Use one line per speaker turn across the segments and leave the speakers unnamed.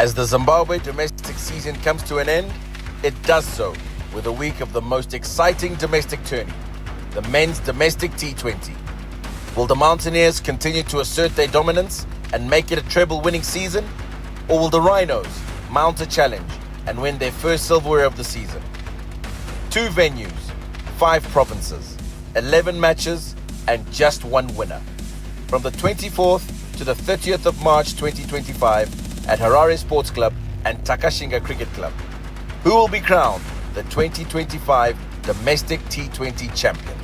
As the Zimbabwe domestic season comes to an end, it does so with a week of the most exciting domestic tourney, the men's domestic T20. Will the Mountaineers continue to assert their dominance and make it a treble-winning season? Or will the Rhinos mount a challenge and win their first silverware of the season? 2 venues, 5 provinces, 11 matches, and just one winner. From the 24th to the 30th of March 2025 at Harare Sports Club and Takashinga Cricket Club. Who will be crowned the 2025 domestic T20 champions?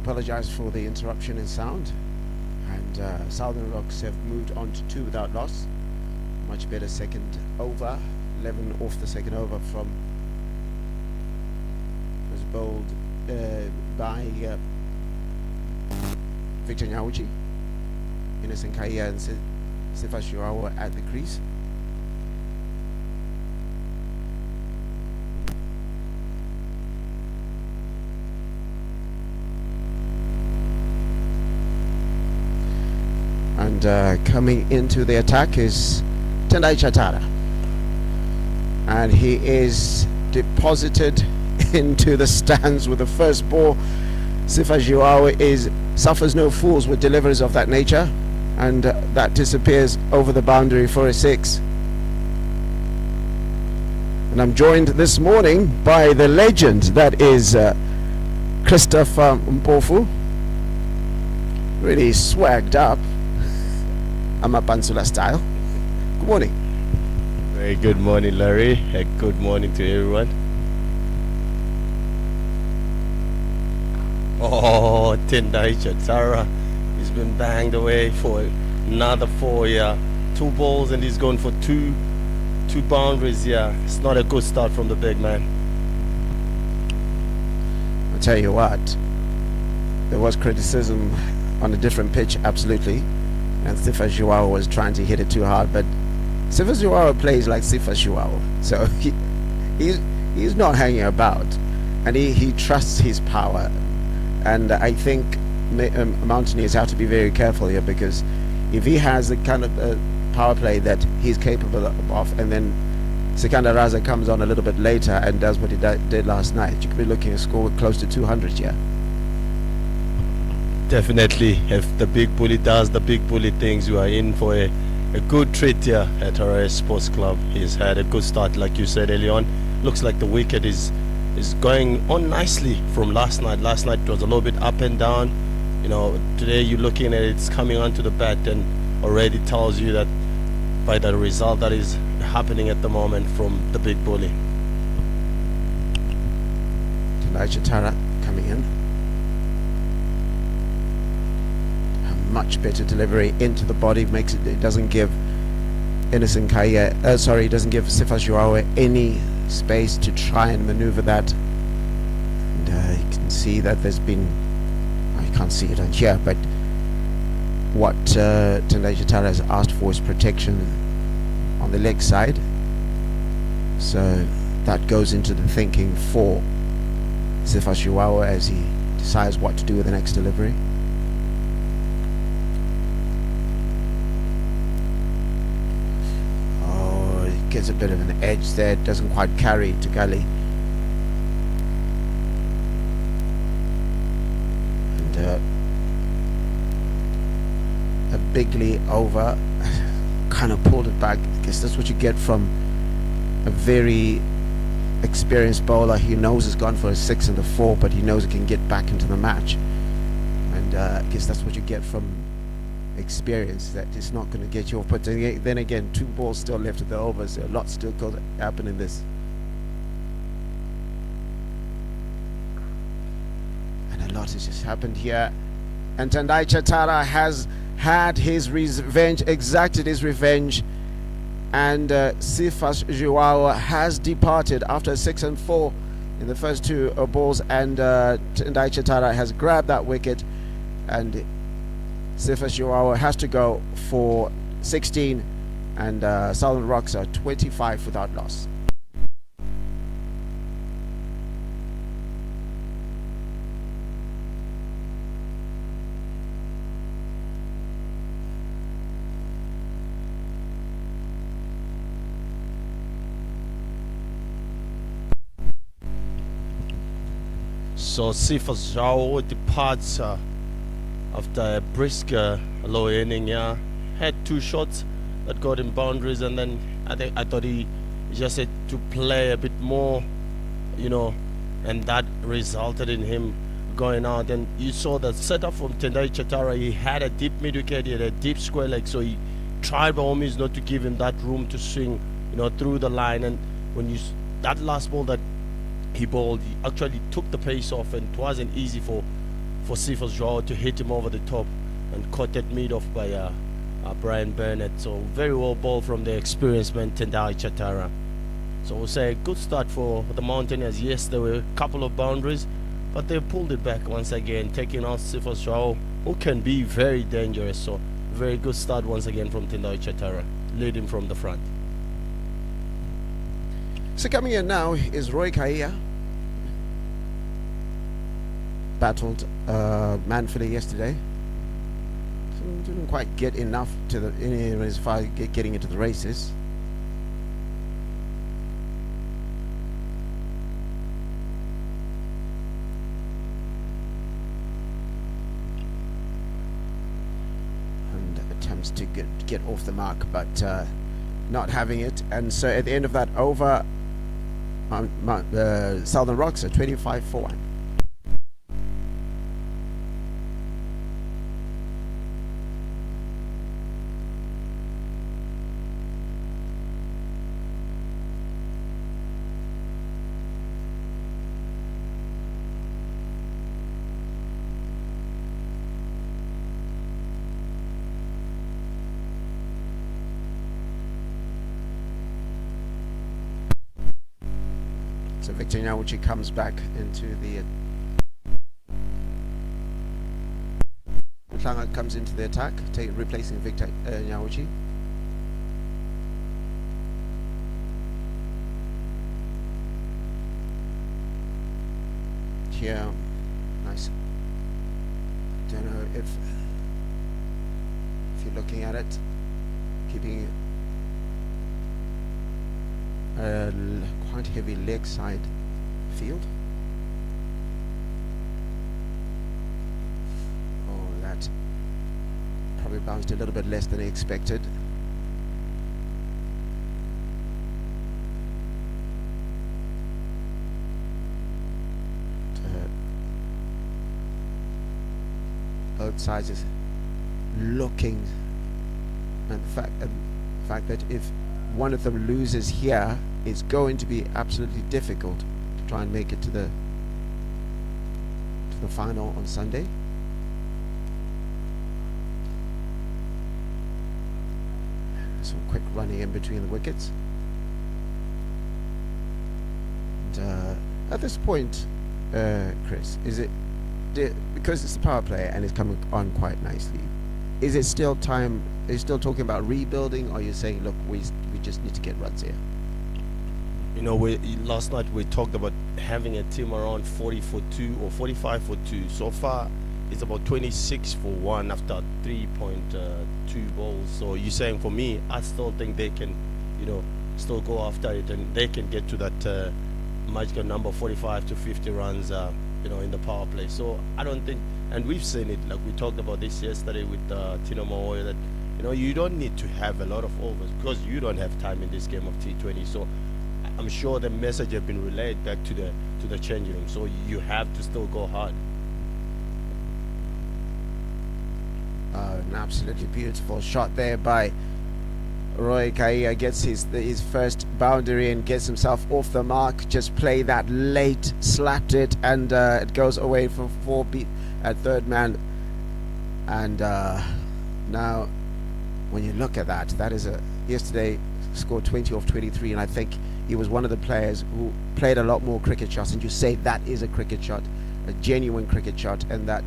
apologize for the interruption in sound. And Southern Rocks have moved on to 2 without loss. Much better second over. 11 off the second over from was bowled by Victor Nyauchi, Innocent Kaya and Sifa Shirawa at the crease. And coming into the attack is Tendai Chatara, and he is deposited into the stands with the first ball. Sifa Jiwawa suffers no fools with deliveries of that nature, and that disappears over the boundary for a 6. And I'm joined this morning by the legend that is Christopher Mpofu, really swagged up. Amapansula style. Good morning.
Very good morning, Larry. Good morning to everyone. Oh, Tendai Chatara. He's been banged away for another 4. 2 balls and he's gone for two boundaries. It's not a good start from the big man.
I'll tell you what, there was criticism on a different pitch, absolutely. And Sifa Jiwawa was trying to hit it too hard, but Sifa Jiwawa plays like Sifa Jiwawa, so he's not hanging about, and he trusts his power. And I think Mountaineers have to be very careful here, because if he has the kind of power play that he's capable of, and then Sikandar Raza comes on a little bit later and does what he did last night, you could be looking at a score close to 200 here.
Definitely, if the big bully does the big bully things, we are in for a good treat here at Harare Sports Club. He's had a good start, like you said early on. Looks like the wicket is going on nicely from last night. Last night it was a little bit up and down. Today you're looking at it's coming onto the bat, and already tells you that by the result that is happening at the moment from the big bully.
Tendai Chatara coming in. Much better delivery into the body, it doesn't give Innocent Kaya, it doesn't give Sifa Jiwawa any space to try and maneuver that. And you can see that there's been, I can't see it on here, but what Tendai Chatara has asked for is protection on the leg side, so that goes into the thinking for Sifa Jiwawa as he decides what to do with the next delivery. Gets a bit of an edge there, doesn't quite carry to Gully. And a bigly over, kind of pulled it back. I guess that's what you get from a very experienced bowler. He knows he's gone for a 6 and a 4, but he knows he can get back into the match. And I guess that's what you get from experience, that it's not going to get you off. But then again, 2 balls still left at the over, so a lot still could happen in this. And a lot has just happened here, and Tendai Chatara has had his revenge, exacted his revenge, and Sifa Jiwawa has departed after a 6 and 4 in the first 2 balls, and Tendai Chatara has grabbed that wicket, and Sifa Jiwawa has to go for 16, and Southern Rocks are 25 without loss.
So Sifa Jiwawa departs after a brisk low inning. Had 2 shots that got him boundaries, and then I thought he just had to play a bit more, and that resulted in him going out. And you saw the setup from Tendai Chatara. He had a deep mid wicket, he had a deep square leg, so he tried by all means not to give him that room to swing, through the line. And when that last ball that he bowled, he actually took the pace off, and it wasn't easy for for Cephas Joao to hit him over the top and caught that mid off by Brian Burnett. So very well ball from the experienced man Tendai Chatara. So we'll say a good start for the Mountaineers. Yes, there were a couple of boundaries, but they pulled it back once again, taking out Cephas Joao, who can be very dangerous. So very good start once again from Tendai Chatara, leading from the front.
So coming in now is Roy Kaia. Battled manfully yesterday. So didn't quite get enough to the as far as getting into the races. And attempts to get off the mark, but not having it. And so at the end of that over, Southern Rocks are 25 for 1. So Victor Nyawuchi comes back into the Klanga comes into the attack, replacing Victor Nyawuchi. Here, nice. Don't know if you're looking at it, keeping quite heavy leg side field. Oh, that probably bounced a little bit less than he expected. Both sides is looking, and the fact that if one of them loses here, it's going to be absolutely difficult to try and make it to the final on Sunday. Some quick running in between the wickets. And at this point, Chris, is it because it's the power play and it's coming on quite nicely? Is it still time? Are you still talking about rebuilding, or are you saying, look, we just need to get runs here?
You know, last night we talked about having a team around 40 for 2 or 45 for 2. So far, it's about 26 for 1 after 3.2 balls. So you're saying, for me, I still think they can, you know, still go after it, and they can get to that magical number 45 to 50 runs, you know, in the power play. So I don't think, and we've seen it, like we talked about this yesterday with Tino Moyo, that, you know, you don't need to have a lot of overs because you don't have time in this game of T20. So I'm sure the message has been relayed back to the changing room. So you have to still go hard.
An absolutely beautiful shot there by Roy Kaia. Gets his first boundary and gets himself off the mark. Just play that late, slapped it, and it goes away for 4 beat at third man. And now, when you look at that, that is yesterday scored 20 off 23, and I think he was one of the players who played a lot more cricket shots. And you say that is a cricket shot, a genuine cricket shot, and that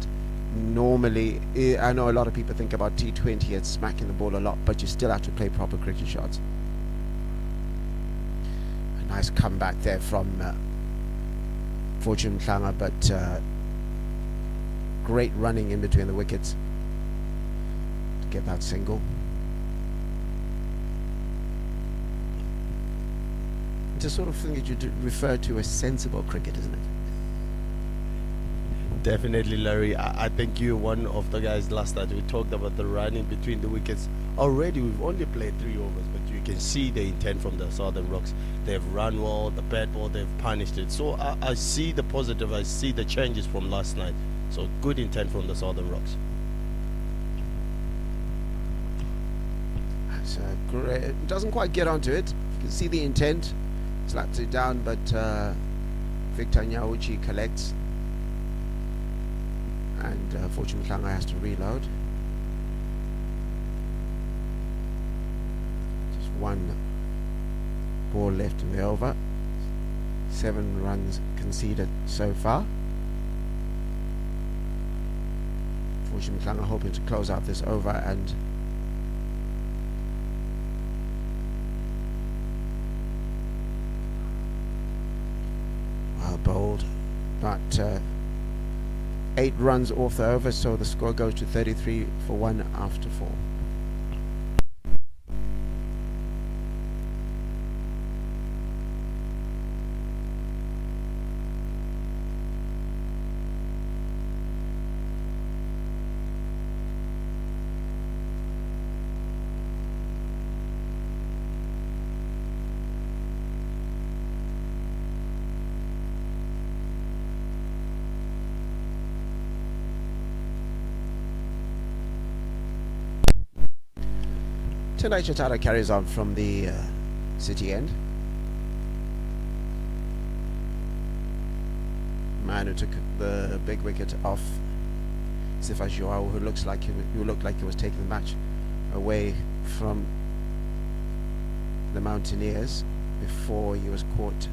normally, I know a lot of people think about T20 as smacking the ball a lot, but you still have to play proper cricket shots. A nice comeback there from Fortune Klanga, but great running in between the wickets to get that single. It's a sort of thing that you refer to as sensible cricket, isn't it?
Definitely, Larry. I think you're one of the guys last night. We talked about the running between the wickets. Already, we've only played 3 overs, but you can see the intent from the Southern Rocks. They've run well, the bad ball, they've punished it. So I see the positive, I see the changes from last night. So good intent from the Southern Rocks.
That's great. It doesn't quite get onto it. You can see the intent. Slaps it down, but Victor Nyawuchi collects. And fortunately, Klanga has to reload. Just one ball left in the over. 7 runs conceded so far. Fortunately, Klanga hoping to close out this over and well bowled, but 8 runs off the over, so the score goes to 33 for 1 after 4. Tendai Chatara carries on from the city end. Man who took the big wicket off Sifa Joao, who looked like he was taking the match away from the Mountaineers before he was caught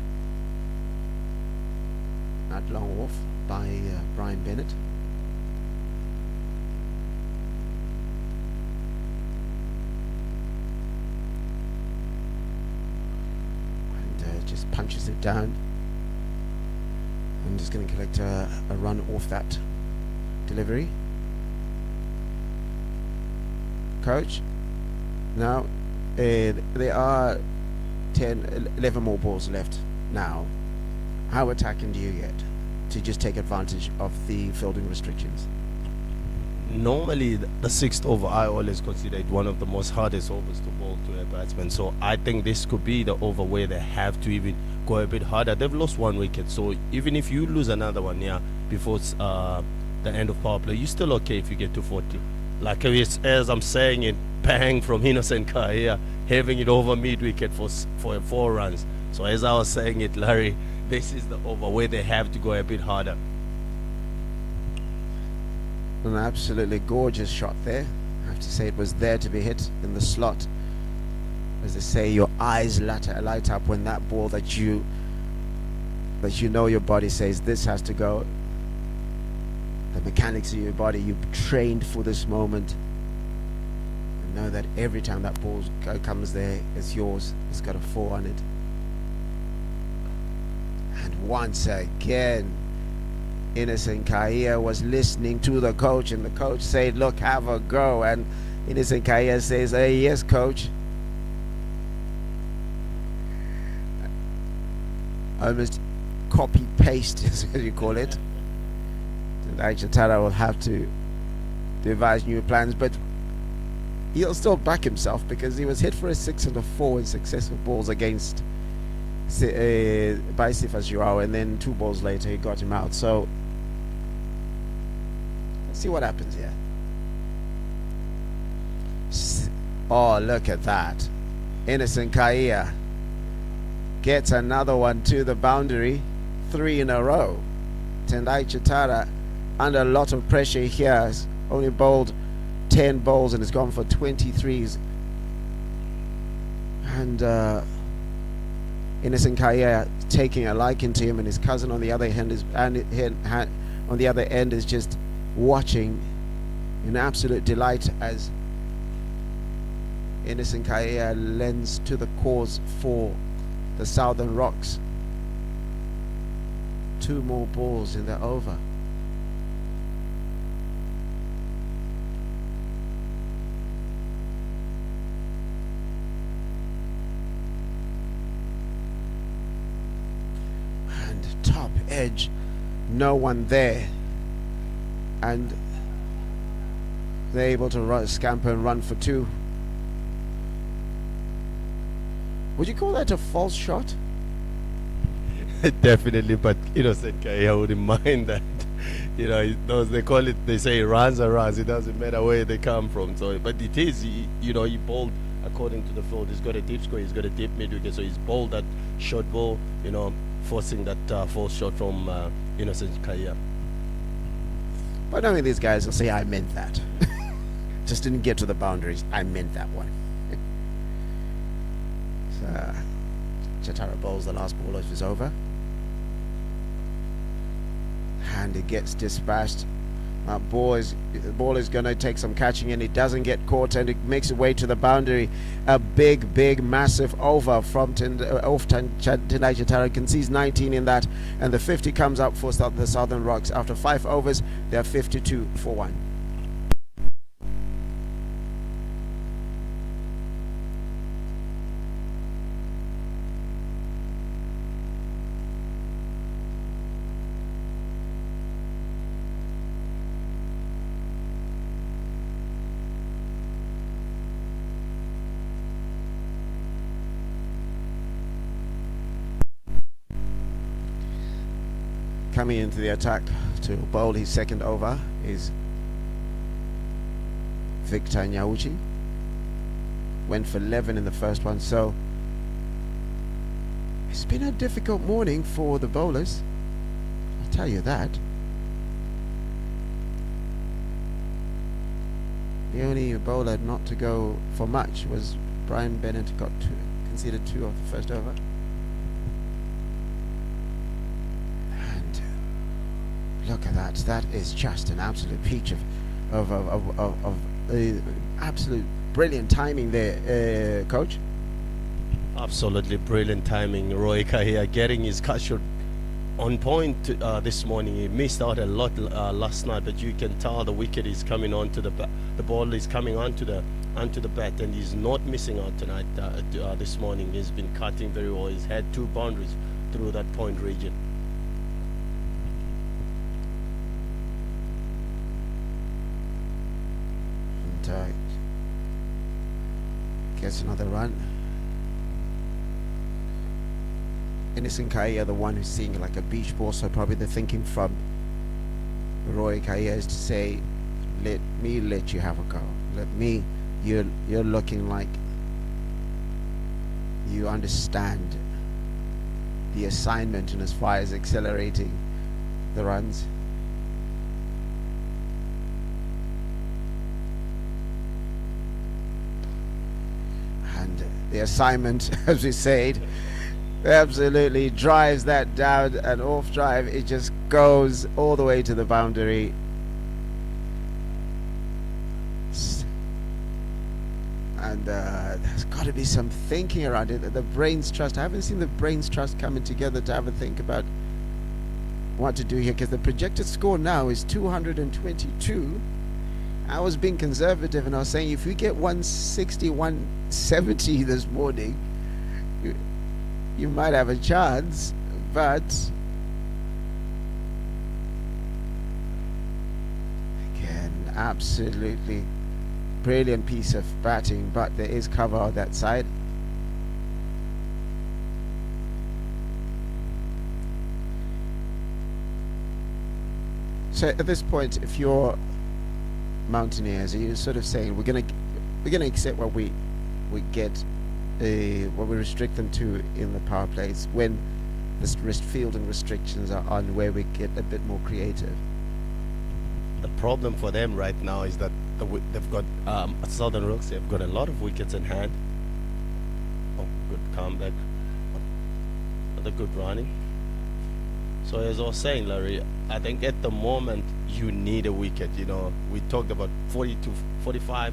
at long off by Brian Bennett. Just punches it down. I'm just going to collect a run off that delivery. Coach, now there are 11 more balls left now. How attacking do you get to just take advantage of the fielding restrictions?
Normally, the 6th over I always consider it one of the most hardest overs to bowl to a batsman. So I think this could be the over where they have to even go a bit harder. They've lost 1 wicket, so even if you lose another one, before the end of power play, you're still okay if you get to 40. Like as I'm saying it, bang from Innocent Kahia, having it over mid wicket for 4 runs. So as I was saying it, Larry, this is the over where they have to go a bit harder.
An absolutely gorgeous shot there. I have to say it was there to be hit in the slot. As they say, your eyes light up when that ball that you know your body says this has to go. The mechanics of your body, you've trained for this moment. And know that every time that ball comes there, it's yours. It's got a 4 on it. And once again, Innocent Kahia was listening to the coach, and the coach said, look, have a go. And Innocent Kahia says, hey, yes, coach. Almost copy paste, as you call it. Tendai Chatara will have to devise new plans, but he'll still back himself because he was hit for a 6 and a 4 in successive balls against by Sifa Joao, and then 2 balls later he got him out. So let's see what happens here. Oh, look at that. Innocent Kahia gets another one to the boundary. 3 in a row. Tendai Chatara under a lot of pressure here. Has only bowled 10 balls and has gone for 23s. And Innocent Kahia taking a liking to him, and his cousin on the other hand is just watching in absolute delight as Innocent Kahia lends to the cause for the Southern Rocks. 2 more balls in the over. Top edge, no one there, and they're able to scamper and run for 2. Would you call that a false shot?
Definitely, but Innocent Kahia wouldn't mind that. They call it, they say runs are runs. It doesn't matter where they come from. So, but it is, he bowled according to the field. He's got a deep square, he's got a deep mid wicket, so he's bowled that short ball, forcing that false shot from Innocent Kahia.
But knowing these guys will say, I meant that. Just didn't get to the boundaries. I meant that one. So, Chatara bowls the last ball of his over. And it gets dispatched. The ball is going to take some catching, and it doesn't get caught, and it makes its way to the boundary. A big, massive over from Tendai Chatara. Concedes 19 in that, and the 50 comes up for the Southern Rocks. After 5 overs, they're 52 for 1. Coming into the attack to bowl his second over is Victor Nyauchi. Went for 11 in the first one, so it's been a difficult morning for the bowlers, I'll tell you that. The only bowler not to go for much was Brian Bennett, conceded 2 off the first over. Look at that. That is just an absolute peach of absolute brilliant timing there, Coach.
Absolutely brilliant timing. Roy Kahia getting his cut shot on point this morning. He missed out a lot last night, but you can tell the wicket is coming onto the the ball is coming onto the bat, and he's not missing out tonight. This morning he's been cutting very well. He's had 2 boundaries through that point region.
Gets another run. Innocent Kaya, the one who's seeing like a beach ball, so probably the thinking from Roy Kaya is to say, let me let you have a go. You're looking like you understand the assignment, and as far as accelerating the runs. The assignment, as we said, absolutely drives that down, and off drive it just goes all the way to the boundary. And there's got to be some thinking around it. The brains trust, I haven't seen the brains trust coming together to have a think about what to do here, because the projected score now is 222. I was being conservative, and I was saying if we get 160, 170 this morning, you might have a chance. But again, absolutely brilliant piece of batting, but there is cover on that side. So at this point, if you're Mountaineers, are you sort of saying we're gonna accept what we get, what we restrict them to in the power plays, when the fielding restrictions are on, where we get a bit more creative?
The problem for them right now is that they've got Southern Rocks. They've got a lot of wickets in hand. Oh, good comeback. Another good running. So as I was saying, Larry, I think at the moment you need a wicket. You know, we talked about 40 to 45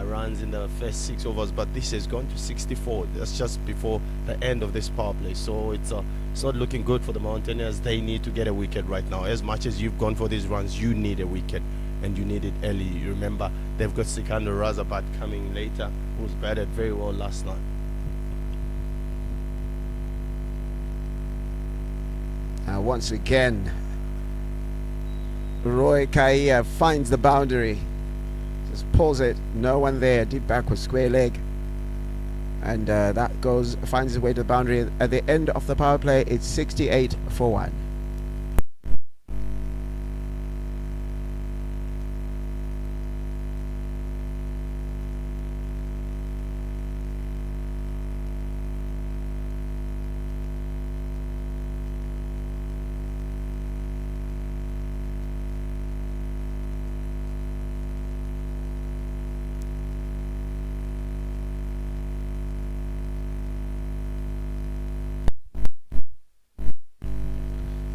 runs in the first 6 overs, but this has gone to 64. That's just before the end of this power play. So it's not looking good for the Mountaineers. They need to get a wicket right now. As much as you've gone for these runs, you need a wicket, and you need it early. You remember, they've got Sikandar Razabat coming later, who's batted very well last night.
Once again, Roy Kaia finds the boundary, just pulls it, no one there, deep back with square leg, and that finds its way to the boundary. At the end of the power play, it's 68 for 1.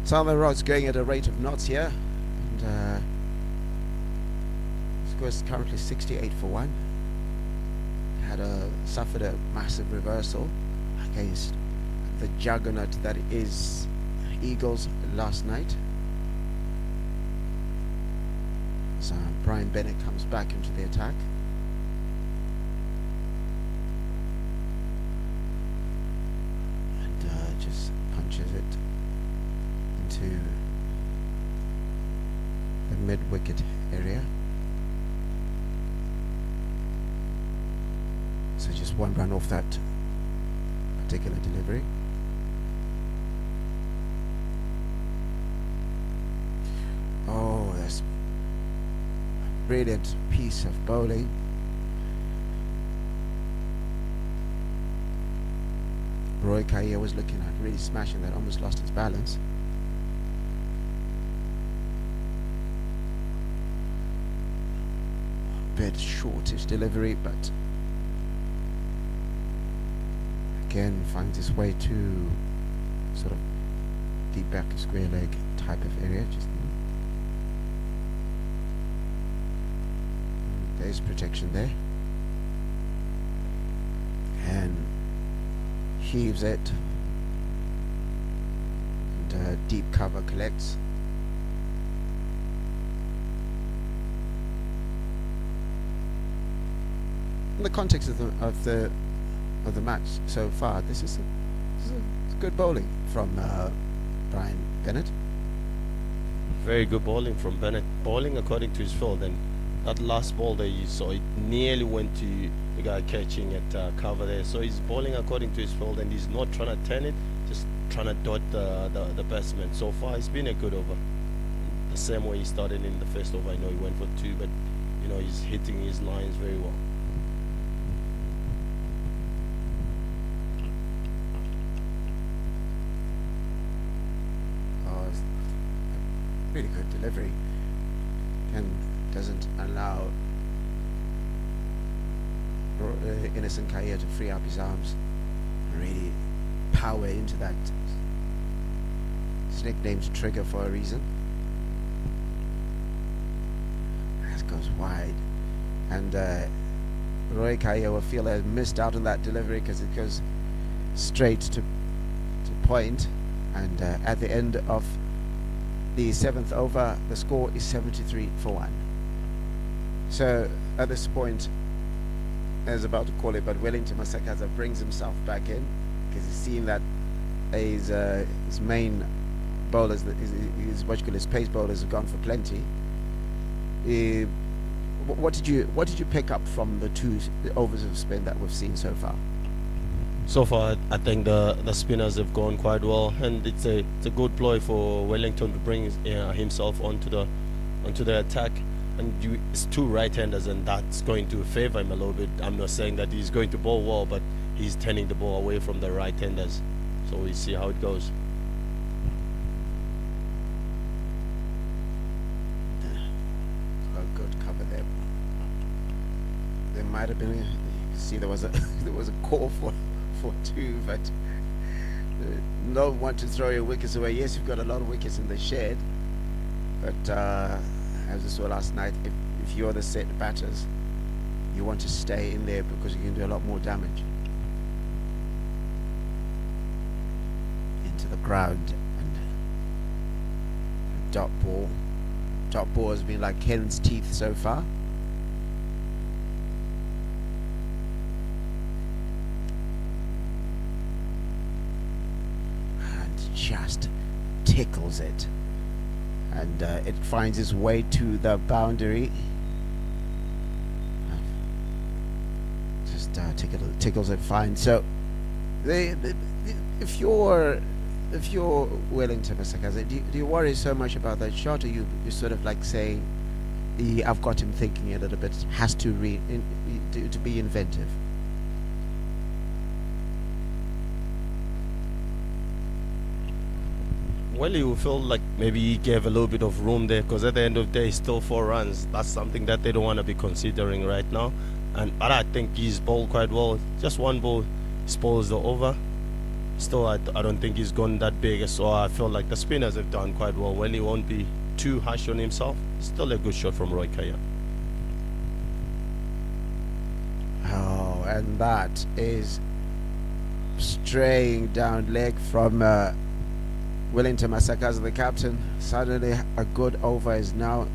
Southern Rock's going at a rate of knots here, and score is currently 68 for 1. Suffered a massive reversal against the juggernaut that is Eagles last night. So Brian Bennett comes back into the attack. And just punches it into the mid-wicket area. So just one run off that particular delivery. Oh, that's a brilliant piece of bowling. Roy Kaya was looking at really smashing that, almost lost his balance. A bit shortish delivery, but again finds his way to sort of deep back square leg type of area. Just there's protection there, and heaves it, and deep cover collects. In the context of the match so far, this is a good bowling from Brian Bennett.
Very good bowling from Bennett, bowling according to his field, and that last ball there you saw, it nearly went to the guy catching at cover there. So he's bowling according to his field, and he's not trying to turn it, just trying to dot the batsman. So far it's been a good over. The same way he started in the first over. I know he went for 2, but you know, he's hitting his lines very well.
Really good delivery, and doesn't allow Innocent Kaya to free up his arms and really power into that. It's nicknamed Trigger for a reason. That goes wide, and Roy Kaya will feel has missed out on that delivery because it goes straight to point, and at the end of the 7th over, the score is 73 for 1. So at this point, I was about to call it, but Wellington Masakaza brings himself back in because he's seen that his main bowlers, his pace bowlers have gone for plenty. What did you pick up from the 2 overs of spin that we've seen so far?
So far, I think the spinners have gone quite well, and it's a good ploy for Wellington to bring himself onto the attack. And it's 2 right-handers, and that's going to favour him a little bit. I'm not saying that he's going to bowl well, but he's turning the ball away from the right-handers. So we'll see how it goes.
Good cover there. There might have been. You see, there was a call for 2, but no one to throw your wickets away. Yes, you've got a lot of wickets in the shed, but as we saw last night, if you're the set batters, you want to stay in there because you can do a lot more damage. Into the ground, and dot ball. Dot ball has been like hen's teeth so far. Just tickles it, and it finds its way to the boundary. Just tickles it fine. So if you're Wellington Masakaza, do you worry so much about that shot, or you sort of like saying, I've got him thinking a little bit, has to be inventive?
Well, you feel like maybe he gave a little bit of room there, because at the end of the day, still 4 runs. That's something that they don't want to be considering right now. But I think he's bowled quite well. Just one ball spoils the over. Still, I don't think he's gone that big, so I feel like the spinners have done quite well. When he won't be too harsh on himself, still a good shot from Roy Kaya.
Oh, and that is straying down leg from Wellington Masakaza, the captain. Suddenly a good over is now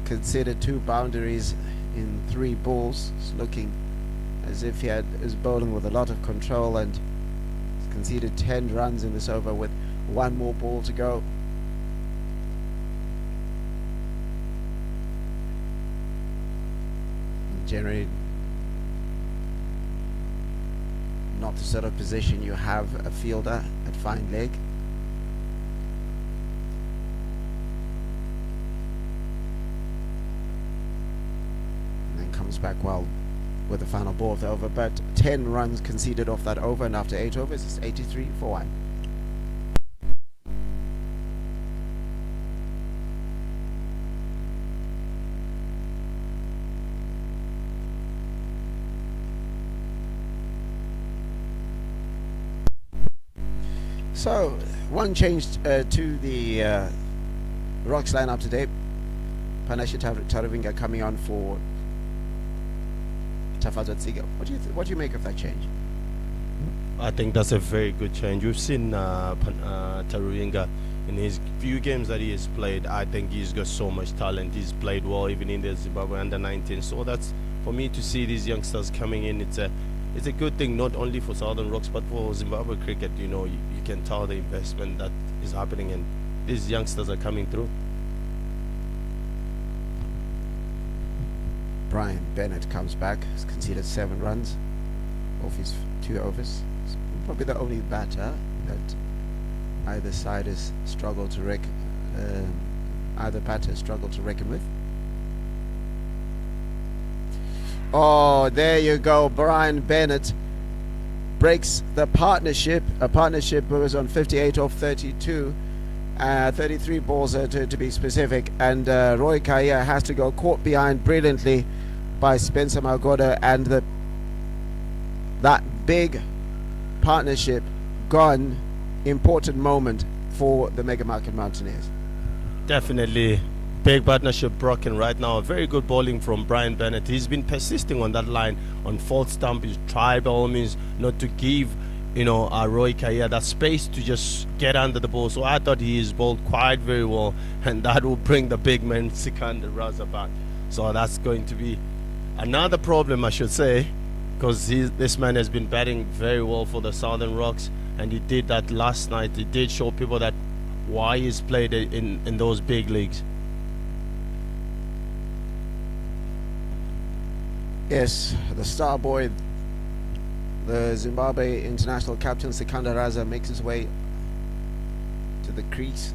considered 2 boundaries in 3 balls. It's looking as if he is bowling with a lot of control, and he's conceded 10 runs in this over with 1 more ball to go. Generally not the sort of position you have a fielder at fine leg. And then comes back well with the final ball of the over, but 10 runs conceded off that over, and after 8 overs it's 83 for 1. So, one change to the Rocks lineup today. Panashe Taravinga coming on for Tafaza Tsiga. What do you make of that change?
I think that's a very good change. We've seen Taravinga in his few games that he has played. I think he's got so much talent. He's played well even in the Zimbabwe under-19. So that's, for me, to see these youngsters coming in, it's a good thing, not only for Southern Rocks but for Zimbabwe cricket. You know, you can tell the investment that is happening, and these youngsters are coming through.
Brian Bennett comes back. He's conceded 7 runs off his 2 overs. He's probably the only batter that either side has struggled to either batter has struggled to reckon with. Oh, there you go. Brian Bennett breaks the partnership. A partnership was on 58 off 32. 33 balls to be specific. And Roy Kaya has to go caught behind brilliantly by Spencer Magoda. And that big partnership gone. Important moment for the Mega Market Mountaineers.
Definitely. Big partnership broken right now. Very good bowling from Brian Bennett. He's been persisting on that line on fourth stump. He's tried by all means not to give, Roy Kaya that space to just get under the ball. So I thought he is bowled quite very well, and that will bring the big man Sikandar Raza back. So that's going to be another problem, I should say, because this man has been batting very well for the Southern Rocks, and he did that last night. He did show people that why he's played in those big leagues.
Yes, the star boy, the Zimbabwe international captain Sikandar Raza, makes his way to the crease.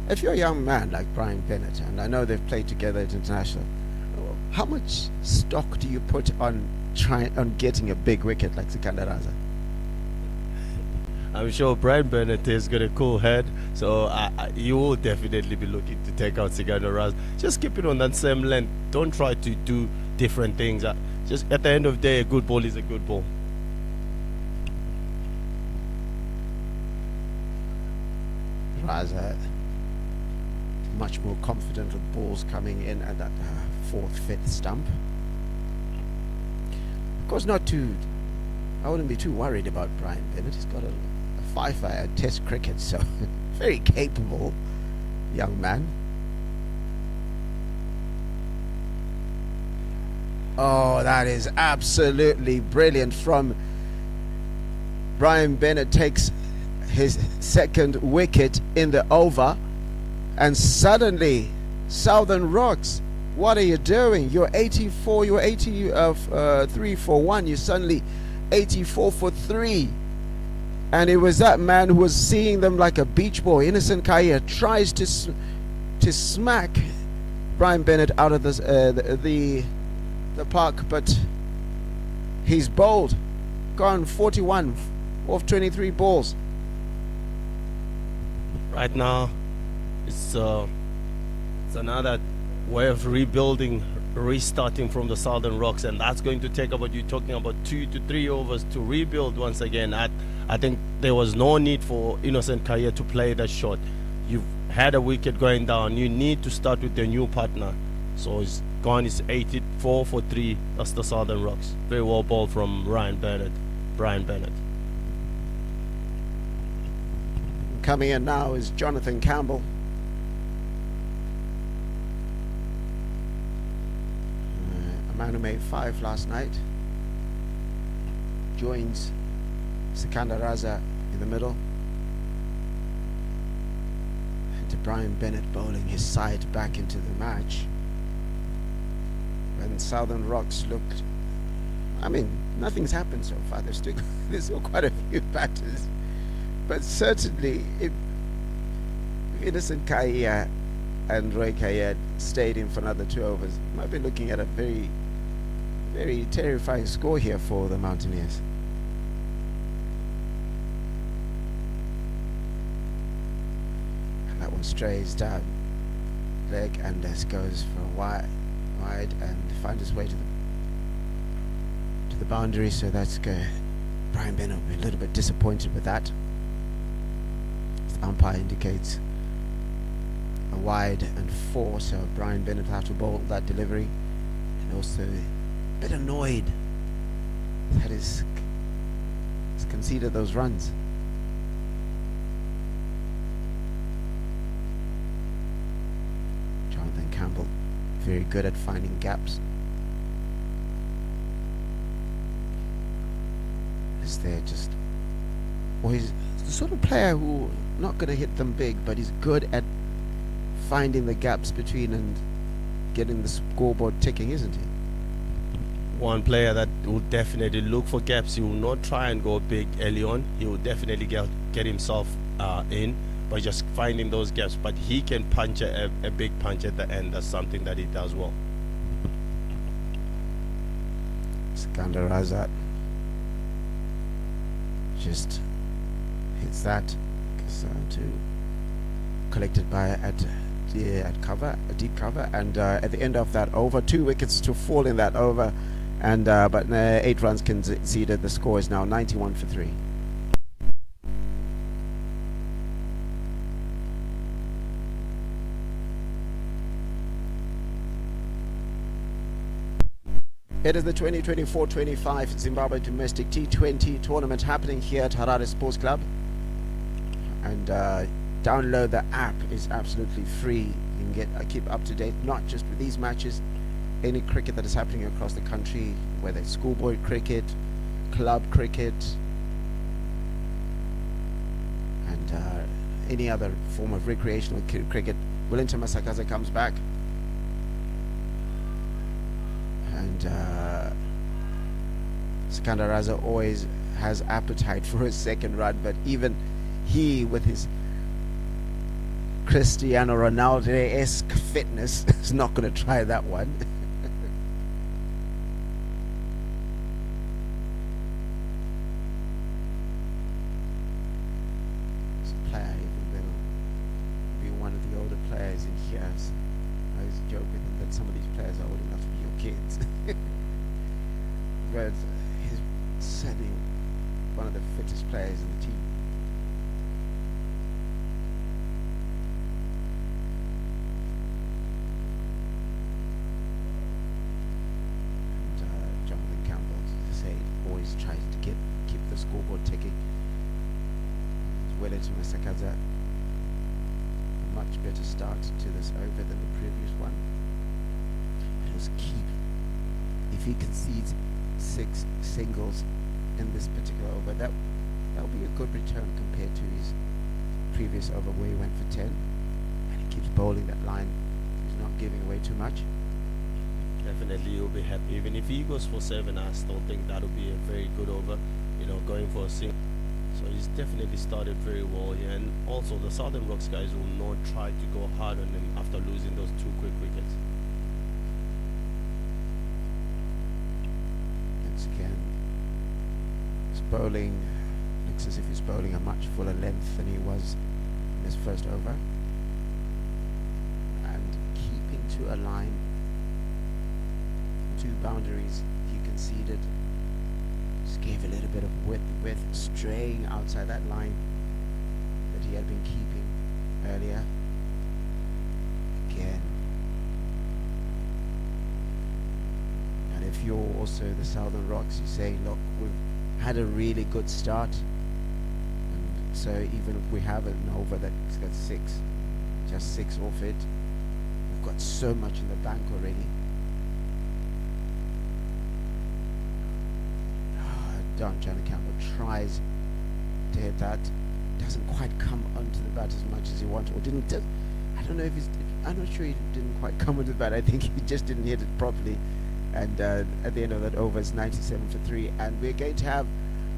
If you're a young man like Brian Bennett, and I know they've played together at international, how much stock do you put on getting a big wicket like Sikandar Raza?
I'm sure Brian Bennett has got a cool head, so you will definitely be looking to take out Sikandar Raza. Just keep it on that same length. Don't try to do different things. Just at the end of the day, a good ball is a good ball.
Raza much more confident with balls coming in at that 4th, 5th stump. Of course, I wouldn't be too worried about Brian Bennett. He's got a fifer at Test cricket, so very capable young man. Oh, that is absolutely brilliant from Brian Bennett. Takes his 2nd wicket in the over, and suddenly Southern Rocks, what are you doing? You're 84, you're 83 for 1, you're suddenly 84 for 3. And it was that man who was seeing them like a beach ball. Innocent Kaya tries to smack Brian Bennett out of the park, but he's bowled, gone 41 off 23 balls.
Right now, it's another way of rebuilding restarting from the Southern Rocks, and that's going to take about, you're talking about 2 to 3 overs to rebuild once again. I think there was no need for Innocent Kaya to play that shot. You've had a wicket going down. You need to start with your new partner. So it's gone. It's 84 for 3. That's the Southern Rocks. Very well ball from Brian Bennett.
Coming in now is Jonathan Campbell. A man who made 5 last night. Joins Sikandar Raza in the middle. And to Brian Bennett bowling his side back into the match. When Southern Rocks looked, I mean, nothing's happened so far. There's still quite a few batters. But certainly, if Innocent Kaya and Roy Kaya stayed in for another 2 overs, might be looking at a very, very terrifying score here for the Mountaineers. And that one strays down leg and this goes for wide and finds its way to the boundary. So that's good. Brian Bennett will be a little bit disappointed with that. Umpire indicates a wide and 4, so Brian Bennett will have to bowl that delivery, and also a bit annoyed that he's conceded those runs. Jonathan Campbell very good at finding gaps. Is there just, or he's the sort of player who not going to hit them big, but he's good at finding the gaps between and getting the scoreboard ticking, isn't he?
One player that will definitely look for gaps. He will not try and go big early on. He will definitely get himself in by just finding those gaps. But he can punch a big punch at the end. That's something that he does well.
Sikandar Raza just hits that. To collected by at cover, a deep cover, and at the end of that over, 2 wickets to fall in that over, and but 8 runs conceded. The score is now 91 for 3. It is the 2024-25 Zimbabwe Domestic T20 tournament happening here at Harare Sports Club. And download the app. Is absolutely free. You can keep up to date, not just with these matches, any cricket that is happening across the country, whether it's schoolboy cricket, club cricket, and any other form of recreational cricket. Wellington Masakaza comes back, and Sikandar Raza always has appetite for a second run, but even he, with his Cristiano Ronaldo-esque fitness, is not going to try that one. This player, even though be one of the older players in here, so I always joke with him that some of these players are old enough to be your kids. But he's certainly one of the fittest players in the team. Tries to keep the scoreboard ticking. Wellington Masakaza, a much better start to this over than the previous one. It was key. If he concedes 6 singles in this particular over, that'll be a good return compared to his previous over where he went for 10. And he keeps bowling that line. He's not giving away too much.
Definitely you'll be happy. Even if he goes for 7, I still think that'll be a very good over, going for a single. So he's definitely started very well here, and also the Southern Rocks guys will not try to go hard on him after losing those 2 quick wickets.
Once again, his bowling looks as if he's bowling a much fuller length than he was in his first over, and keeping to a line 2 boundaries he conceded. Just gave a little bit of width, straying outside that line that he had been keeping earlier. Again. And if you're also the Southern Rocks, you say, look, we've had a really good start. And so even if we have an over that's got 6, just 6 off it, we've got so much in the bank already. Johnny Campbell tries to hit that, doesn't quite come onto the bat as much as he wanted, or didn't. I don't know if I'm not sure he didn't quite come onto the bat. I think he just didn't hit it properly. And at the end of that over, it's 97 for 3, and we're going to have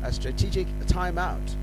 a strategic timeout.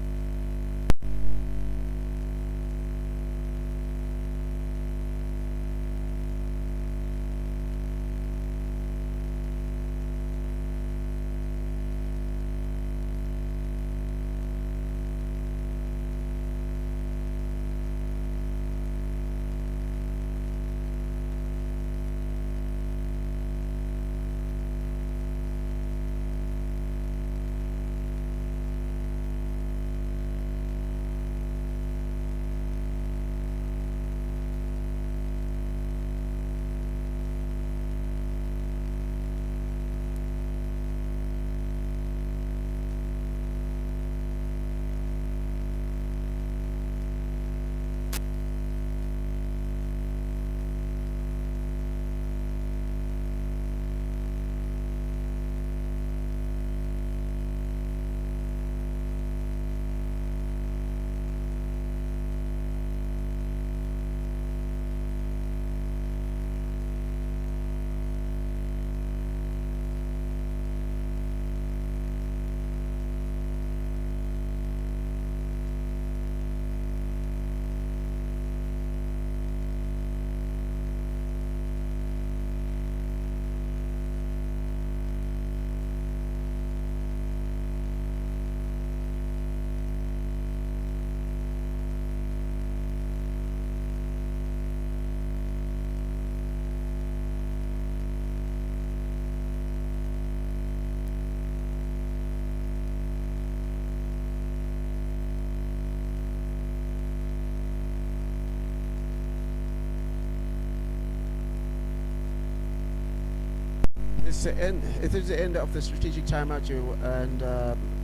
It's the end. It is the end of the strategic timeout, and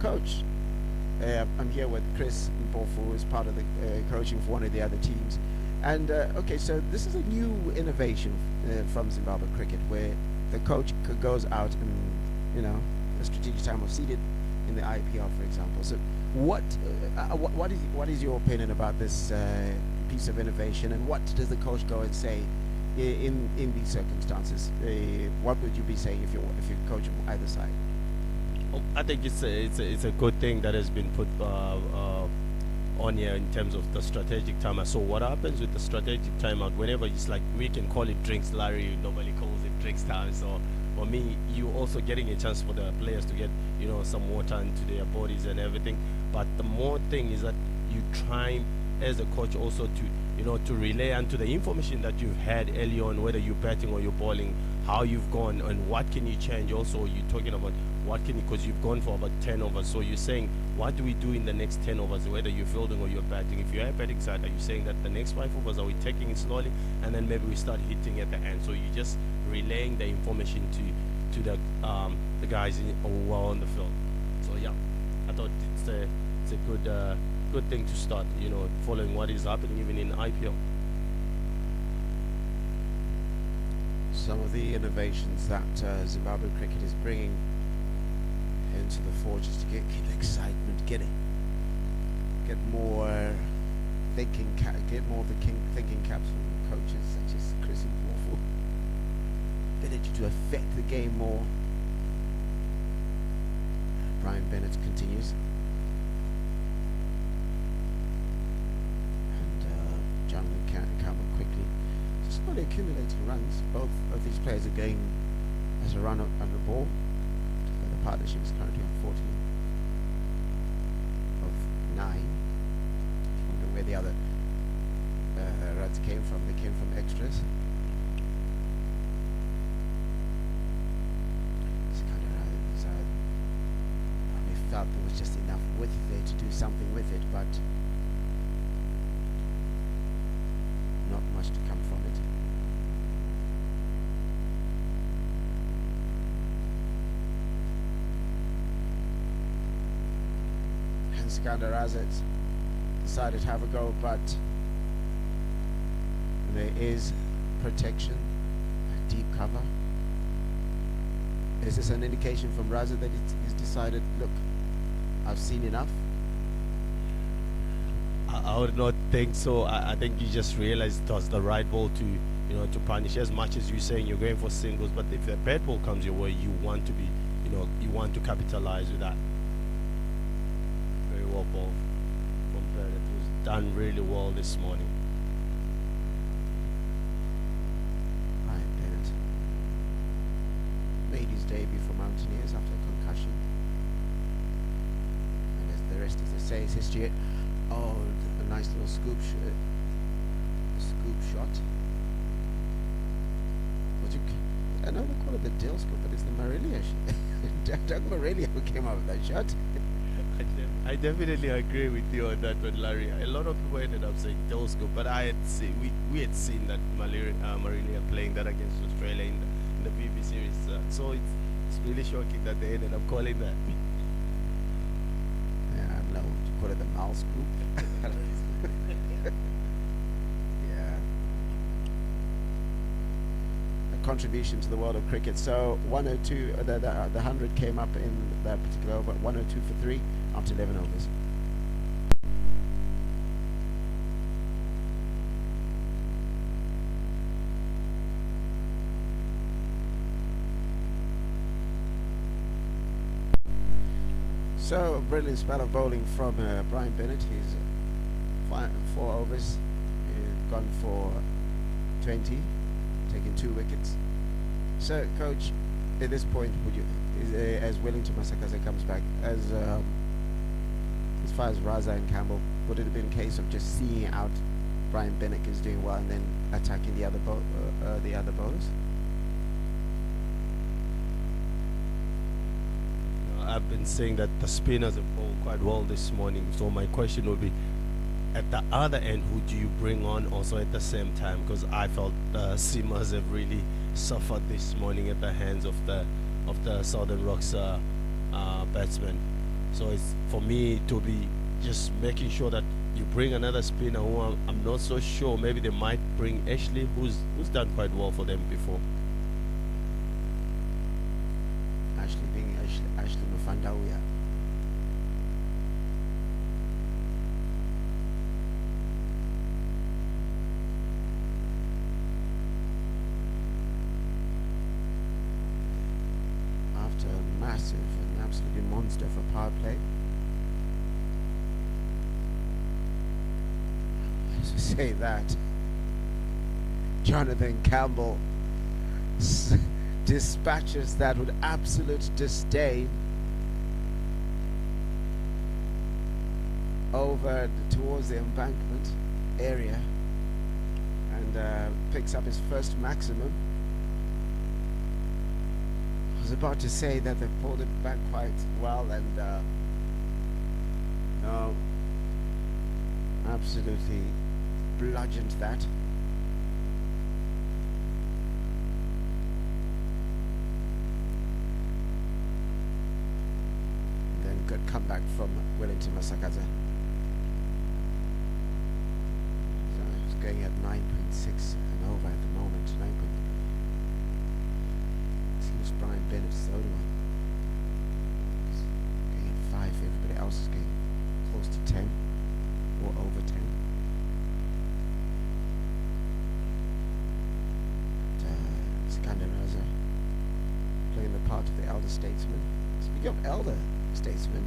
coach. I'm here with Chris Mpofu, who is part of the coaching for one of the other teams. And okay, so this is a new innovation from Zimbabwe cricket, where the coach goes out and, you know, the strategic timeout seated in the IPL, for example. So what is your opinion about this piece of innovation, and what does the coach go and say in these circumstances? What would you be saying if you're coaching either side?
Oh, I think it's a good thing that has been put on here in terms of the strategic timeout. So what happens with the strategic timeout, whenever it's like, we can call it drinks, Larry nobody calls it drinks time. So for me, you also getting a chance for the players to get, you know, some water into their bodies and everything. But the more thing is that you try as a coach also to, you know, to relay onto the information that you've had early on, whether you're batting or you're bowling, how you've gone and what can you change. Also, you're talking about what can you, because you've gone for about 10 overs, so you're saying what do we do in the next 10 overs, whether you're fielding or you're batting. If you're a batting side, are you saying that the next 5 overs are we taking it slowly and then maybe we start hitting at the end? So you're just relaying the information to the guys who are on the field. So yeah, I thought it's a good thing to start, you know, following what is happening even in IPL.
Some of the innovations that Zimbabwe cricket is bringing into the fore, just to get excitement, get more thinking caps from coaches such as Chris Mpofu, ability to affect the game more. Brian Bennett continues. Campbell quickly, just not accumulating runs. Both of these players are going as a run on the ball. The partnership is currently on 14 of 9. I wonder where the other runs came from. They came from extras. felt there was just enough width there to do something with it, but not much to come from it. And Skander Razet decided to have a go, but there is protection, deep cover. Is this an indication from Razet that he's decided, look, I've seen enough?
I would not think so. I think you just realized it was the right ball to, to punish. As much as you're saying you're going for singles, but if a bad ball comes your way, you want to be, you want to capitalize with that. Very well ball from Bennett. It was done really well this morning.
Ryan Bennett made his debut for Mountaineers after a concussion. And as the rest, as they say, is history. Oh, a nice little scoop shot. I know they call it the Dill scoop, but it's the Morelia shot. Doug Morelia who came out with that shot.
I definitely agree with you on that one, Larry. A lot of people ended up saying Dill scoop, but we had seen that Morelia playing that against Australia in the VB series. So it's really shocking that they ended up calling that.
Yeah, I don't know. To call it the mouse group. Yeah. A contribution to the world of cricket. So 102, the 100 came up in that particular over. 102 for 3 after 11 overs. So, a brilliant spell of bowling from Brian Bennett. He's 4 overs. He's gone for 20, taking 2 wickets. So, coach, at this point, would you, as Wellington Masakaze comes back, as far as Raza and Campbell, would it have been a case of just seeing out Brian Bennett is doing well and then attacking the other bowlers?
I've been saying that the spinners have bowled quite well this morning. So my question would be, at the other end, who do you bring on also at the same time? Because I felt the seamers have really suffered this morning at the hands of the Southern Rocks batsmen. So it's for me to be just making sure that you bring another spinner who I'm not so sure. Maybe they might bring Ashley, who's done quite well for them before.
Ashley being Ashley Mufandawia. After a massive and absolutely monster for power play. To say that, Jonathan Campbell dispatches that with absolute disdain over towards the embankment area and picks up his first maximum. I was about to say that they pulled it back quite well and no, absolutely bludgeoned that. Good comeback from Wellington Masakaze. So he's going at 9.6 and over at the moment. 9. Seems Brian Bennett's the only one. He's going at 5. Everybody else is getting close to 10 or over 10. Skander Raza playing the part of the elder statesman. Speaking of elder statesman,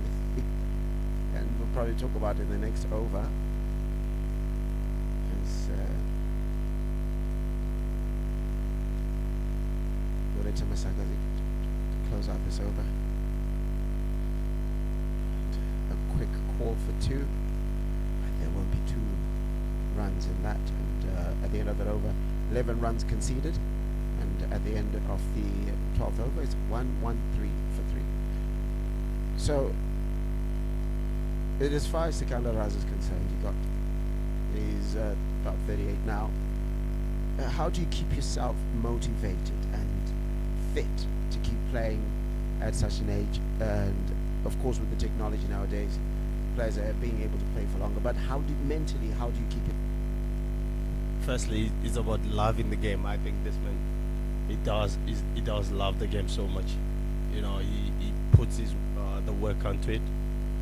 and we'll probably talk about it in the next over, as Wellington Masakaze to close out this over. And a quick call for 2, and there won't be 2 runs in that, and at the end of that over, 11 runs conceded, and at the end of the 12th over, it's 1-1-3 for 3. So as far as Sikandar Raza is concerned, he's about 38 now. How do you keep yourself motivated and fit to keep playing at such an age? And of course, with the technology nowadays, players are being able to play for longer. But mentally, how do you keep it?
Firstly, it's about loving the game. I think this man, he does love the game so much. You know, he puts his the work onto it.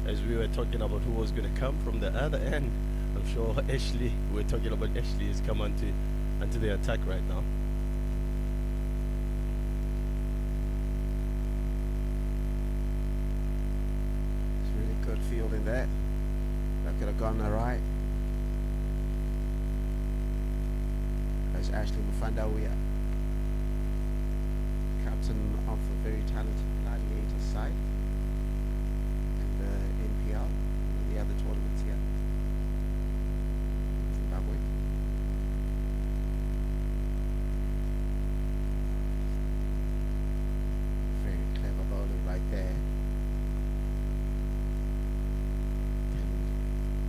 As we were talking about who was going to come from the other end, I'm sure Ashley. We're talking about Ashley has come onto the attack right now.
It's really good fielding there. That could have gone alright. As Ashley Mufandawia, captain of a very talented Gladiator side, and NPL, and the other tournaments here in Zimbabwe. Very clever bowling right there. And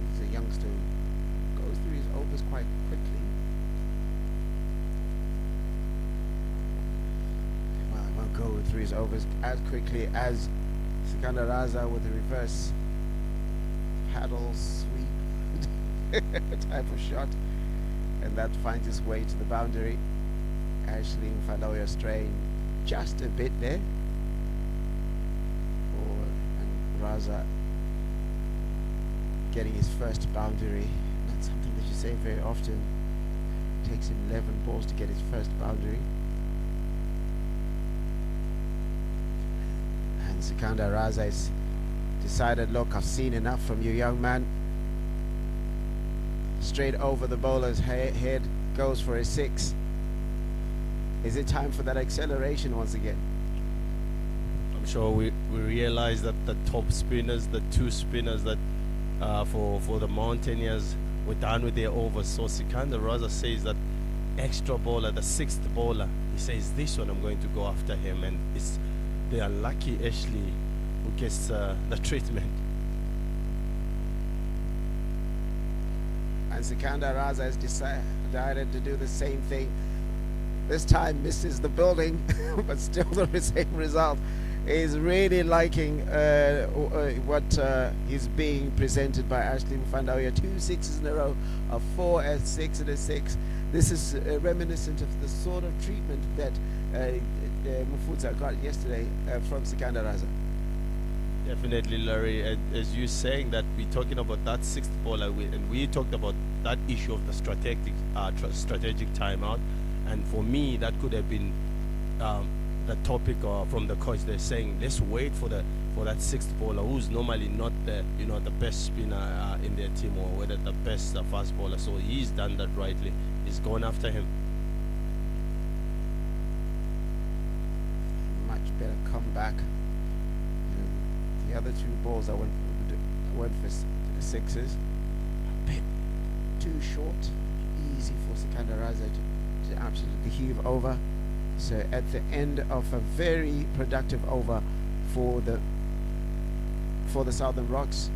he's a youngster who goes through his overs quite quickly. Well, I won't go through his overs as quickly as Sikandar Raza with the reverse paddle sweep type of shot, and that finds its way to the boundary. Ashley Mfaloya straying just a bit there, and Raza getting his first boundary. Not something that you say very often. It takes him 11 balls to get his first boundary. And Sikandar Raza has decided, look, I've seen enough from you, young man. Straight over the bowler's head, goes for a 6. Is it time for that acceleration once again?
I'm sure we realize that the top spinners, the 2 spinners that for the Mountaineers were done with their overs. So Sikandar Raza says that extra bowler, the 6th bowler, he says this one I'm going to go after him, and it's the unlucky Ashley who gets the treatment.
And Sikandar Raza has decided to do the same thing. This time misses the building, but still the same result. He's really liking what is being presented by Ashley Mfandawia. 2 6s in a row, a 4, a 6 and a 6. This is reminiscent of the sort of treatment that Mufudza got yesterday from Sikandar Raza.
Definitely, Larry. As you're saying that, we're talking about that 6th bowler, and we talked about that issue of the strategic timeout. And for me, that could have been the topic from the coach. They're saying let's wait for that 6th bowler, who's normally not the the best spinner in their team, or whether the best fast bowler. So he's done that rightly. He's gone after him.
Much better comeback. The other 2 balls I went for the 6s. A bit too short. Easy for Sikandar Raza to absolutely heave over. So at the end of a very productive over for the Southern Rocks,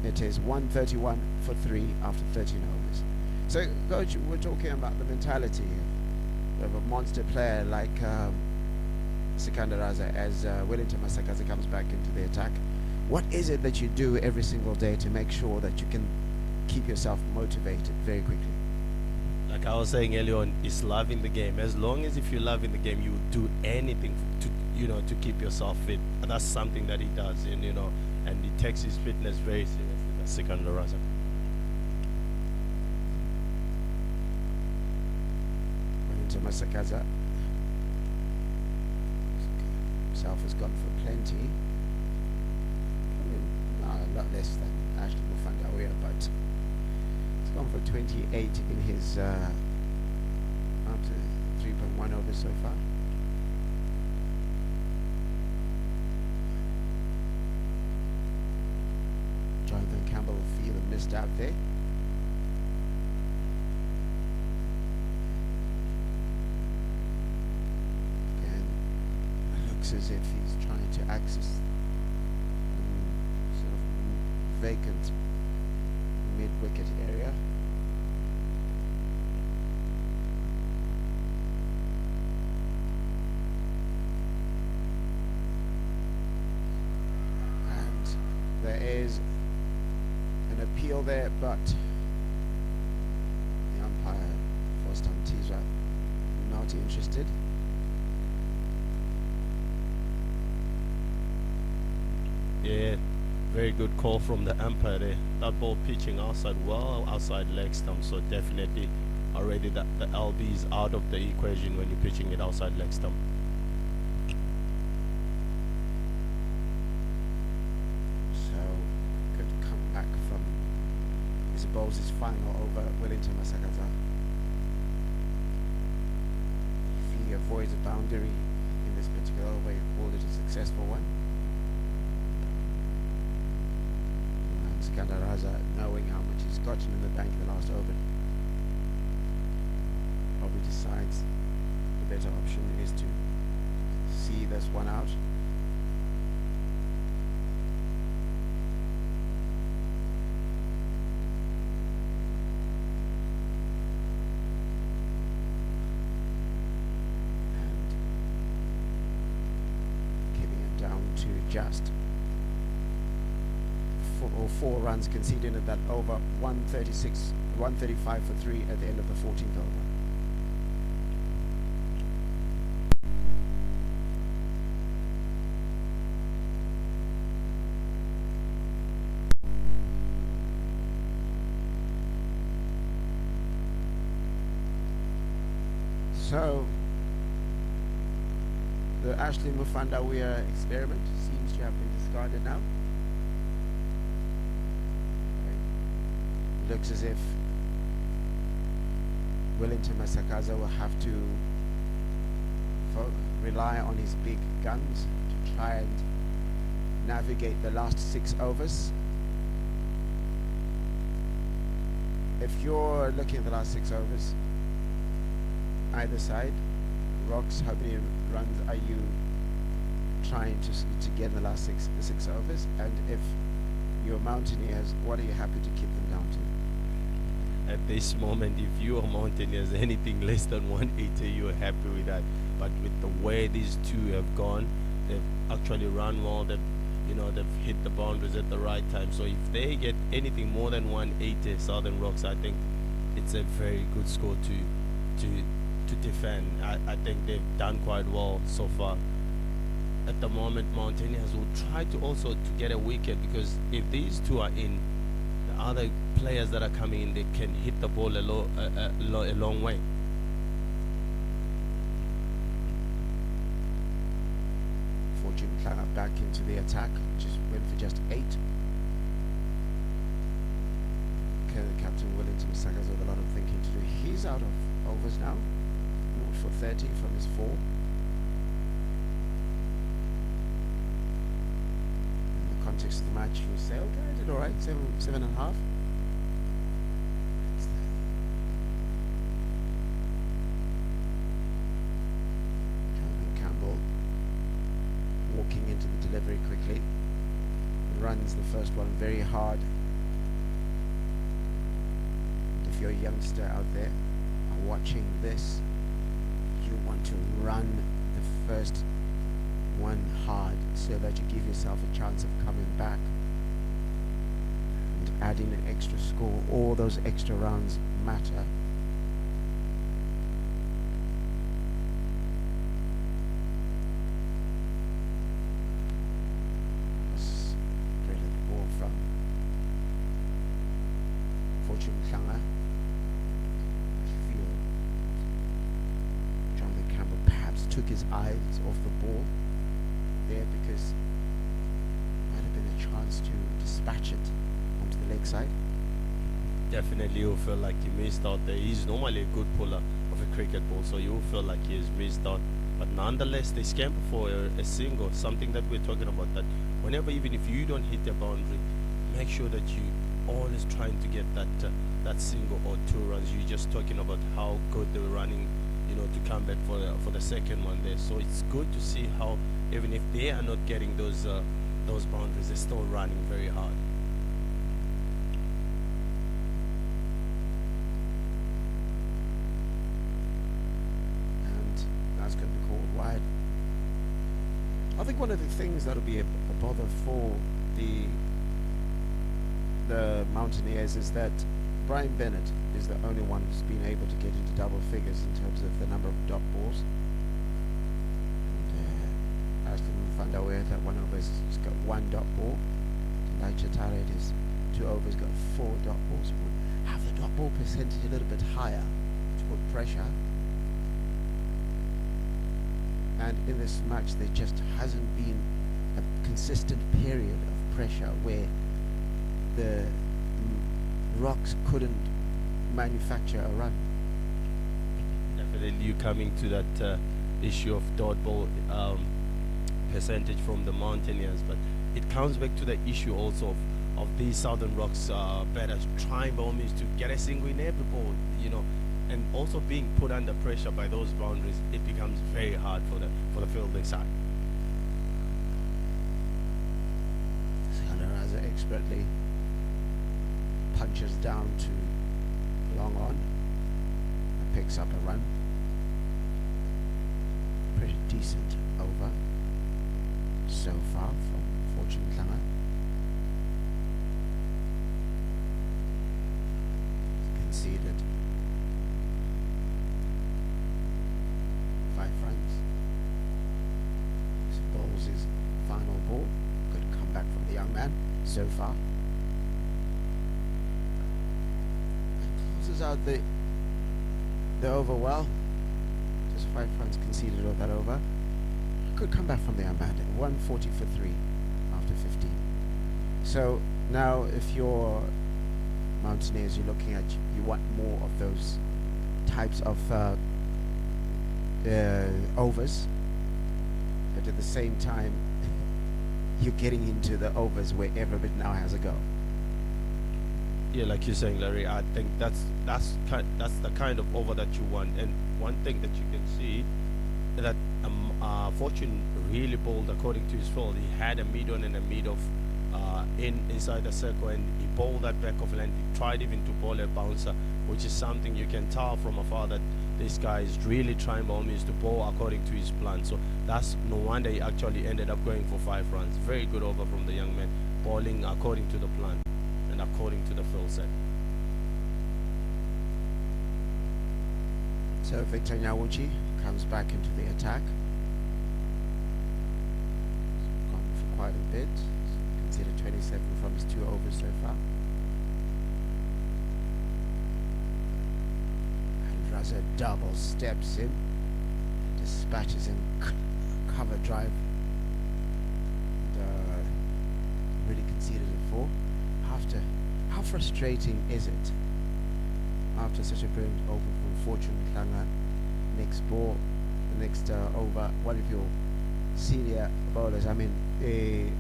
it is 131 for 3 after 13 overs. So, Coach, we're talking about the mentality of a monster player like Sikandar Raza as Wellington Masakazi comes back into the attack. What is it that you do every single day to make sure that you can keep yourself motivated very quickly?
Like I was saying earlier on, is loving the game. As long as if you're loving the game, you would do anything to keep yourself fit. And that's something that he does, and and he takes his fitness very seriously. That's Sikandar Raza.
Wellington Masakazi himself has gone for plenty. A lot less than Ashley Mufandawia, but he's gone for 28 in his up to 3.1 overs so far. Jonathan Campbell feeling missed out there. Again, it looks as if he's trying to access sort of vacant mid-wicket area. And there is an appeal there, but the umpire, Fostam Tizra, not interested.
Yeah, very good call from the umpire there. That ball pitching outside, well outside leg stump, so definitely already the LB is out of the equation when you're pitching it outside leg stump.
So, good comeback from Zimbabwe's final over Wellington Masakaza. If he avoids a boundary in this particular over, you called it a successful one. Skandaraza, knowing how much he's gotten in the bank in the last over, probably decides the better option is to see this one out. And keeping it down to just 4 runs conceded at that over, 135 for 3 at the end of the 14th over. So the Ashley Mufanda-Weir experiment seems to have been discarded now. Looks as if Wellington Masakaza will have to rely on his big guns to try and navigate the last 6 overs. If you're looking at the last 6 overs, either side, Rocks, how many runs are you trying to get in the last six overs? And if you're Mountaineers, what are you happy to keep them down to?
At this moment, if you are Mountaineers, anything less than 180, you're happy with that. But with the way these two have gone, they've actually run well. They've hit the boundaries at the right time. So if they get anything more than 180, Southern Rocks, I think it's a very good score to defend. I think they've done quite well so far. At the moment, Mountaineers will try to also to get a wicket, because if these two are in, the other players that are coming in, they can hit the ball a long way.
Fortune Clanner back into the attack, just went for just 8. Captain Wellington Masakaza with a lot of thinking to do. He's out of overs now, 0 for 30 from his 4. Context of the match, you say, okay, I did all right, 7.5. Jonathan Campbell walking into the delivery quickly, runs the first one very hard. If you're a youngster out there watching this, you want to run the first one hard so that you give yourself a chance of coming back and adding an extra score. All those extra rounds matter. This brilliant ball from Fortune Klanga. I feel Jonathan Campbell perhaps took his eyes off the ball there, because might have been a chance to dispatch it onto the leg side.
Definitely you'll feel like he missed out there. He's normally a good puller of a cricket ball, so you'll feel like he has missed out. But nonetheless, they scamper for a single, something that we're talking about, that whenever, even if you don't hit the boundary, make sure that you always trying to get that single or 2 runs. You're just talking about how good they were running, to come back for the second one there. So it's good to see how, even if they are not getting those boundaries, they're still running very hard.
one of the things that'll be a bother for the Mountaineers is that Brian Bennett is the only one who's been able to get into double figures in terms of the number of dot balls. And Ashton van der Weert at 1 over has got 1 dot ball. Tendai Chatare is 2 overs, got 4 dot balls. You would have the dot ball percentage a little bit higher to put pressure. And in this match there just hasn't been a consistent period of pressure where the Rocks couldn't manufacture a run.
Definitely you coming to that issue of dot ball percentage from the Mountaineers, but it comes back to the issue also of these Southern Rocks batters trying by all means to get a single in every ball, you know, and also being put under pressure by those boundaries. It becomes very hard for the fielding side.
Sandaraza expertly punches down to long on and picks up a run. Pretty decent over so far from Fortune Klanga. Conceded 5 runs. So bowls his final ball. Good comeback from the young man so far. Closes out the over well. Just 5 runs conceded of that over. Good comeback from the young man. 140 for 3 after 15. So now if you're Mountaineers, you're looking at, you want more of those types of overs, but at the same time you're getting into the overs where every bit now has a go.
Yeah, like you're saying, Larry, I think that's the kind of over that you want. And one thing that you can see that Fortune really bowled according to his field. He had a mid on and a mid off inside the circle, and he bowled that back of length. He tried even to bowl a bouncer, which is something you can tell from afar that this guy is really trying by all means to bowl according to his plan. So that's no wonder he actually ended up going for 5 runs. Very good over from the young man, bowling according to the plan and according to the field set.
So Victor Nyawuchi comes back into the attack. Gone for quite a bit. Considered 27 from his 2 overs so far. And Raza double steps in, dispatches him, cover drive. And, really conceded a 4. How frustrating is it after such a brilliant over from Fortune Klanga? Next ball, the next over, one of your senior bowlers. I mean,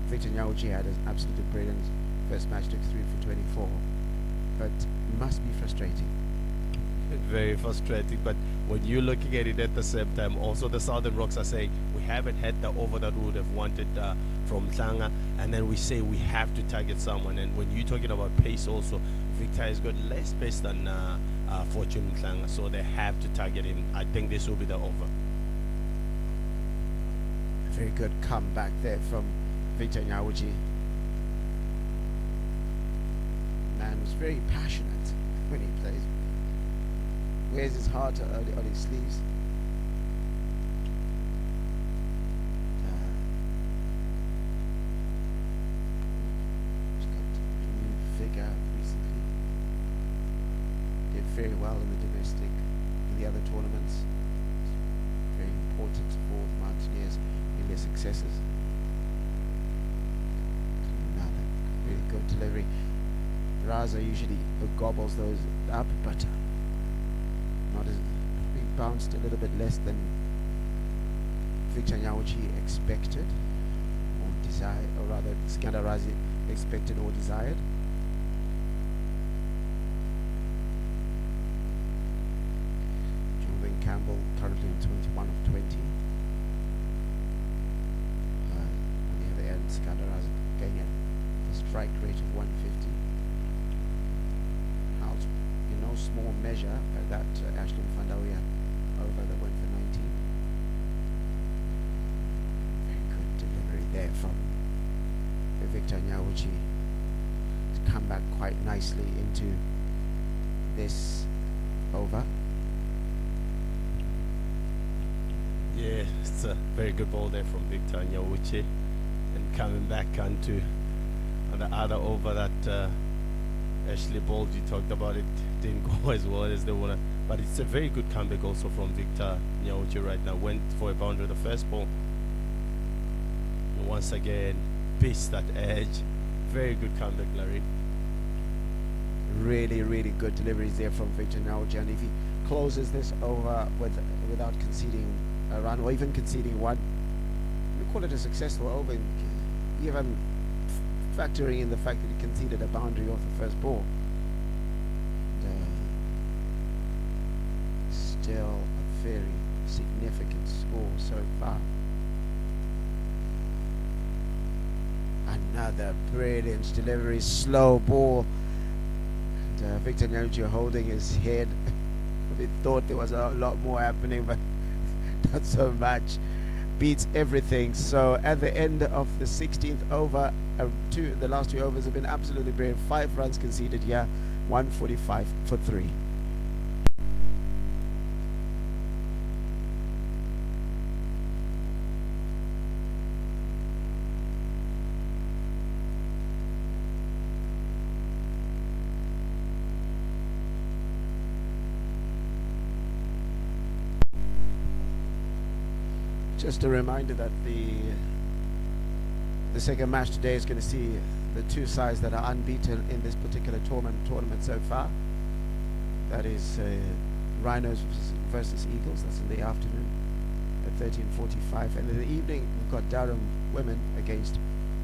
Victor Nyauchi had an absolutely brilliant first match, took 3 for 24, but must be frustrating.
Very frustrating, but when you're looking at it at the same time, also the Southern Rocks are saying we haven't had the over that we would have wanted from Klanga, and then we say we have to target someone. And when you're talking about pace, also Victor has got less pace than Fortune Klanga, so they have to target him. I think this will be the over.
Very good comeback there from Victor Nyawuchi. Man was very passionate when he plays. Wears his heart on his sleeves. He's got a new figure recently. Did very well in the domestic, in the other tournaments. Very important for the Mountaineers in their successes. Another really good delivery. Raza usually gobbles those up, but not as we bounced a little bit less than Victor Nyauchi expected or desired, or rather Skandarazi expected or desired. Julian Campbell currently on 21 of 20. On the other end, Skandarazi getting a strike rate of 150. In no small measure that Ashton Fandawiya over that went for 19. Very good delivery there from Victor Nyauchi to come back quite nicely into this over.
Yeah, it's a very good ball there from Victor Nyauchi, and coming back onto the other over that Ashley ball you talked about, it didn't go as well as they wanted, but it's a very good comeback also from Victor Nyauchi right now. Went for a boundary the first ball, and once again pitched that edge. Very good comeback, Larry.
Really good deliveries there from Victor Nyauchi, and if he closes this over without conceding a run or even conceding one, we call it a successful over, even factoring in the fact that he conceded a boundary off the first ball. Still a very significant score so far. Another brilliant delivery, slow ball, and Victor Nyauchi holding his head. We thought there was a lot more happening, but not so much. Beats everything. So at the end of the 16th over, the last two overs have been absolutely brilliant. 5 runs conceded here, 145 for 3. Just a reminder that the second match today is going to see the two sides that are unbeaten in this particular tournament so far. That is Rhinos versus Eagles. That's in the afternoon at 13:45, and in the evening we've got Durham women against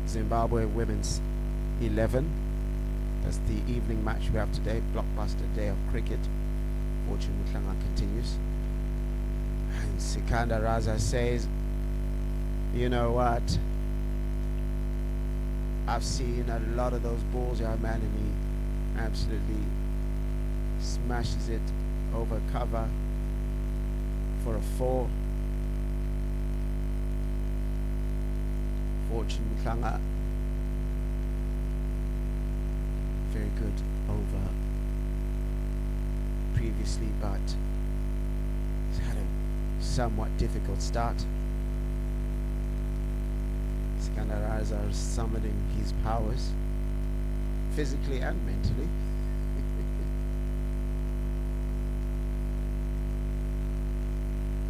Zimbabwe women's 11. That's the evening match we have today. Blockbuster day of cricket. Fortune Mutlanga continues. And Sikandar Raza says, you know what, I've seen a lot of those balls, yeah man, and he absolutely smashes it over cover for a 4. Fortune Klanga, very good over previously, but he's had a somewhat difficult start. Sikandar Raza summoning his powers physically and mentally.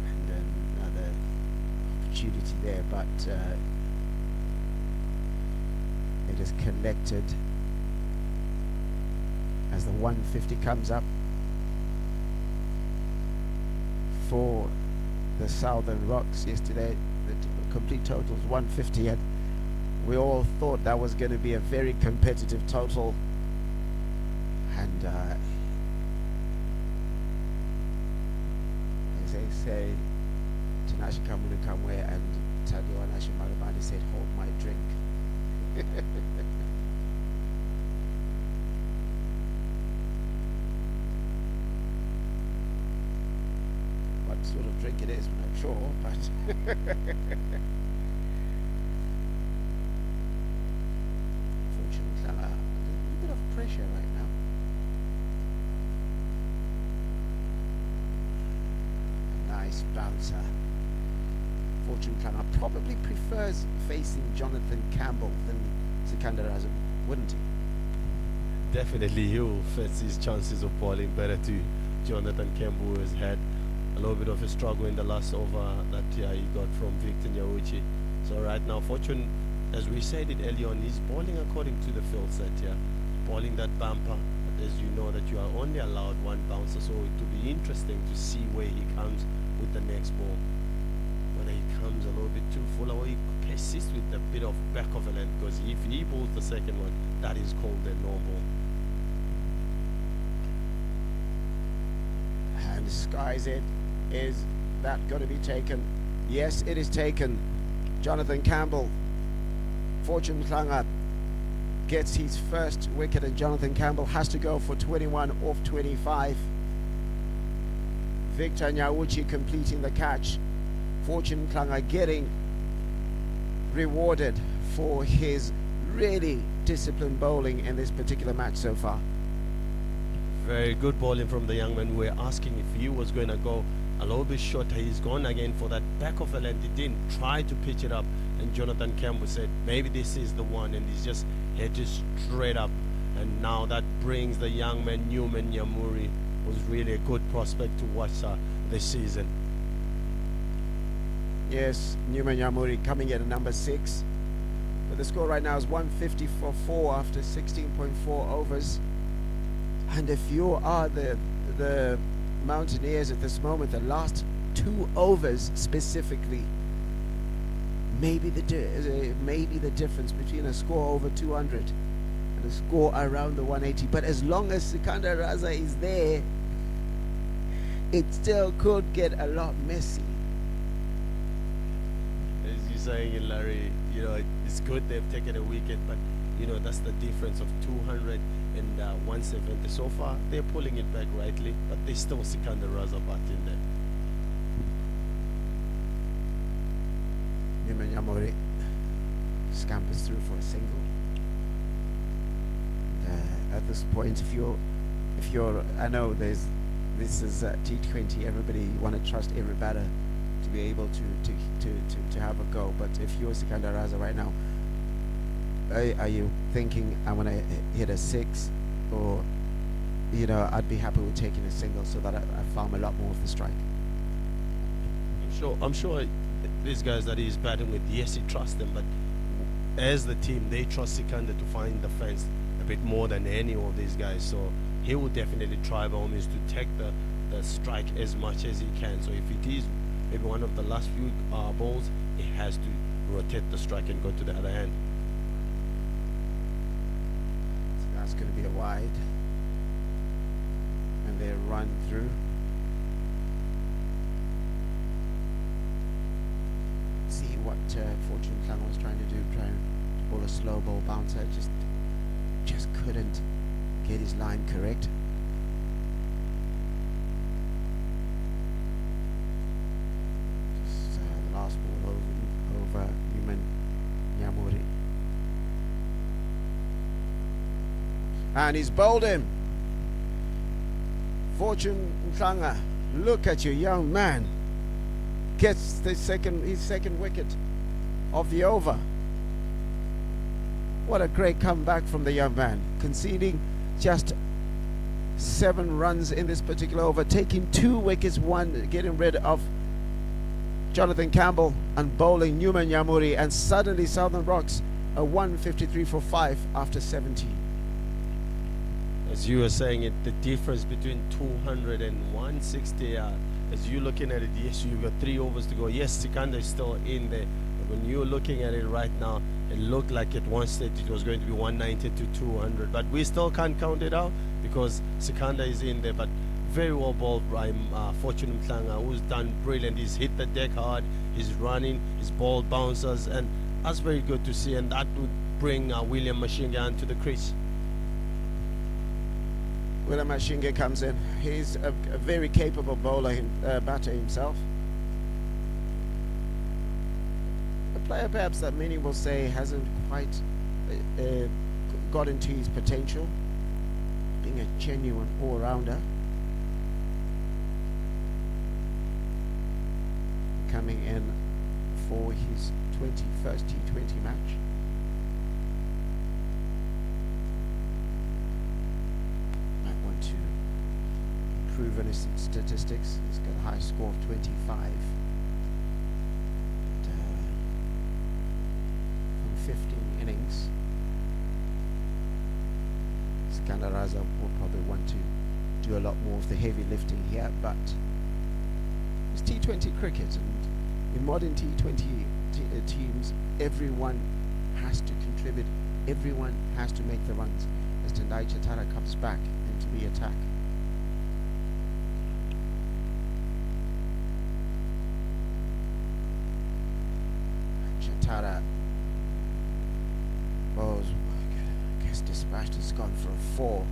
And then another opportunity there, but it is collected as the 150 comes up for the Southern Rocks yesterday. The complete total was 150, and we all thought that was going to be a very competitive total, and as they say, Tanashi Kamunu Kamwe and Tadiwa Nashimarabani said, hold my drink. What sort of drink it is, we're not sure, but Fortune Klanga, a little bit of pressure right now. A nice bouncer. Fortune Klanga probably prefers facing Jonathan Campbell than Sikandar Raza, wouldn't he?
Definitely he will fancy his chances of bowling better to Jonathan Campbell, who has had a little bit of a struggle in the last over that he got from Victor Nyauchi. So right now, Fortune, as we said it earlier on, he's bowling according to the field set here. Bowling that bumper, but as you know that you are only allowed one bouncer, so it will be interesting to see where he comes with the next ball. Whether he comes a little bit too full or he persists with a bit of back of a length, because if he bowls the second one, that is called a no ball.
And skies it. Is that going to be taken? Yes, it is taken. Jonathan Campbell, Fortune Klanga gets his first wicket, and Jonathan Campbell has to go for 21 off 25. Victor Nyauchi completing the catch. Fortune Klanga getting rewarded for his really disciplined bowling in this particular match so far.
Very good bowling from the young man. We were asking if he was going to go a little bit shorter. He's gone again for that back of the length. He didn't try to pitch it up. And Jonathan Campbell said, maybe this is the one. And he's just headed straight up. And now that brings the young man, Newman Nyamuri, who's really a good prospect to watch this season.
Yes, Newman Nyamuri coming in at number 6. But the score right now is 150 for 4 after 16.4 overs. And if you are the Mountaineers at this moment, the last 2 overs specifically, maybe the difference between a score over 200 and a score around the 180. But as long as Sikandar Raza is there, it still could get a lot messy.
As you're saying, Larry, you know, it's good they've taken a wicket, but you know, that's the difference of 200 and 170. So far, they're pulling it back rightly, but they still Sikandar Raza bat in there.
Newman Nyamuri scampers through for a single. And, at this point, if you're, I know this is T20. Everybody want to trust every batter to be able to have a go. But if you're Sikandar Raza right now, are you thinking I want to hit a 6, or you know, I'd be happy with taking a single so that I farm a lot more of the strike?
I'm sure these guys that he's batting with, yes, he trusts them, but as the team, they trust Sikandar to find the fence a bit more than any of these guys. So he will definitely try by all means to take the strike as much as he can. So if it is maybe one of the last few balls, he has to rotate the strike and go to the other hand.
So that's going to be a wide, and they run through. See what Fortune Clan was trying to do, trying to pull a slow ball bouncer, just couldn't get his line correct. Just the last ball over Newman Nyamuri. And he's bowled him. Fortune Nhlanga, look at you, young man. Gets his second wicket of the over. What a great comeback from the young man, conceding just 7 runs in this particular over, taking 2 wickets, getting rid of Jonathan Campbell and bowling Newman Nyamuri, and suddenly Southern Rocks a 153 for 5 after 17.
As you were saying, the difference between 200 and 160, as you're looking at it, yes, you've got 3 overs to go. Yes, Sikandar is still in there. But when you're looking at it right now, it looked like at one stage it was going to be 190 to 200. But we still can't count it out because Sikandar is in there. But very well bowled by Fortune Mhlanga, who's done brilliant. He's hit the deck hard, he's running, he's bowled bouncers, and that's very good to see. And that would bring William Mashinga to the crease.
William Mashinga comes in. He's a very capable bowler, batter himself. A player perhaps that many will say hasn't quite got into his potential, being a genuine all-rounder. Coming in for his 21st T20 match. To improve on his statistics. He's got a high score of 25 from 15 innings. Sikandar Raza will probably want to do a lot more of the heavy lifting here, but it's T20 cricket, and in modern T20 teams, everyone has to contribute, everyone has to make the runs as Tendai Chatara comes back into the attack. Chatara bowls, I guess dispatched, has gone for a 4.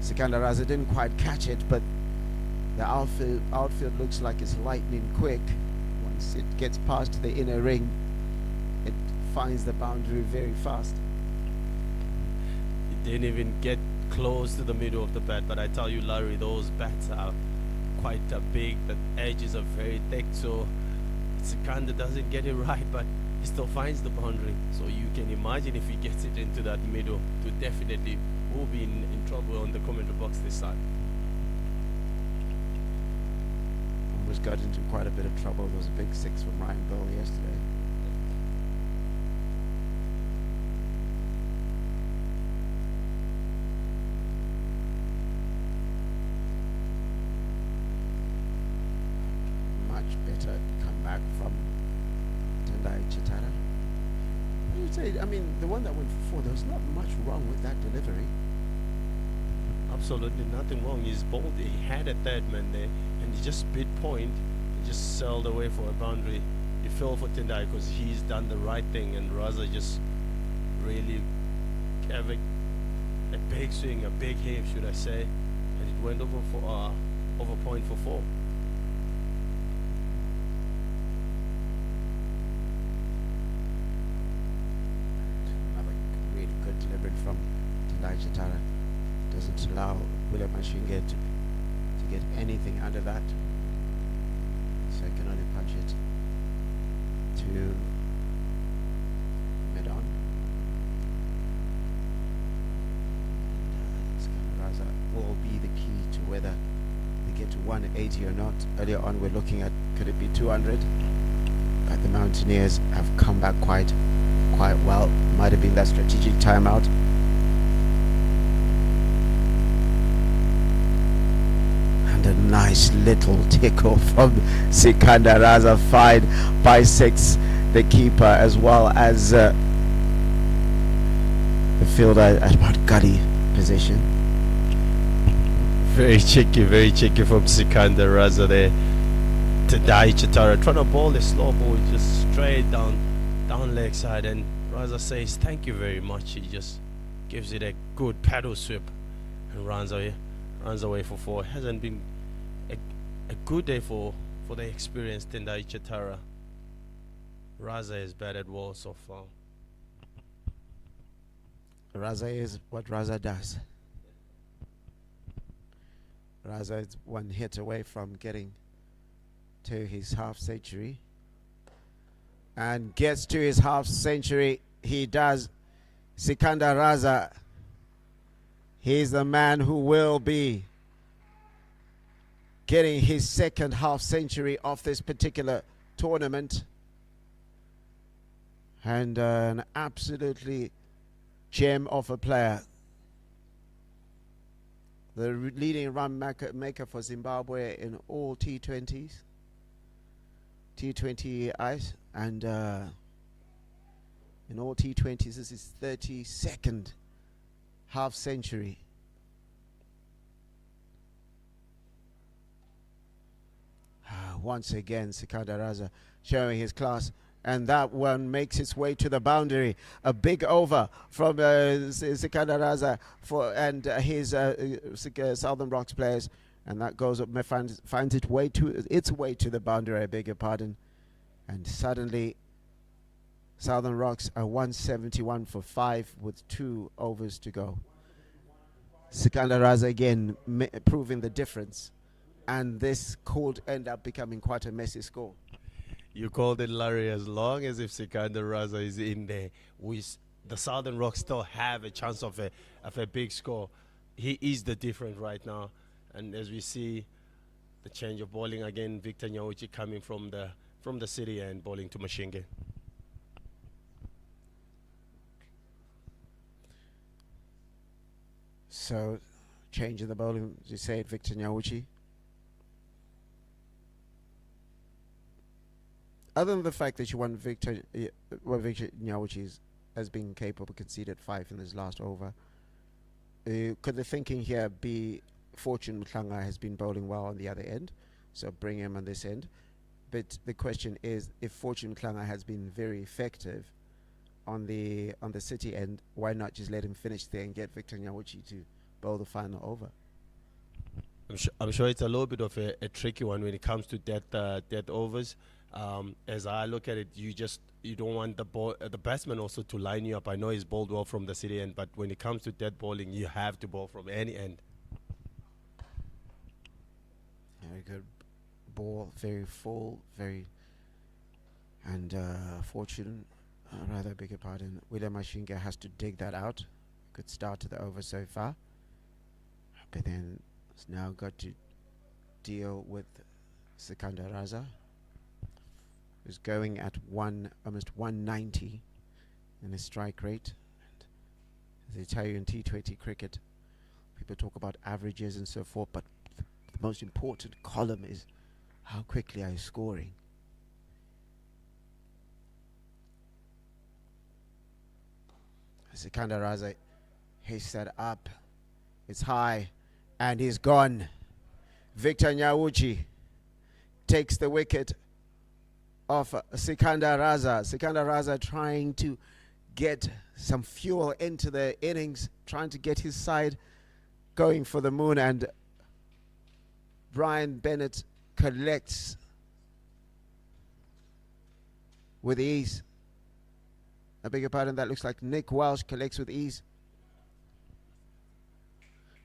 Sikandar Raza didn't quite catch it, but the outfield looks like it's lightning quick. Once it gets past the inner ring, it finds the boundary very fast.
It didn't even get close to the middle of the bat, but I tell you, Larry, those bats are quite big. The edges are very thick, so Sikandar doesn't get it right, but he still finds the boundary. So you can imagine if he gets it into that middle, to definitely will be in trouble on the commentary box this side.
Almost got into quite a bit of trouble. There was a big six from Ryan Bell yesterday. Much better comeback from Tendai Chitara. I would say, I mean, the one that went for 4, there was not much wrong with that delivery.
Absolutely nothing wrong. He's bold. He had a third man there, and he just spit point. He just sailed away for a boundary. He fell for Tendai because he's done the right thing, and Raza just really gave a big swing, a big hit, should I say, and it went over for over point for 4.
Another really good delivery from Tendai Chitara. Doesn't allow William Mashinge to get anything under that, so he can only punch it to mid-on. Raza will be the key to whether they get to 180 or not. Earlier on we're looking at could it be 200, but the Mountaineers have come back quite well. Might have been that strategic timeout. A nice little tickle from Sikandar Raza, fine by 6, the keeper as well as the fielder at about gully position.
Very cheeky from Sikandar Raza there. Tendai Chitara trying to bowl the slow ball just straight down leg side, and Raza says thank you very much. He just gives it a good paddle sweep and runs away for 4. Hasn't been a good day for the experienced Tendai Chitara. Raza has batted well so far.
Raza is what Raza does. Raza is one hit away from getting to his half century, and gets to his half century. He does. Sikandar Raza, he's the man who will be getting his second half century of this particular tournament, and an absolutely gem of a player. The leading run maker for Zimbabwe in all T20s, T20 ice, and in all T20s, this is his 32nd half century. Once again, Sikandar Raza showing his class, and that one makes its way to the boundary. A big over from Sikandar Raza and his Southern Rocks players, and that goes up, finds its way to the boundary. I beg your pardon, and suddenly Southern Rocks are 171 for 5 with 2 overs to go. Sikandar Raza again proving the difference, and this could end up becoming quite a messy score.
You called it, Larry. As long as if Sikandar Raza is in there, the Southern Rocks still have a chance of a big score. He is the difference right now, and as we see the change of bowling again, Victor Nyauchi coming from the city and bowling to Mashinge.
So, change in the bowling, as you said, Victor Nyauchi. Other than the fact that you want Victor Nyauchi has been capable, conceded 5 in his last over, could the thinking here be Fortune Mhlanga has been bowling well on the other end, so bring him on this end? But the question is, if Fortune Mhlanga has been very effective on the city end, why not just let him finish there and get Victor Nyauchi to bowl the final over?
I'm sure it's a little bit of a tricky one when it comes to death overs. As I look at it, you just you don't want the ball, the batsman also to line you up. I know he's bowled well from the city end, but when it comes to dead bowling, you have to bowl from any end.
Very good ball, very full, very and fortunate. Rather, beg your pardon. William Mashinga has to dig that out. Good start to the over so far, but then has now got to deal with Sikandar Raza, who's going at almost 190 in his strike rate. And as they tell you in T20 cricket, people talk about averages and so forth, but the most important column is how quickly are you scoring. Sikandar Raza, he's set up, it's high, and he's gone. Victor Nyauchi takes the wicket off Sikandar Raza. Sikandar Raza trying to get some fuel into the innings, trying to get his side going for the moon, and Brian Bennett collects with ease. I beg your pardon, that looks like Nick Welsh collects with ease.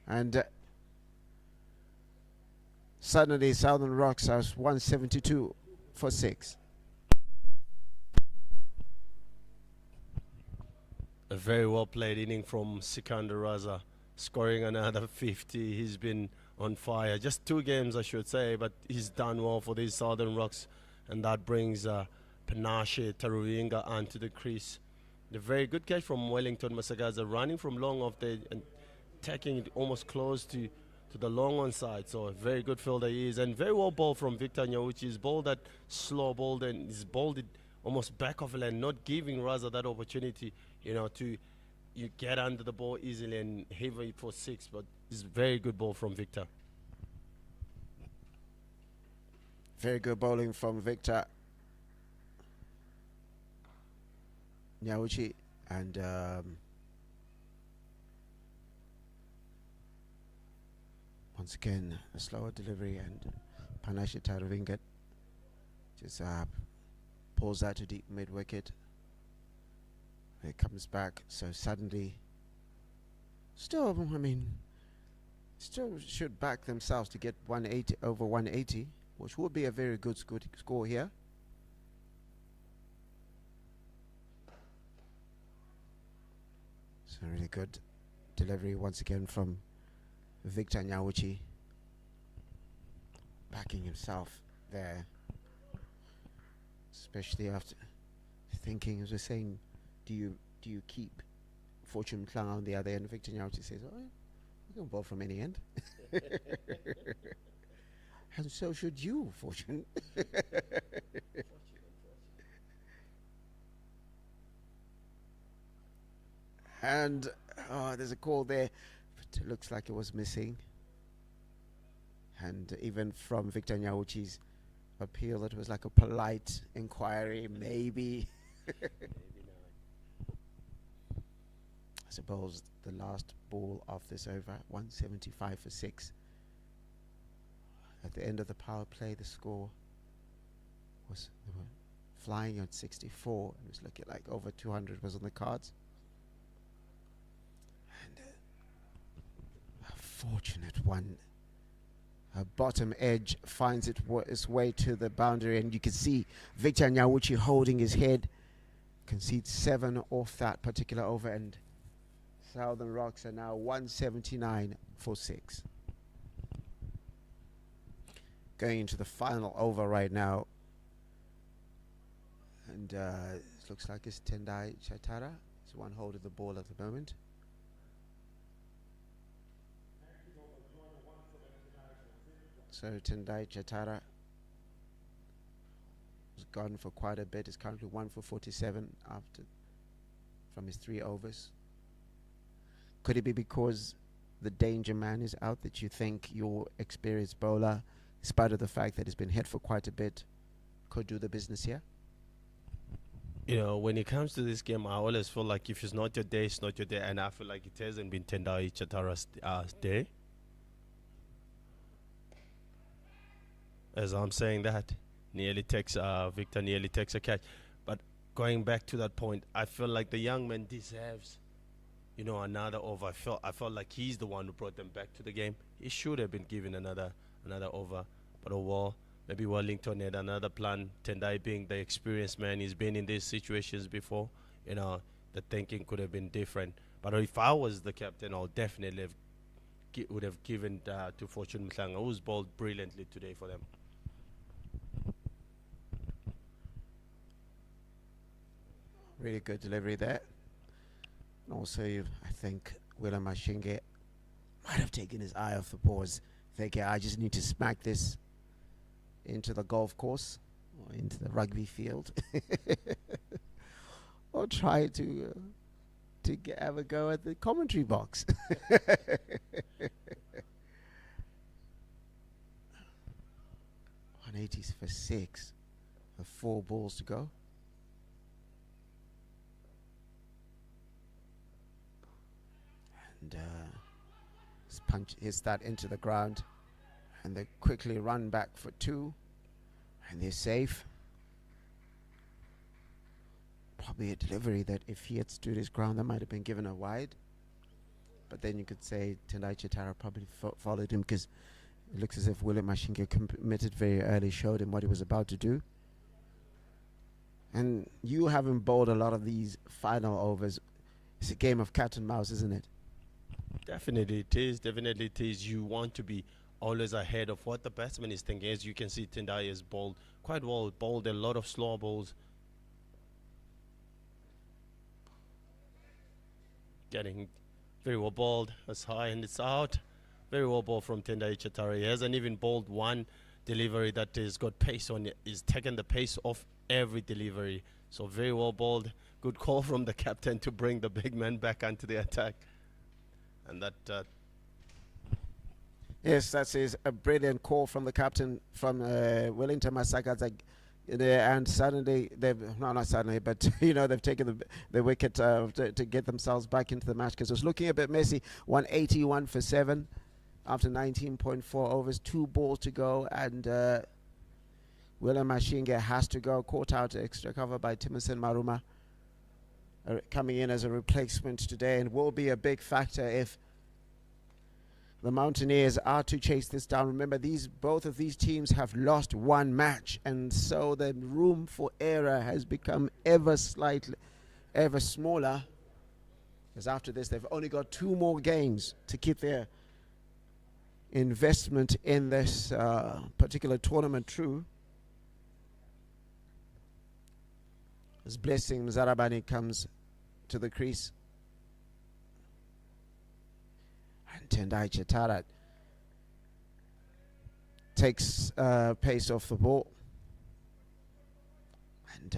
And suddenly Southern Rocks are 172 for 6.
A very well played inning from Sikandar Raza, scoring another 50. He's been on fire. Just 2 games, I should say, but he's done well for these Southern Rocks, and that brings Panache Taruinga onto the crease. A very good catch from Wellington Masagaza, running from long off there and taking it almost close to the long on side. So a very good fielder he is, and very well bowled from Victor Nyauchi. He's bowled that slow ball, and he's bowled it almost back of the line, not giving Raza that opportunity, to you get under the ball easily and have it for 6. But it's very good ball from Victor.
Very good bowling from Victor Nyauchi, and once again a slower delivery, and Panache Taruvingat just pulls that to deep mid wicket. It comes back, so suddenly still should back themselves to get 180 over 180, which would be a very good score here. So really good delivery once again from Victor Nyauchi, backing himself there, especially after thinking, as we're saying, do you keep Fortune Mklanga on the other end? Victor Nyauchi says, oh, you can bowl from any end. And so should you, Fortune. And there's a call there, but it looks like it was missing. And even from Victor Nyauchi's appeal, it was like a polite inquiry, maybe. I suppose the last ball of this over, 175 for 6. At the end of the power play, the score was flying at 64. It was looking like over 200 was on the cards. And a fortunate one. A bottom edge finds its way to the boundary, and you can see Victor Nyauchi holding his head. Concedes 7 off that particular over, and Southern Rocks are now 179 for 6. Going into the final over right now, and it looks like it's Tendai Chatara. He's the one holding the ball at the moment. So Tendai Chatara has gone for quite a bit. He's currently 1 for 47 from his 3 overs. Could it be because the danger man is out that you think your experienced bowler, in spite of the fact that he's been hit for quite a bit, could do the business here?
When it comes to this game, I always feel like if it's not your day, it's not your day. And I feel like it hasn't been Tendai Chatara's day. As I'm saying that, Victor nearly takes a catch. But going back to that point, I feel like the young man deserves, another over. I felt like he's the one who brought them back to the game. He should have been given another over. But oh well, maybe Wellington had another plan. Tendai being the experienced man, he's been in these situations before. The thinking could have been different. But if I was the captain, I'll definitely would have given to Fortune Mhlanga, who's bowled brilliantly today for them.
Really good delivery there. And also, I think Willem Mashinge might have taken his eye off the pause, thinking, I just need to smack this into the golf course or into the rugby field, or try to have a go at the commentary box. 180 for 6, with 4 balls to go. And hits that into the ground, and they quickly run back for 2, and they're safe. Probably a delivery that if he had stood his ground, that might have been given a wide. But then you could say Tendai Chitara probably followed him, because it looks as if Willem Mashinge committed very early, showed him what he was about to do. And you haven't bowled a lot of these final overs. It's a game of cat and mouse, isn't it?
Definitely it is. Definitely it is. You want to be always ahead of what the batsman is thinking. As you can see, Tendai has bowled quite well, bowled a lot of slow balls. Getting very well bowled, as high and it's out. Very well bowled from Tendai Chitara. He hasn't even bowled one delivery that has got pace on it. He's taken the pace off every delivery. So very well bowled. Good call from the captain to bring the big man back onto the attack. And that...
Yes, that is a brilliant call from the captain, from Wellington Masaka. And suddenly not suddenly, but they've taken the wicket to get themselves back into the match, because it was looking a bit messy. 181 for 7 after 19.4 overs, 2 balls to go, and Willem Mashinge has to go, caught out extra cover by Timothy Maruma, coming in as a replacement today, and will be a big factor if the Mountaineers are to chase this down. Remember, both of these teams have lost one match, and so the room for error has become ever smaller, because after this they've only got 2 more games to keep their investment in this particular tournament true. As Blessing Zarabani comes to the crease, and Tendai Chitara takes pace off the ball, and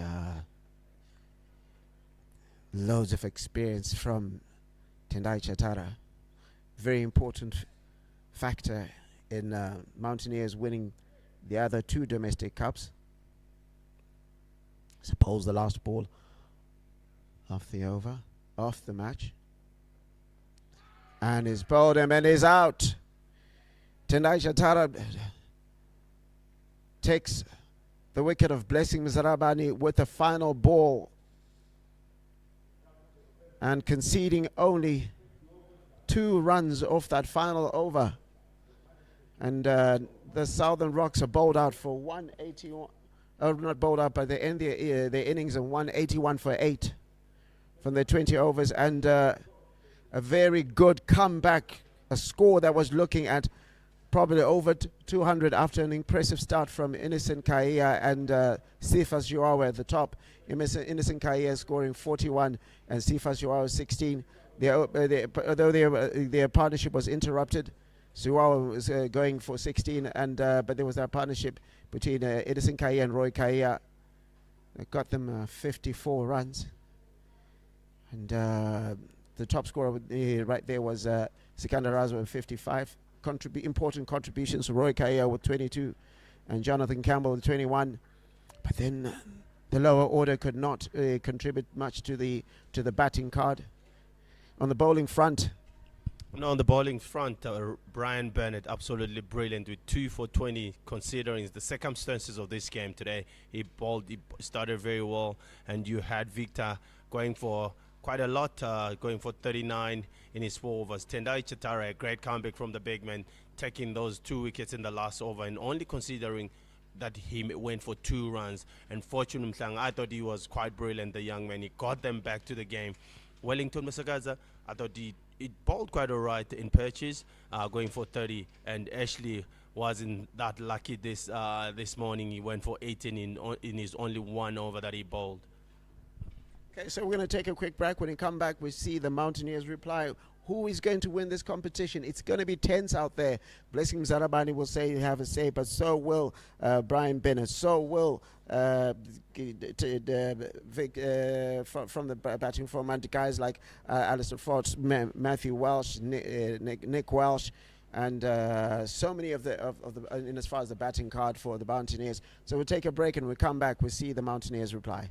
loads of experience from Tendai Chitara. Very important factor in Mountaineers winning the other 2 domestic cups. Suppose the last ball off the match. And is bowled him and is out. Tendai Chitara takes the wicket of Blessing Mzarabani with the final ball, and conceding only 2 runs off that final over. And the Southern Rocks are bowled out for 181. Not bowled out, but they end their innings in 181 for 8 from their 20 overs, and a very good comeback, a score that was looking at probably over 200 after an impressive start from Innocent Kaia and Sifas Joao at the top. Innocent Kaia scoring 41 and Sifas Joao 16. Although their partnership was interrupted, Joao was going for 16, and but there was that partnership between Innocent Kaia and Roy Kaia that got them 54 runs. And the top scorer right there was Sikandar Raza with 55. Important contributions to Roy Kaia with 22 and Jonathan Campbell with 21. But then the lower order could not contribute much to the batting card. On the bowling front,
No, on the bowling front, Brian Bennett absolutely brilliant with 2 for 20. Considering the circumstances of this game today, he started very well, and you had Victor going for quite a lot, going for 39 in his 4 overs. Tendai Chatara, a great comeback from the big man, taking those 2 wickets in the last over, and only considering that he went for 2 runs. And Fortune Mhlang, I thought he was quite brilliant, the young man. He got them back to the game. Wellington Masagaza, I thought he bowled quite alright in pitches, going for 30. And Ashley wasn't that lucky this morning. He went for 18 in his only 1 over that he bowled.
Okay, so we're going to take a quick break. When we come back, we see the Mountaineers reply. Who is going to win this competition? It's going to be tense out there. Blessing Zarabani will say have a say, but so will Brian Bennett. So will Vic, from the batting format, guys like Alistair Fox, Matthew Welsh, Nick Welsh, and so many of the in as far as the batting card for the Mountaineers. So we'll take a break, and we'll come back. We'll see the Mountaineers reply.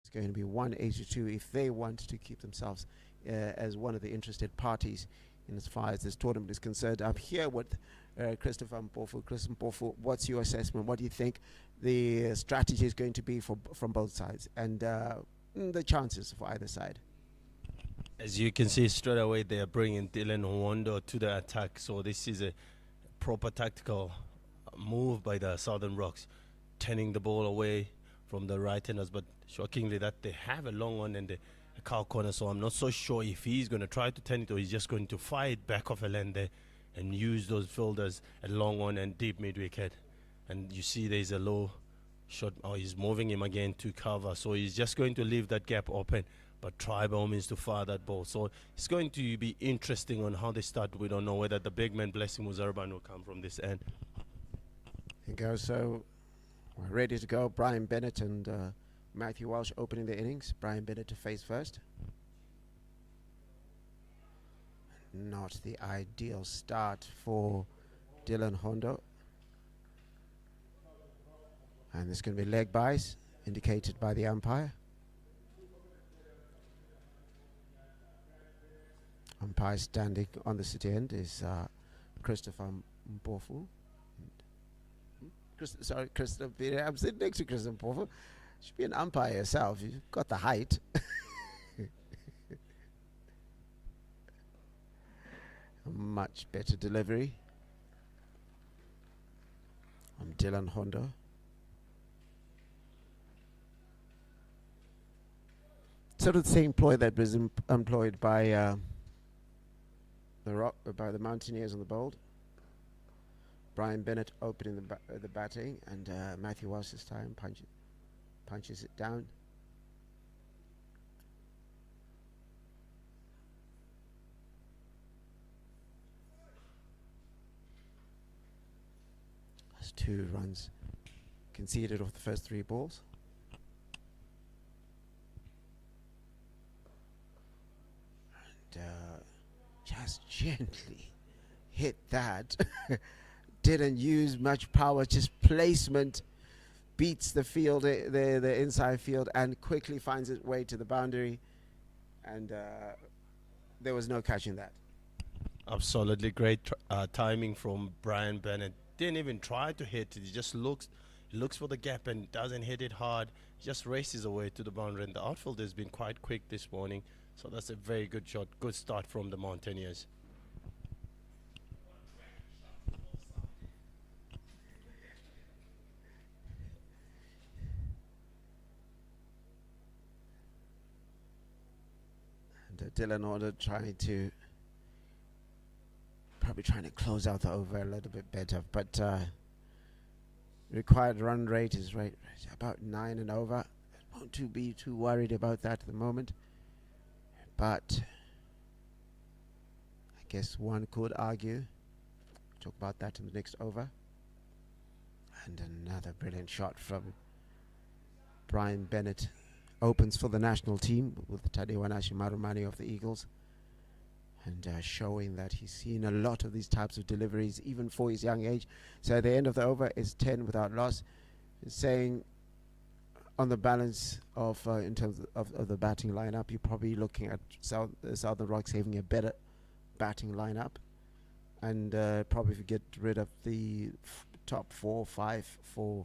It's going to be 182 if they want to keep themselves as one of the interested parties in as far as this tournament is concerned. I'm here with Christopher Mpofu. Chris Mpofu, what's your assessment? What do you think the strategy is going to be from both sides, and the chances for either side?
As you can see straight away, they are bringing Dylan Nwondo to the attack. So this is a proper tactical move by the Southern Rocks, turning the ball away from the right-handers. But shockingly, that they have a long one and a cow corner. So I'm not so sure if he's going to try to turn it or he's just going to fight back off a land there and use those fielders, a long one and deep mid-wicket. And you see there's a low shot. Oh, he's moving him again to cover. So he's just going to leave that gap open, but try by all means to fire that ball. So it's going to be interesting on how they start. We don't know whether the big man Blessing Muzaraban will come from this end.
Here goes. So we're ready to go. Brian Bennett and Matthew Walsh opening the innings. Brian Bennett to face first. Not the ideal start for Dylan Hondo. And there's going to be leg byes indicated by the umpire. Umpire standing on the city end is Christopher Mpofu. Christopher, I'm sitting next to Christopher Mpofu. Should be an umpire yourself. You've got the height. A much better delivery on Dylan Hondo. Sort of the same ploy that was employed by the Mountaineers on the bowled. Brian Bennett opening the batting, and Matthew Walsh this time punches it down. That's 2 runs conceded off the first 3 balls. And just gently hit that. Didn't use much power, just placement. Beats the field, the inside field, and quickly finds its way to the boundary. And there was no catching that.
Absolutely great timing from Brian Bennett. Didn't even try to hit it. He just looks for the gap and doesn't hit it hard. Just races away to the boundary. And the outfield has been quite quick this morning. So that's a very good shot. Good start from the Mountaineers.
And Dylan Hondo trying to close out the over a little bit better, but required run rate is right about 9 and over. Don't to be too worried about that at the moment, but I guess one could argue. Talk about that in the next over. And another brilliant shot from Brian Bennett. Opens for the national team with Tadewanashi Marumani of the Eagles, and showing that he's seen a lot of these types of deliveries even for his young age. So at the end of the over is 10 without loss. It's saying on the balance of in terms of the batting lineup, you're probably looking at Southern Rocks having a better batting lineup, and probably if you get rid of the top 4 or 5 for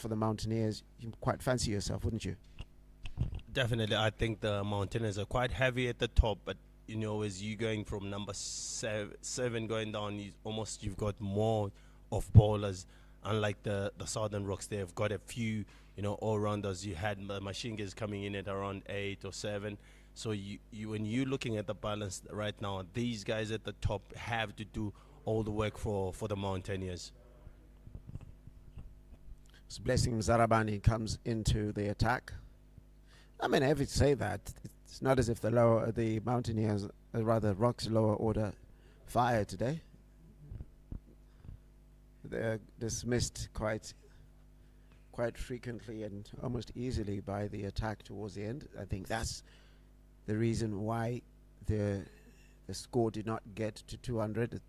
the Mountaineers, you quite fancy yourself, wouldn't you?
Definitely. I think the Mountaineers are quite heavy at the top, but you know, as you going from number 7 going down, you've got more of bowlers. Unlike the Southern Rocks, they've got a few, all-rounders. You had machine guns coming in at around 8 or 7. So you when you're looking at the balance right now, these guys at the top have to do all the work for the Mountaineers.
So Blessing Zarabani comes into the attack. I mean, I have to say that it's not as if the Mountaineers, rather Rocks lower order, fire today. They're dismissed quite frequently and almost easily by the attack towards the end. I think that's the reason why the score did not get to 200.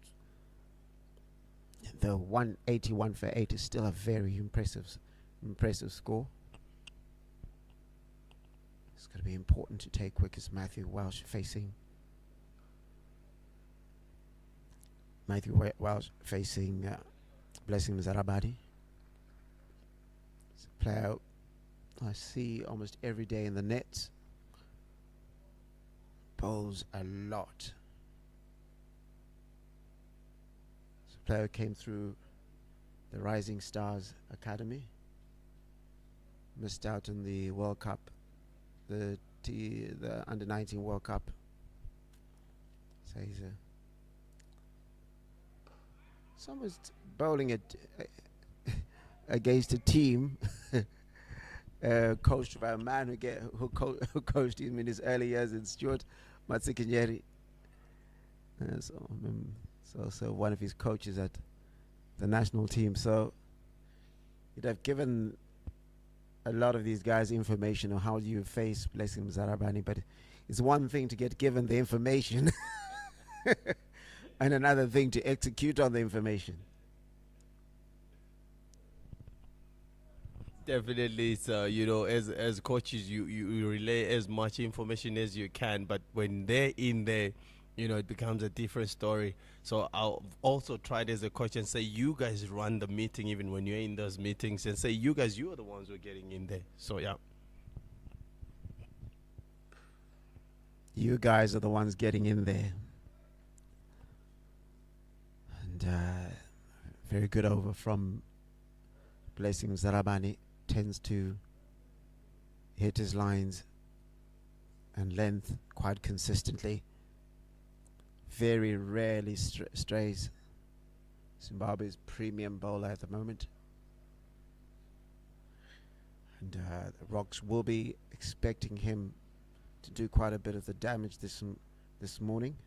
The 181 for 8 is still a very impressive score. It's going to be important to take quick as Matthew Welsh facing Blessing Zarabani. It's a player I see almost every day in the net. Bowls a lot. This player came through the Rising Stars Academy. Missed out on the World Cup, the Under-19 World Cup. So he's almost bowling it against a team coached by a man who coached him in his early years in Stuart Matsikinyeri. So one of his coaches at the national team. So he'd have given a lot of these guys information on how you face Blessing Zarabani, but it's one thing to get given the information and another thing to execute on the information.
Definitely, so as coaches, you relay as much information as you can, but when they're in there, it becomes a different story. So I'll also tried as a coach and say, you guys run the meeting even when you're in those meetings, and say, you are the ones who are getting in there. So yeah.
You guys are the ones getting in there. And very good over from Blessing Zarabani. Tends to hit his lines and length quite consistently. Very rarely strays. Zimbabwe's premium bowler at the moment. And the Rocks will be expecting him to do quite a bit of the damage this morning.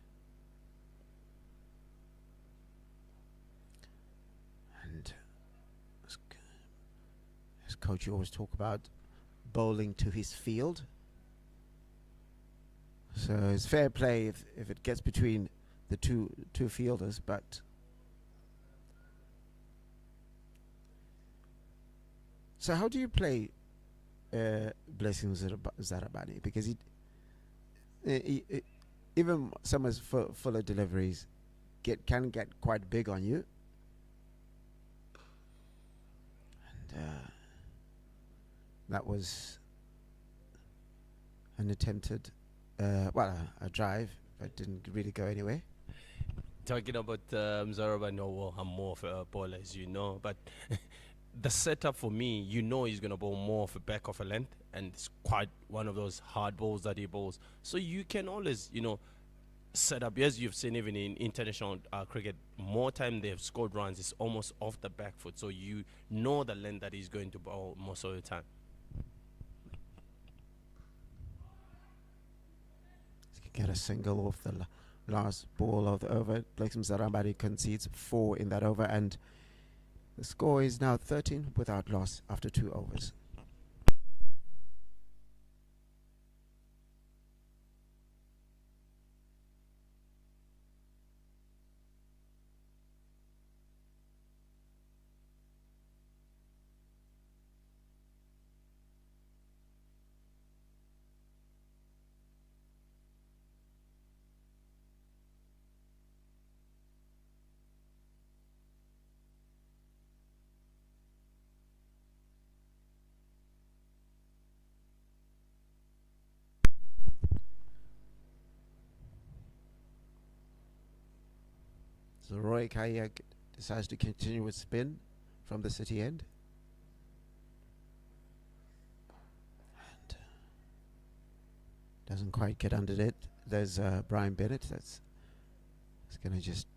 And as coach, you always talk about bowling to his field. So it's fair play if it gets between the two fielders, but so how do you play Blessing Zarabani? Because he even some of his fuller deliveries can get quite big on you, and that was an attempted a drive, but didn't really go anywhere.
Talking about Zarabani, well, I'm more of a bowler, as you know, but the setup for me, he's going to bowl more of a back of a length, and it's quite one of those hard balls that he bowls. So you can always, set up, as you've seen even in international cricket, more time they've scored runs, it's almost off the back foot. So the length that he's going to bowl most of the time.
Get a single off the last ball of the over. Blessing Zarabani concedes 4 in that over, and the score is now 13 without loss after 2 overs. So Roy Kaya decides to continue with spin from the city end. And doesn't quite get under it. There's Brian Bennett. That's going to just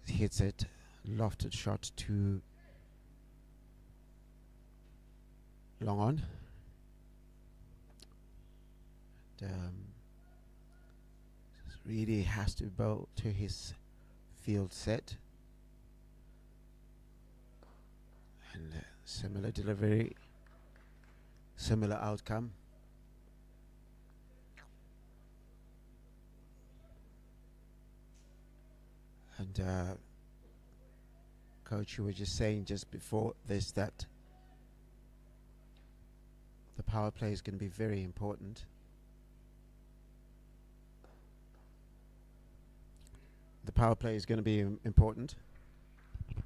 hits it. Lofted shot to long on. And, really has to bowl to his field set, and similar delivery, similar outcome. And coach, you were just saying just before this that The power play is going to be very important. The power play is going to be important.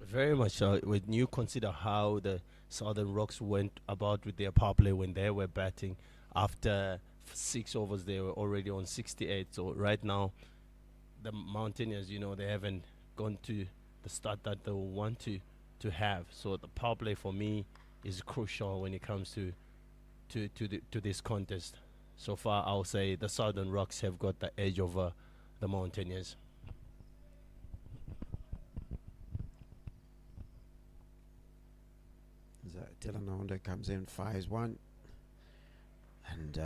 Very much so. When you consider how the Southern Rocks went about with their power play when they were batting, after 6 overs they were already on 68. So right now, the Mountaineers, they haven't gone to the start that they want to have. So the power play for me is crucial when it comes to this contest. So far, I'll say the Southern Rocks have got the edge over the Mountaineers.
So Dylan Honda comes in, fires one. And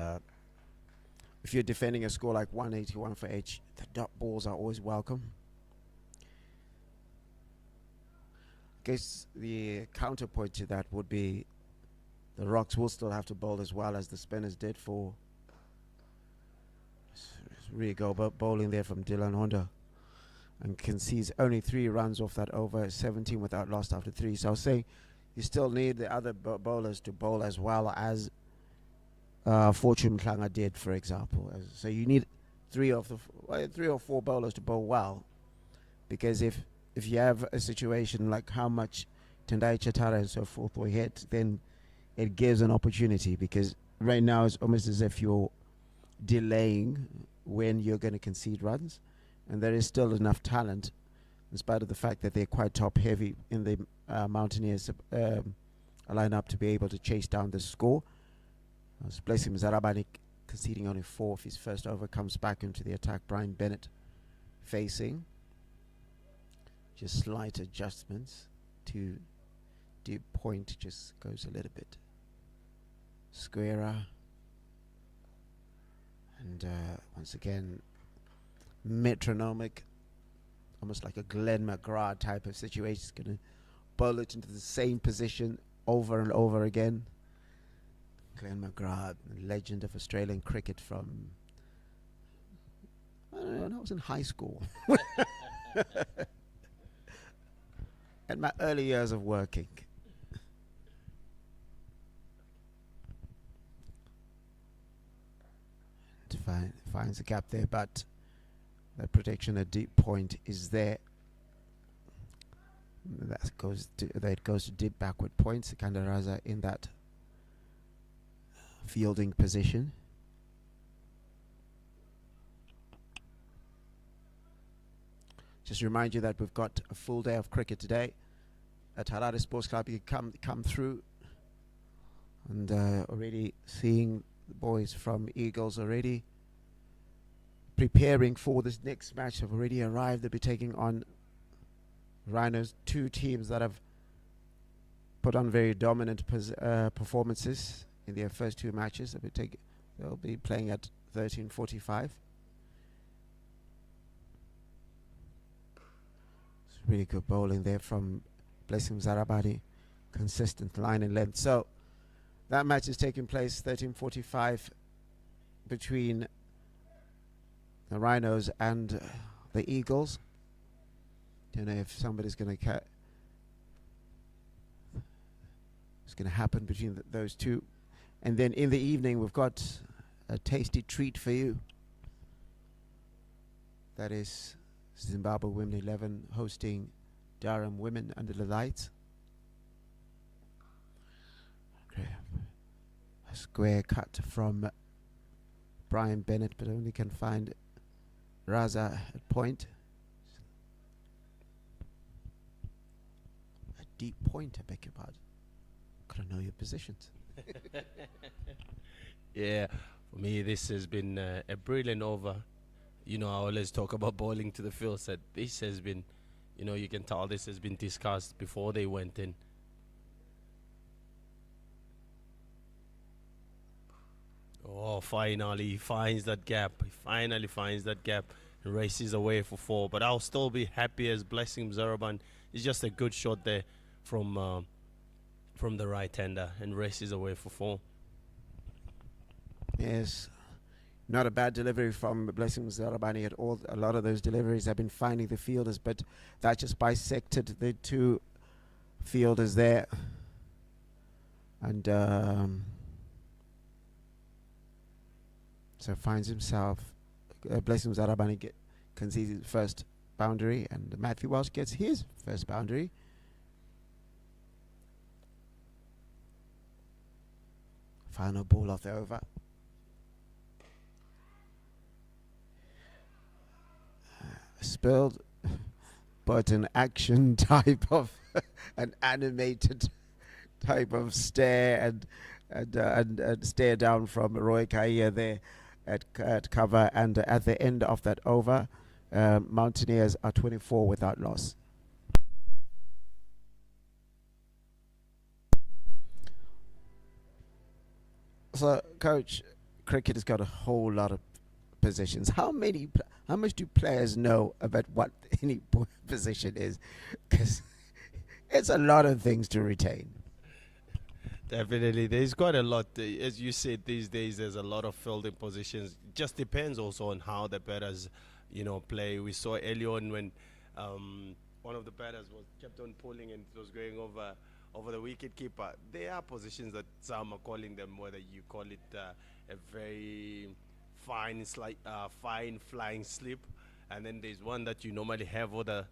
if you're defending a score like 181 for H, the dot balls are always welcome. I guess the counterpoint to that would be the Rocks will still have to bowl as well as the spinners did for really go bowling there from Dylan Honda, and concedes only 3 runs off that over, 17 without lost after 3. So I was saying you still need the other bowlers to bowl as well as Fortune Mhlanga did, for example. So you need 3 or 4 bowlers to bowl well, because if you have a situation like how much Tendai Chatara and so forth were hit, then it gives an opportunity, because right now it's almost as if you're delaying when you're going to concede runs, and there is still enough talent, in spite of the fact that they're quite top heavy in the Mountaineers lineup, to be able to chase down the score. Blessing Zarabani conceding only 4 of his first over, comes back into the attack. Brian Bennett facing, just slight adjustments to deep point, just goes a little bit squarer, and once again metronomic, almost like a Glenn McGrath type of situation. He's going to bowl it into the same position over and over again. Glenn McGrath, legend of Australian cricket from, I don't know, when I was in high school. At my early years of working. Finds a gap there, but the protection at deep point is there. That goes to deep backward points. Kandaraza in that fielding position. Just remind you that we've got a full day of cricket today at Harare Sports Club. You can come through, and already seeing the boys from Eagles already preparing for this next match. Have already arrived. They'll be taking on Rhinos, 2 teams that have put on very dominant performances in their first 2 matches. They'll be playing at 13:45. It's really good bowling there from Blessing Zarabani, consistent line and length. So that match is taking place 13:45 between the Rhinos and the Eagles. Don't know if somebody's going to it's going to happen between those two. And then in the evening we've got a tasty treat for you. That is Zimbabwe Women 11 hosting Durham Women under the lights. Okay. A square cut from Brian Bennett, but only can find Raza at point. A deep point, I beg your pardon. Gotta know your positions.
Yeah, for me this has been a brilliant over. I always talk about bowling to the field. Said this has been, you can tell this has been discussed before they went in. Oh, finally he finds that gap. He finally finds that gap and races away for 4. But I'll still be happy as Blessing Zaraban. It's just a good shot there from the right-hander and races away for 4.
Yes, not a bad delivery from Blessing Zarabani at all. A lot of those deliveries have been finding the fielders, but that just bisected the 2 fielders there. And So finds himself, Blessing Zarabani concedes his first boundary, and Matthew Walsh gets his first boundary. Final ball of the over. Spilled, but an action type of, an animated type of stare and stare down from Roy Kaya there at cover, and at the end of that over, Mountaineers are 24 without loss. So, coach, cricket has got a whole lot of positions. How much do players know about what any position is? Because it's a lot of things to retain.
Definitely, there's quite a lot. As you said, these days there's a lot of fielding positions. Just depends also on how the batters, play. We saw early on when one of the batters kept on pulling and it was going over the wicket keeper. There are positions that some are calling them, whether you call it a very fine flying slip, and then there's one that you normally have over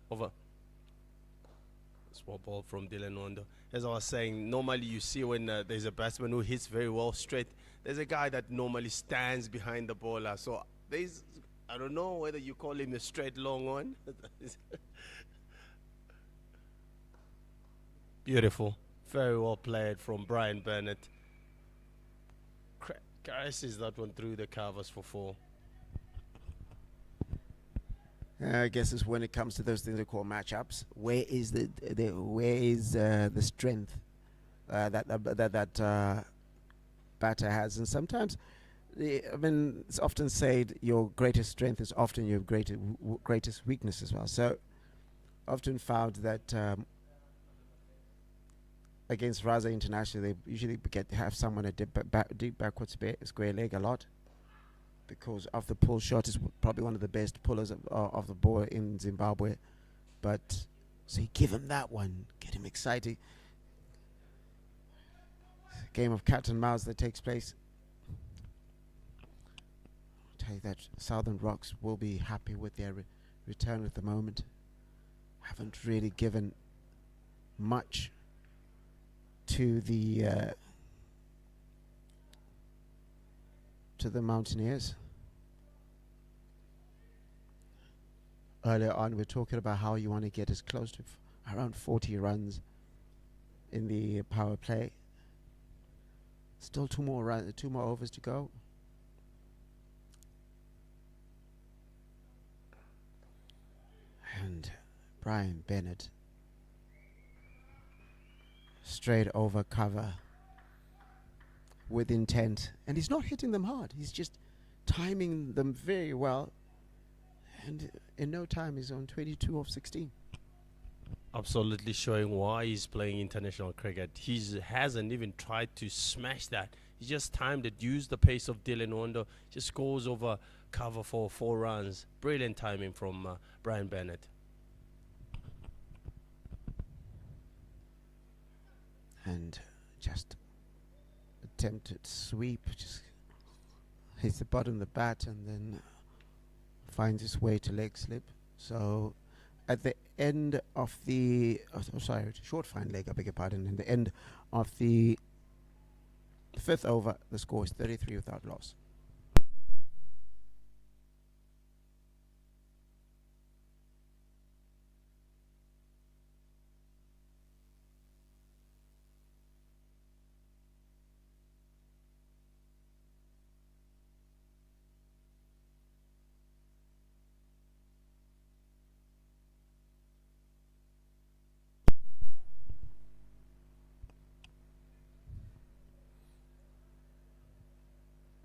small ball from Dylan Wando. As I was saying, normally you see when there's a batsman who hits very well straight, there's a guy that normally stands behind the bowler. So I don't know whether you call him a straight long one. Beautiful. Very well played from Brian Bennett. Caresses that one through the covers for 4.
I guess it's when it comes to those things they call matchups. Where is the strength that batter has? And sometimes, it's often said your greatest strength is often your greatest weakness as well. So, often found that against Raza International, they usually have someone a deep backward square leg a lot, because of the pull shot is probably one of the best pullers of the ball in Zimbabwe. But so you give him that one, get him excited. Game of cat and mouse that takes place. I'll tell you that Southern Rocks will be happy with their return at the moment. Haven't really given much to the Mountaineers. Earlier on, we were talking about how you want to get as close to around 40 runs in the power play. Still two more overs to go. And Brian Bennett, straight over cover with intent, and he's not hitting them hard, he's just timing them very well, and in no time he's on 22 of 16.
Absolutely showing why he's playing international cricket. He hasn't even tried to smash that. He just timed it, used the pace of Dylan Wando, just goes over cover for 4 runs. Brilliant timing from Brian Bennett.
And just attempted sweep, just hits the bottom of the bat and then finds his way to leg slip. So at the end of the short fine leg, I beg your pardon, in the end of the 5th over, the score is 33 without loss.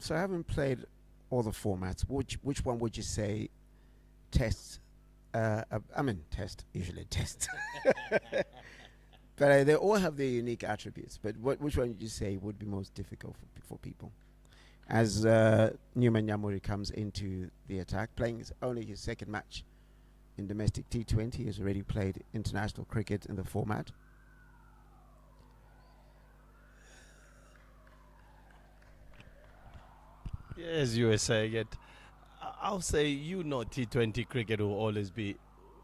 So I haven't played all the formats. Which one would you say tests? Usually tests. But they all have their unique attributes. But which one would you say would be most difficult for people? As Newman Nyamuri comes into the attack, playing only his 2nd match in domestic T20. He has already played international cricket in the format.
As you were saying it, I'll say T20 cricket will always be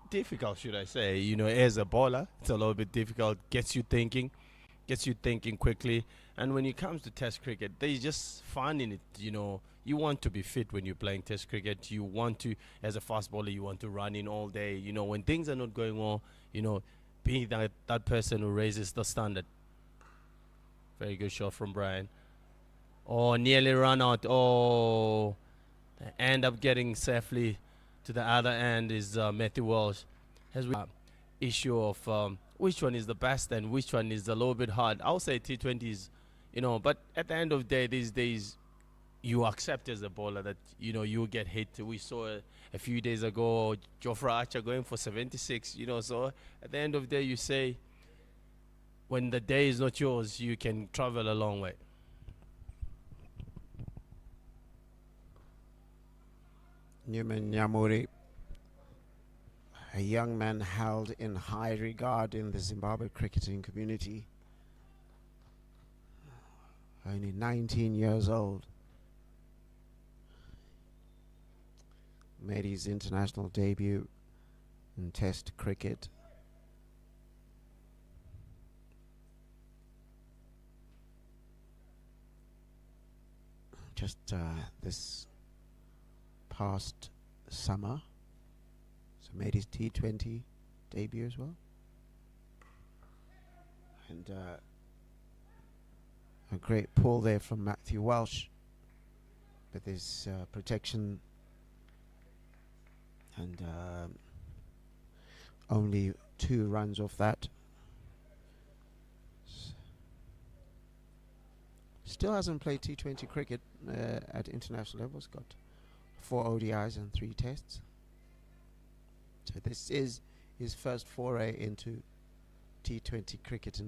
difficult, should I say? As a bowler, it's a little bit difficult. Gets you thinking quickly. And when it comes to Test cricket, there's just fun in it. You want to be fit when you're playing Test cricket. You want to, as a fast bowler, you want to run in all day. When things are not going well, be that person who raises the standard. Very good shot from Brian. Oh, nearly run out. Oh, end up getting safely to the other end is Matthew Walsh. Has we issue of which one is the best and which one is a little bit hard. I'll say T20s, but at the end of the day, these days, you accept as a bowler that you get hit. We saw a few days ago Jofra Archer going for 76. So at the end of the day, you say when the day is not yours, you can travel a long way.
Newman Nyamuri, a young man held in high regard in the Zimbabwe cricketing community, only 19 years old, made his international debut in Test cricket. Just this past summer, so made his T20 debut as well, and a great pull there from Matthew Walsh with his protection, and only 2 runs off that. Still hasn't played T20 cricket at international levels. Got 4 ODIs and 3 tests. So this is his first foray into T20 cricket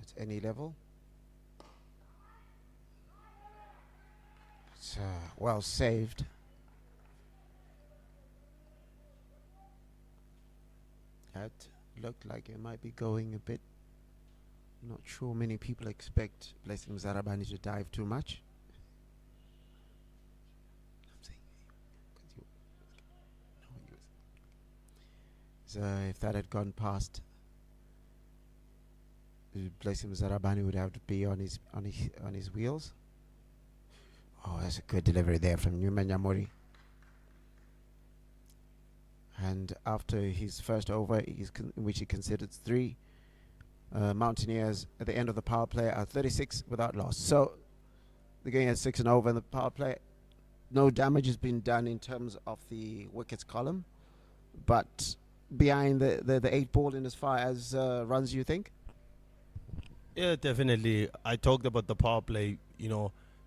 at any level. It's well saved. That looked like it might be going a bit. Not sure many people expect Blessing Zarabani to dive too much. So if that had gone past, Blessing Zarabani would have to be on his wheels. Oh, that's a good delivery there from Newman Nyamuri. And after his first over, in which he considered 3, Mountaineers at the end of the power play are 36 without loss. So they're going at 6 and over in the power play. No damage has been done in terms of the wickets column, but behind the 8 ball in as far as runs, you think?
Yeah, definitely. I talked about the power play,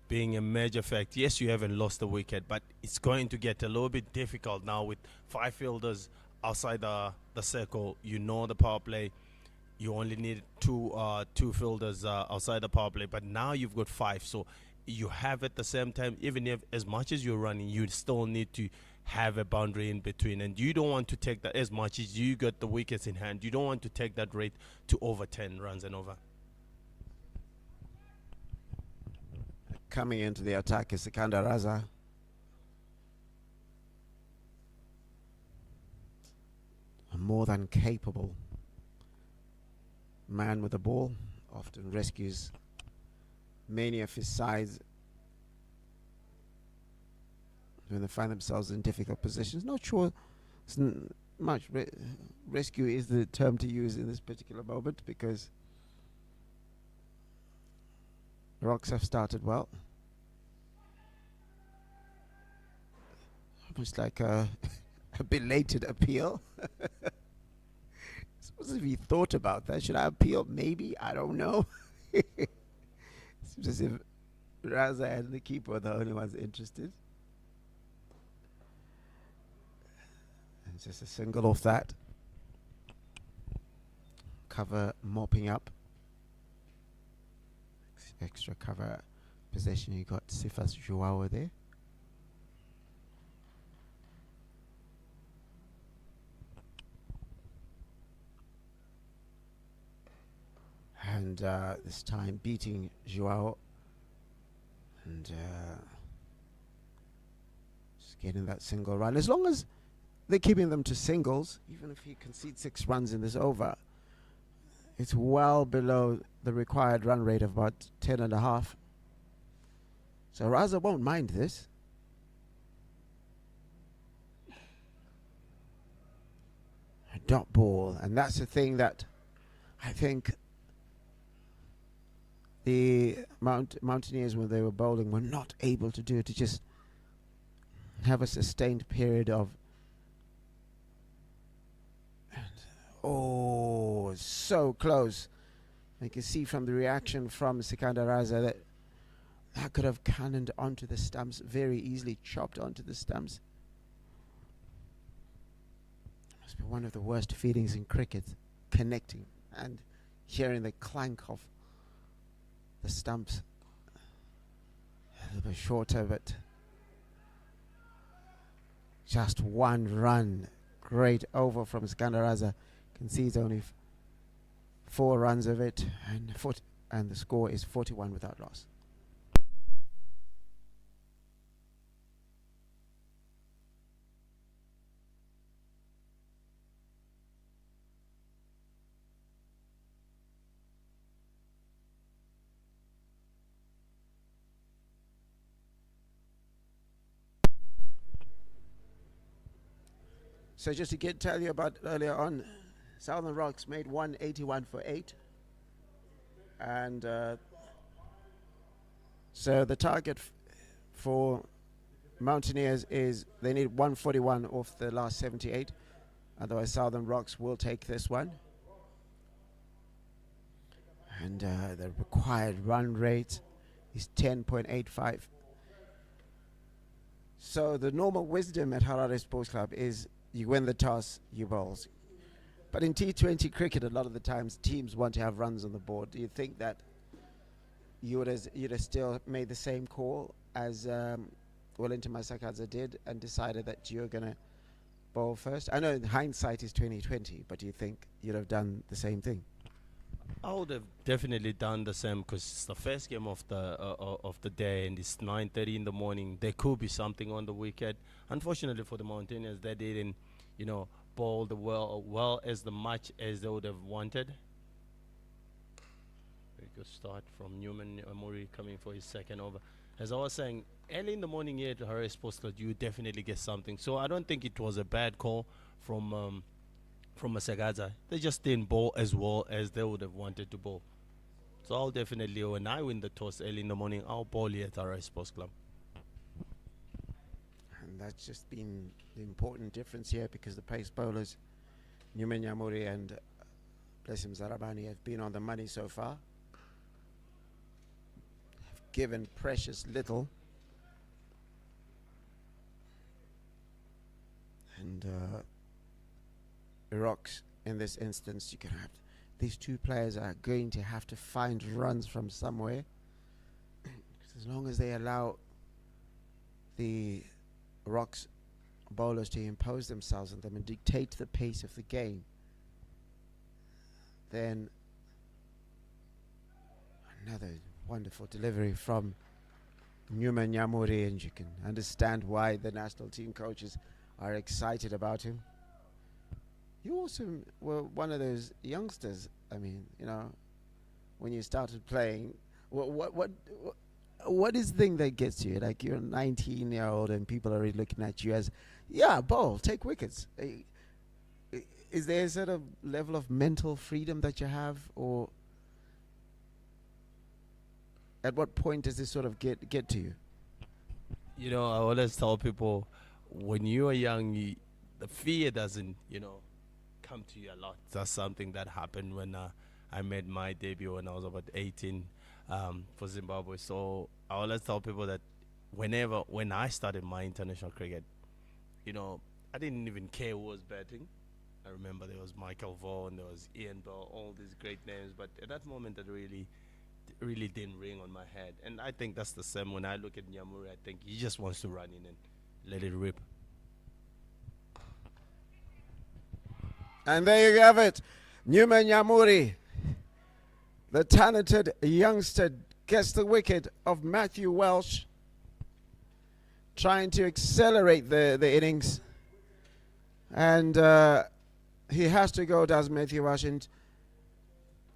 being a major fact. Yes, you haven't lost the wicket, but it's going to get a little bit difficult now with 5 fielders outside the circle. The power play. You only need two fielders outside the power play, but now you've got 5. So you have at the same time, even if as much as you're running, you still need to have a boundary in between, and you don't want to take that as much as you got the wickets in hand. You don't want to take that rate to over 10 runs and over.
Coming into the attack is Sikandar Raza. A more than capable man with the ball, often rescues many of his sides when they find themselves in difficult positions. Not sure much rescue is the term to use in this particular moment, because Rocks have started well. Almost like a belated appeal. Suppose if he thought about that, should I appeal? Maybe, I don't know. Seems as if Raza and the keeper are the only ones interested. And just a single off that. Cover mopping up. Extra cover possession. You got Sifas Joao there. And this time beating Joao, and Just getting that single run. As long as they're keeping them to singles, even if he concedes 6 runs in this over, it's well below the required run rate of about 10.5. So Raza won't mind this. A dot ball, and that's the thing that I think the Mountaineers, when they were bowling, were not able to do, to just have a sustained period of. Oh, so close. You can see from the reaction from Sikandar Raza that could have cannoned onto the stumps very easily, chopped onto the stumps. Must be one of the worst feelings in cricket, connecting and hearing the clank of the stumps. A little bit shorter, but just one run. Great over from Sikandar Raza. Concedes only 4 runs of it, and the score is 41 without loss. So just to tell you about earlier on, Southern Rocks made 181 for 8. And so the target for Mountaineers is they need 141 off the last 78. Otherwise Southern Rocks will take this one. And the required run rate is 10.85. So the normal wisdom at Harare Sports Club is you win the toss, you bowls. But in T20 cricket, a lot of the times teams want to have runs on the board. Do you think that you'd have still made the same call as Wellington Masakadza did and decided that you're going to bowl first? I know in hindsight is 2020, but do you think you'd have done the same thing?
I would have definitely done the same because it's the first game of the day and it's 9:30 in the morning. There could be something on the wicket. Unfortunately for the Mountaineers, they didn't, bowl the well as the much as they would have wanted. Very good start from Newman Amuri coming for his second over. As I was saying, early in the morning here at Harare Sports Club, you definitely get something. So I don't think it was a bad call from Masagaza. They just didn't bowl as well as they would have wanted to bowl. So I'll definitely, when I win the toss early in the morning, I'll bowl here at Harare Sports Club.
And that's just been the important difference here because the pace bowlers, Newman Yamuri and Blessim Zarabani, have been on the money so far. Have given precious little. And the Rocks, in this instance, these two players are going to have to find runs from somewhere. Because as long as they allow the Rocks bowlers to impose themselves on them and dictate the pace of the game, then another wonderful delivery from Newman Yamuri, and you can understand why the national team coaches are excited about him. You also were one of those youngsters. I mean, when you started playing, what is the thing that gets you? Like, you're a 19-year-old and people are already looking at you as, bowl, take wickets. Is there a sort of level of mental freedom that you have, or at what point does this sort of get to you?
I always tell people, when you are young, the fear doesn't, come to you a lot. That's something that happened when I made my debut when I was about 18 for Zimbabwe. So I always tell people that when I started my international cricket, I didn't even care who was batting. I remember there was Michael Vaughan, there was Ian Bell, all these great names. But at that moment, that really didn't ring on my head. And I think that's the same when I look at Nyamuri. I think he just wants to run in and let it rip.
And there you have it. Newman Yamuri, the talented youngster, gets the wicket of Matthew Welsh. trying to accelerate the innings. And he has to go, does Matthew Washington.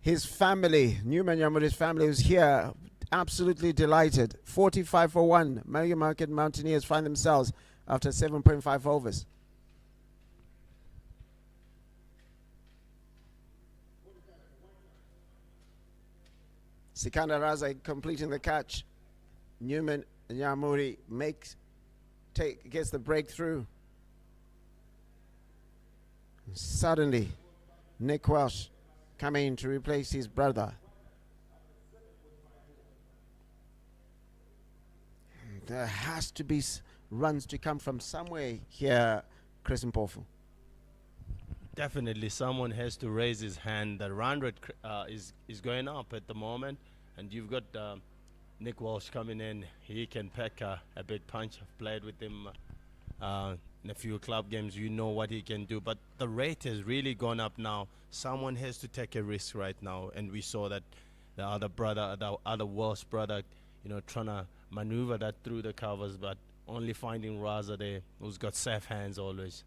His family, Newman Yamuri's family, who's here, absolutely delighted. 45 for 1. Marion Market Mountaineers find themselves after 7.5 overs. Sikandar Raza completing the catch. Newman Nyamuri gets the breakthrough. Suddenly, Nick Welsh coming in to replace his brother. There has to be runs to come from somewhere here, Chris Mpofu.
Definitely, someone has to raise his hand. The run rate is going up at the moment, and you've got Nick Walsh coming in. He can pack a big punch. I've played with him in a few club games. You know what he can do, but the rate has really gone up now. Someone has to take a risk right now, and we saw that the other Walsh brother, trying to maneuver that through the covers, but only finding Raza there, who's got safe hands always.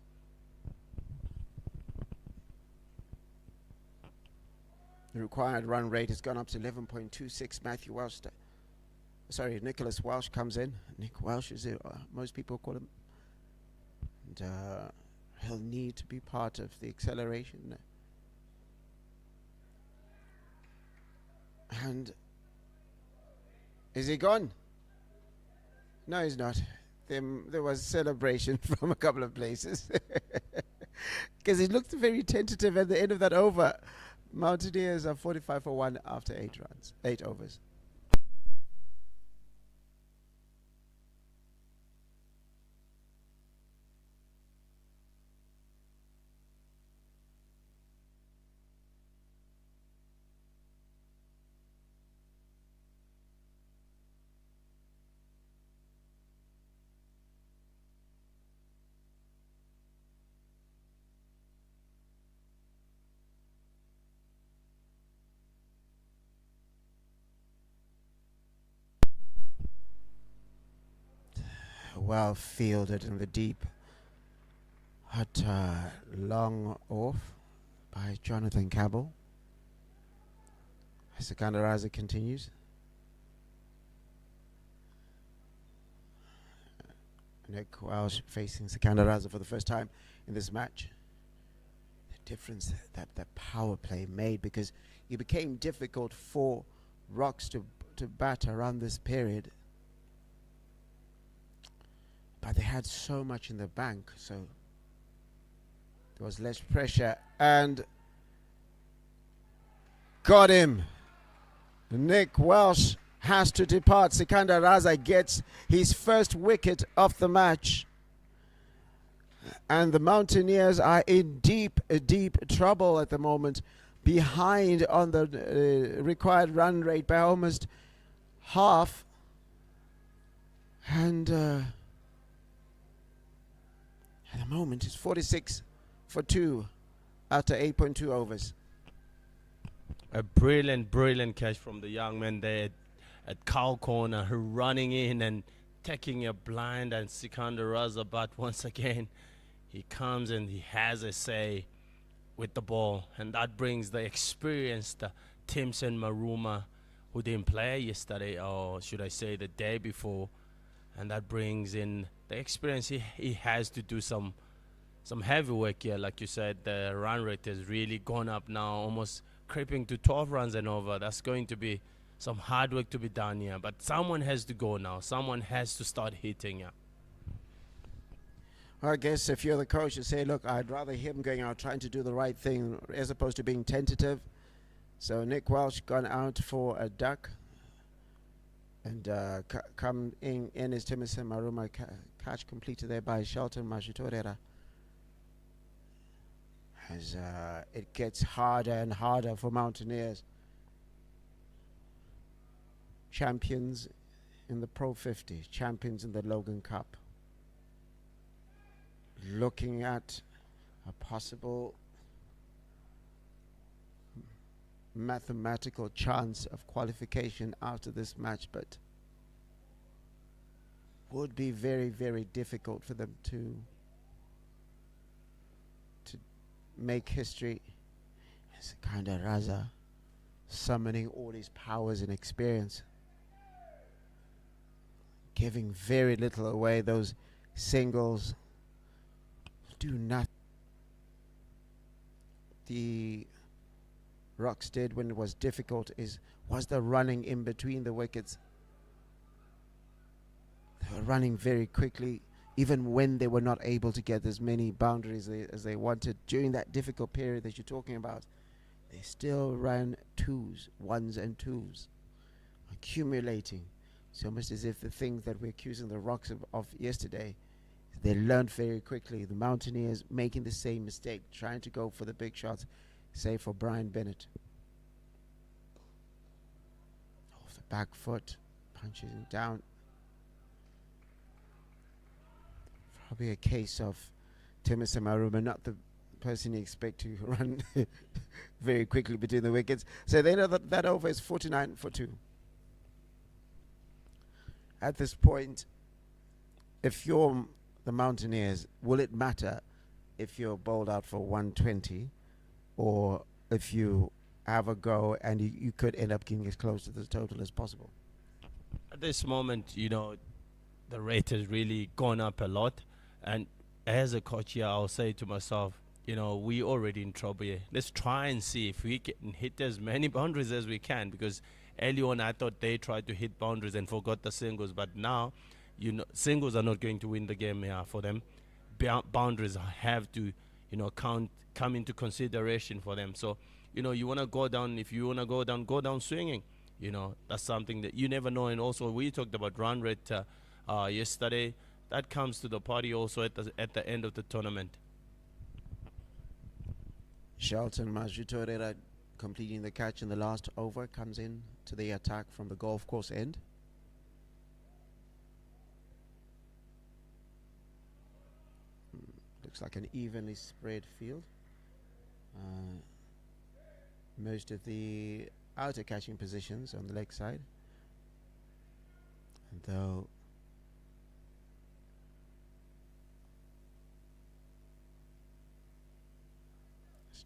The required run rate has gone up to 11.26. Matthew Welsh, Nicholas Welsh comes in. Nick Welsh is most people call him. And he'll need to be part of the acceleration. And is he gone? No, he's not. There was celebration from a couple of places because he looked very tentative at the end of that over. Mountaineers are 45 for 1 after 8 overs. Well fielded in the deep. Hot long off by Jonathan Cabell. Sikandar Raza continues. Nick Welsh facing Sikandar Raza for the first time in this match. The difference that the power play made, because it became difficult for Rocks to bat around this period. But they had so much in the bank, so there was less pressure, and got him. Nick Welsh has to depart. Sikandar Raza gets his first wicket of the match, and the Mountaineers are in deep trouble at the moment, behind on the required run rate by almost half, and at the moment, it's 46 for 2 after 8.2 overs.
A brilliant catch from the young man there at cow corner, running in and taking a blind and Sikandar Raza. But once again, he comes and he has a say with the ball. And that brings the experienced Timson Maruma, who didn't play yesterday, or should I say the day before. And that brings in the experience. He has to do some heavy work here. Like you said, the run rate has really gone up now, almost creeping to 12 runs and over. That's going to be some hard work to be done here. But someone has to go now. Someone has to start hitting here.
Well, I guess if you're the coach, you say, look, I'd rather him going out trying to do the right thing as opposed to being tentative. So Nick Welsh gone out for a duck. And come in is Timothy Maruma, catch completed there by Shelton Mashitorera. As it gets harder and harder for Mountaineers. Champions in the Pro 50, champions in the Logan Cup. Looking at a possible mathematical chance of qualification after this match, but would be very, very difficult for them to make history. It's kind of Raza summoning all his powers and experience, giving very little away. Those singles do not. The Rocks did when it was difficult was the running in between the wickets. They were running very quickly, even when they were not able to get as many boundaries as they wanted during that difficult period that you're talking about. They still ran twos, ones and twos, accumulating. It's almost as if the things that we're accusing the Rocks of yesterday, they learned very quickly. The Mountaineers making the same mistake, trying to go for the big shots, say for Brian Bennett. Off the back foot, punching down. Probably a case of Timothy Maruma, not the person you expect to run very quickly between the wickets. So they know that over is 49 for 2. At this point, if you're the Mountaineers, will it matter if you're bowled out for 120 or if you have a go and you could end up getting as close to the total as possible?
At this moment, the rate has really gone up a lot. And as a coach here, I'll say to myself, we already in trouble here. Let's try and see if we can hit as many boundaries as we can, because early on I thought they tried to hit boundaries and forgot the singles, but now singles are not going to win the game here for them. Boundaries have to come into consideration for them. So you want to go down. If you want to go down swinging. That's something that you never know. And also we talked about run rate yesterday. That comes to the party also at the end of the tournament.
Shelton Majutorera completing the catch in the last over, comes in to the attack from the golf course end. Looks like an evenly spread field. Most of the outer catching positions on the leg side, and though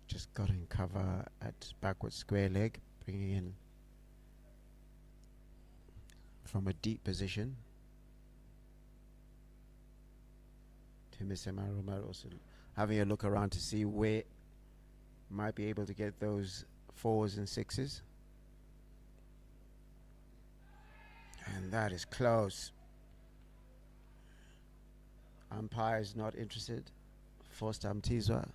just got in cover at backward square leg, bringing in from a deep position. Timisema Romero also having a look around to see where might be able to get those 4s and 6s. And that is close. Umpire is not interested. Forster Mtizwa,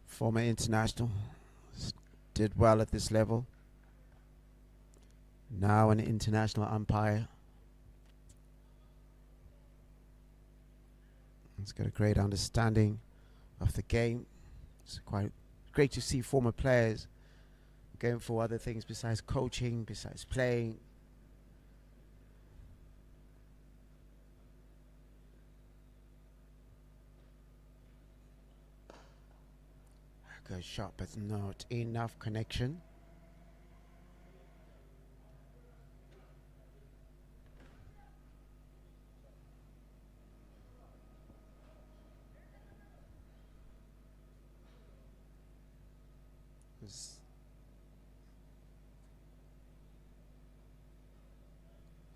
former international, did well at this level. Now an international umpire. He's got a great understanding of the game. It's quite great to see former players going for other things besides coaching, besides playing. Good shot, but not enough connection.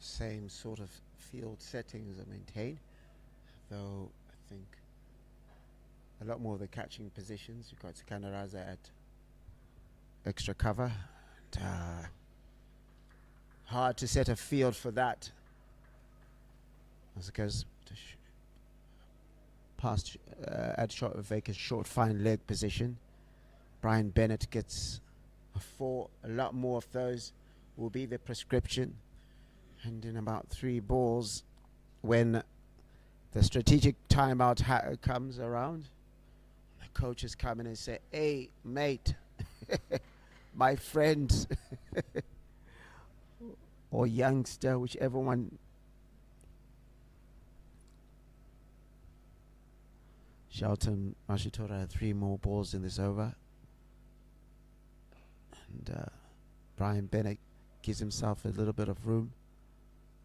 Same sort of field settings are maintained, though I think a lot more of the catching positions. You've got Kanaraza at extra cover. And, hard to set a field for that, as it goes past at short vacant, short fine leg position. Brian Bennett gets a 4. A lot more of those will be the prescription. And in about 3 balls, when the strategic timeout comes around, the coaches come in and say, "Hey, mate, my friend," or youngster, whichever one. Shelton Mashitora had 3 more balls in this over. And Brian Bennett gives himself a little bit of room.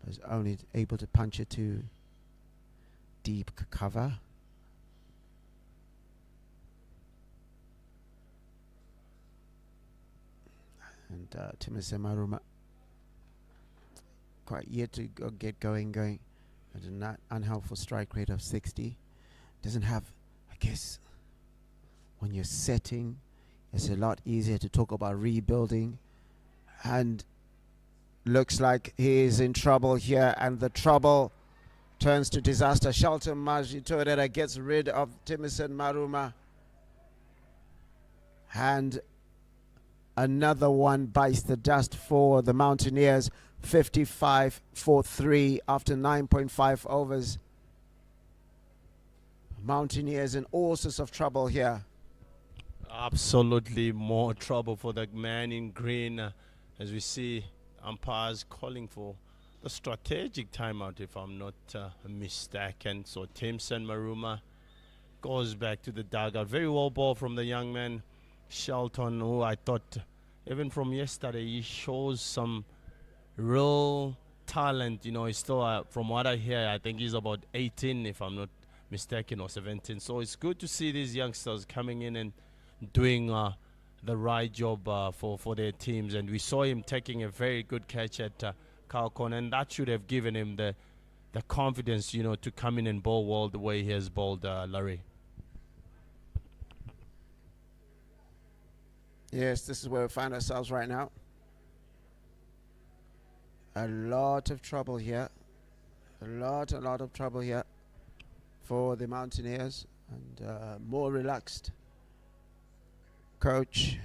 was only able to punch it to deep cover. And Timothy Maruma quite yet to get going at an unhelpful strike rate of 60. Doesn't have, I guess, when you're setting, it's a lot easier to talk about rebuilding. And looks like he is in trouble here, and the trouble turns to disaster. Shelton Majitorera gets rid of Timison Maruma, and another one bites the dust for the Mountaineers. 55 for 3 after 9.5 overs. Mountaineers in all sorts of trouble here.
Absolutely more trouble for the man in green, as we see umpires calling for the strategic timeout, if I'm not mistaken. So Timson Maruma goes back to the dugout. Very well ball from the young man Shelton, who I thought even from yesterday he shows some real talent. You know, he's still from what I hear, I think he's about 18 if I'm not mistaken, or 17. So it's good to see these youngsters coming in and doing the right job for their teams. And we saw him taking a very good catch at Calcon, and that should have given him the confidence, you know, to come in and bowl well the way he has bowled, Larry.
Yes, this is where we find ourselves right now. A lot of trouble here. A lot of trouble here for the Mountaineers, and more relaxed coach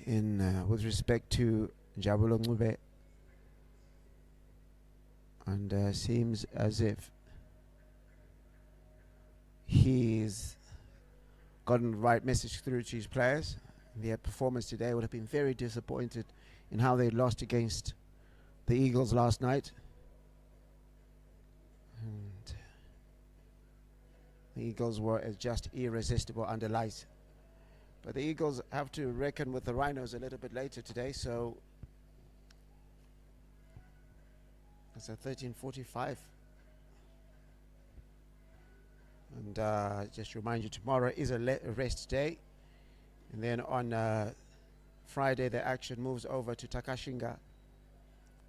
in with respect to Jabulo Ngube, and seems as if he's gotten the right message through to his players. Their performance today would have been very disappointed in how they lost against the Eagles last night. And the Eagles were just irresistible under light. But the Eagles have to reckon with the Rhinos a little bit later today, so it's at 13:45. And just remind you, tomorrow is a rest day. And then on Friday, the action moves over to Takashinga, where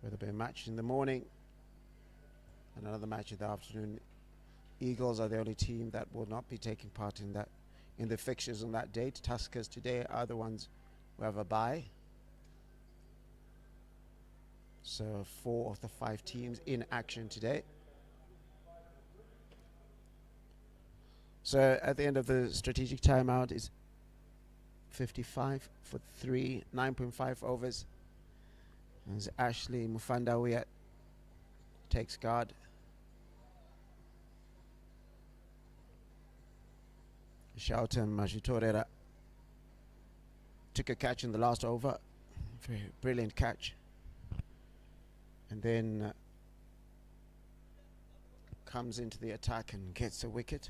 there'll be a match in the morning and another match in the afternoon. Eagles are the only team that will not be taking part in the fixtures on that date. Tuskers today are the ones who have a bye. So 4 of the 5 teams in action today. So at the end of the strategic timeout is 55 for 3, 9.5 overs. As Ashley Mufandawiya takes guard. Shelton Majitorera took a catch in the last over. Very brilliant catch. And then comes into the attack and gets a wicket.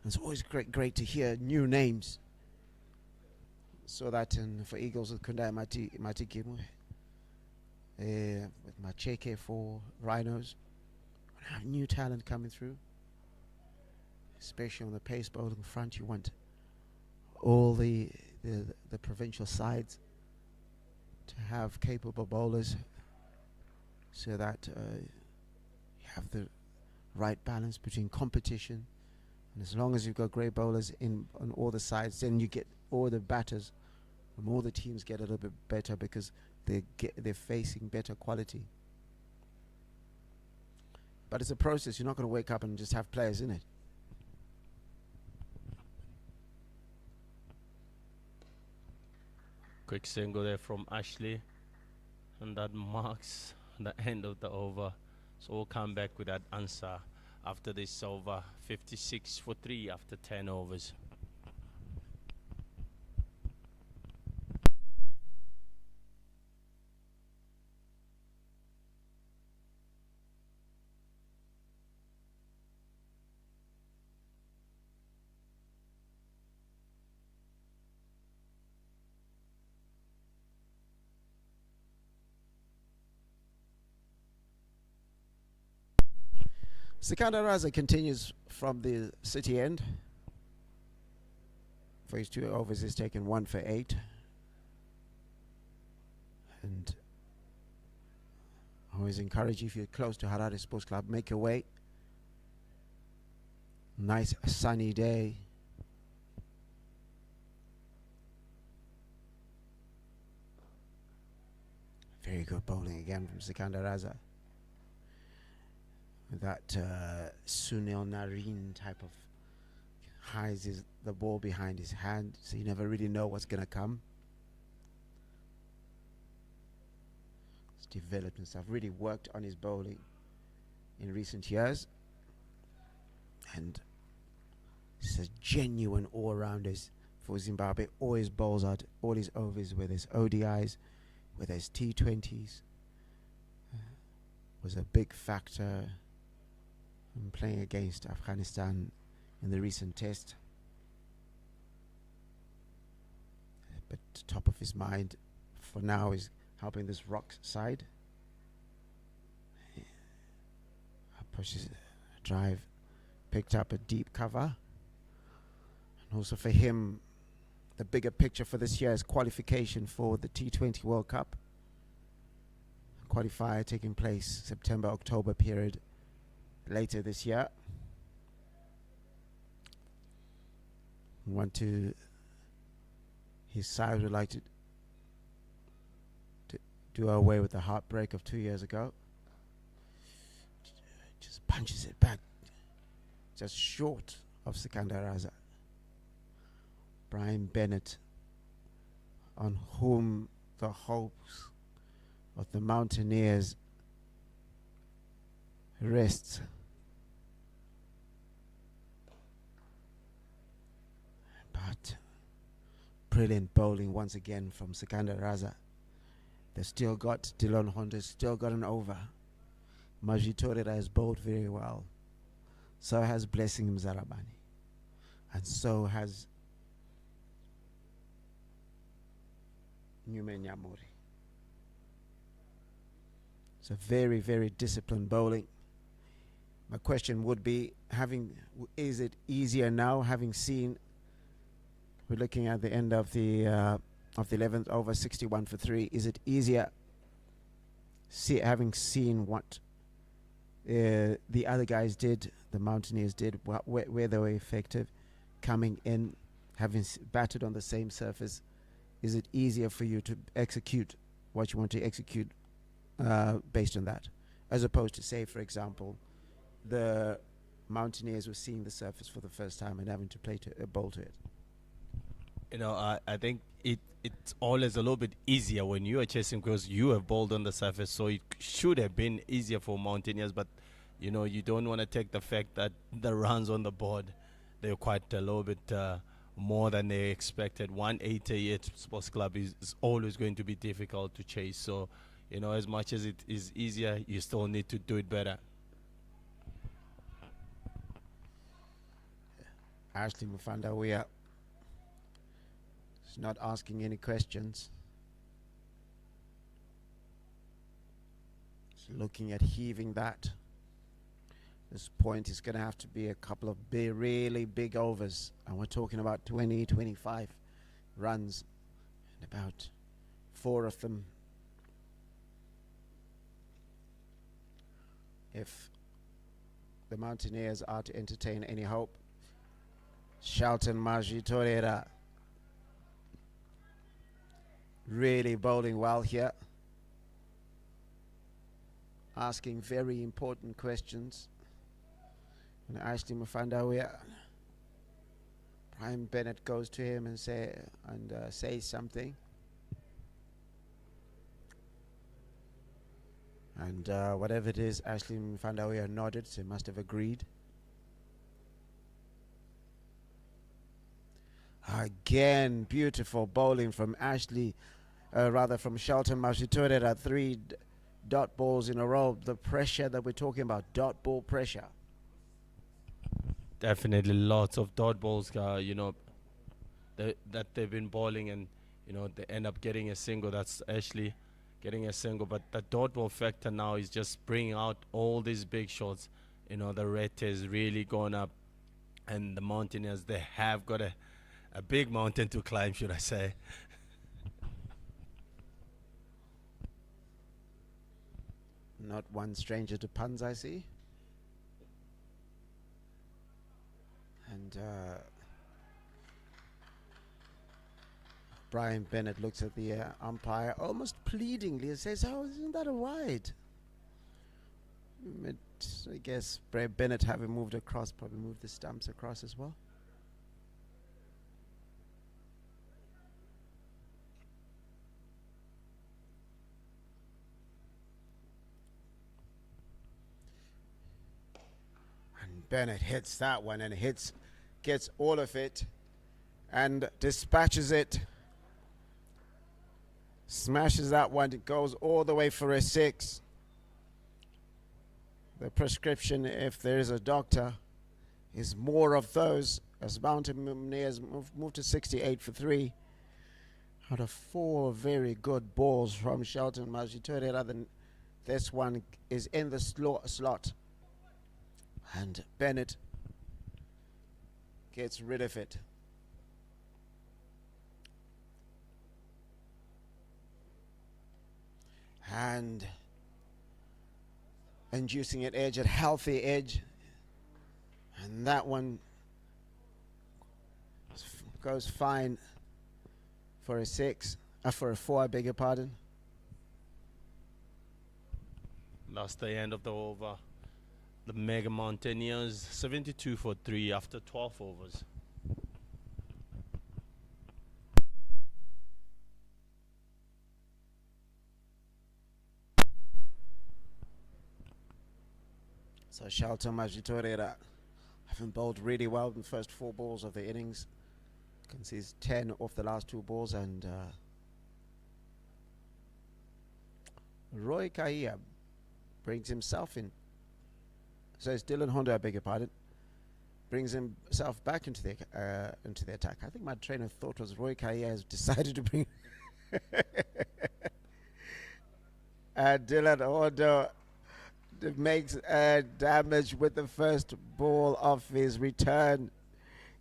And it's always great to hear new names. So that for Eagles with Kundai Matikimu, with Macheke for Rhinos, we have new talent coming through, especially on the pace bowling front. You want all the provincial sides to have capable bowlers, so that you have the right balance between competition. And as long as you've got great bowlers on all the sides, then you get all the batters from all the teams get a little bit better, because they're facing better quality. But it's a process. You're not going to wake up and just have players in it.
Quick single there from Ashley, and that marks the end of the over. So we'll come back with that answer after this over. 56 for 3 after 10 overs.
Sikandar Raza continues from the city end. For his 2 overs, he's taken 1 for 8. And I always encourage you, if you're close to Harare Sports Club, make your way. Nice sunny day. Very good bowling again from Sikandar Raza. That Sunil Narine type of hides the ball behind his hand, so you never really know what's going to come. He's developed himself, really worked on his bowling in recent years, and he's a genuine all-rounder for Zimbabwe. Always bowls out all his overs, whether it's ODIs, whether it's T20s. Was a big factor in playing against Afghanistan in the recent test. But top of his mind for now is helping this rock side. Pushes drive, picked up a deep cover. And also for him, the bigger picture for this year is qualification for the T20 World Cup. Qualifier taking place September-October period later this year. His side would like to do away with the heartbreak of 2 years ago. Just punches it back, just short of Sikandar Raza. Brian Bennett, on whom the hopes of the Mountaineers rests. But brilliant bowling once again from Sikandar Raza. They've still got Dylan Honda, still got an over. Majitorera has bowled very well. So has Blessing Mzarabani. And so has Nyume Nyamuri. It's a very, very disciplined bowling. My question would be, is it easier now, having seen, we're looking at the end of the 11th over, 61 for 3. Is it easier, having seen what the other guys did, the Mountaineers did, where they were effective, coming in, having batted on the same surface, is it easier for you to execute what you want to execute based on that, as opposed to, say, for example, the Mountaineers were seeing the surface for the first time and having to bowl to it?
You know, I think it's always a little bit easier when you are chasing, because you have bowled on the surface, so it should have been easier for Mountaineers. But you know, you don't want to take the fact that the runs on the board, they're quite a little bit more than they expected. 188 Sports Club is always going to be difficult to chase. So, you know, as much as it is easier, you still need to do it better.
Ashley Mufanda, we are not asking any questions. Just looking at heaving that. This point is going to have to be a couple of really big overs, and we're talking about 20, 25 runs, and about 4 of them, if the Mountaineers are to entertain any hope. Shelton Majitorera really bowling well here, asking very important questions. And Ashley Mufanda, Brian Bennett goes to him and says something, and whatever it is, Ashley Mufanda nodded, so he must have agreed. Again, beautiful bowling from from Shelton Majitorera. 3 dot balls in a row. The pressure that we're talking about, dot ball pressure.
Definitely lots of dot balls, you know, that they've been bowling, and, you know, they end up getting a single. That's actually getting a single. But the dot ball factor now is just bringing out all these big shots the rate has really gone up, and the Mountaineers, they have got a big mountain to climb, should I say.
Not one stranger to puns, I see. And Brian Bennett looks at the umpire almost pleadingly and says, "Oh, isn't that a wide?" I guess Bennett, having moved across, probably moved the stumps across as well. And Bennett hits that one and gets all of it and dispatches it. Smashes that one. It goes all the way for a 6. The prescription, if there is a doctor, is more of those, as Mountaineers move to 68 for 3 out of 4 very good balls from Shelton Majitorera. This one is in the slot, and Bennett gets rid of it. And inducing an edge, a healthy edge, and that one goes fine for a 6, for a 4, I beg your pardon.
That's the end of the over. The Mega Mountaineers 72 for 3 after 12 overs.
So Shelton Majitorera having bowled really well in the first 4 balls of the innings. You can see he's 10 off the last 2 balls, and Roy Kahia brings himself in. So it's Dylan Honda, I beg your pardon, brings himself back into the attack. I think my train of thought was Roy Kahia has decided to bring Dylan Honda makes damage with the first ball of his return,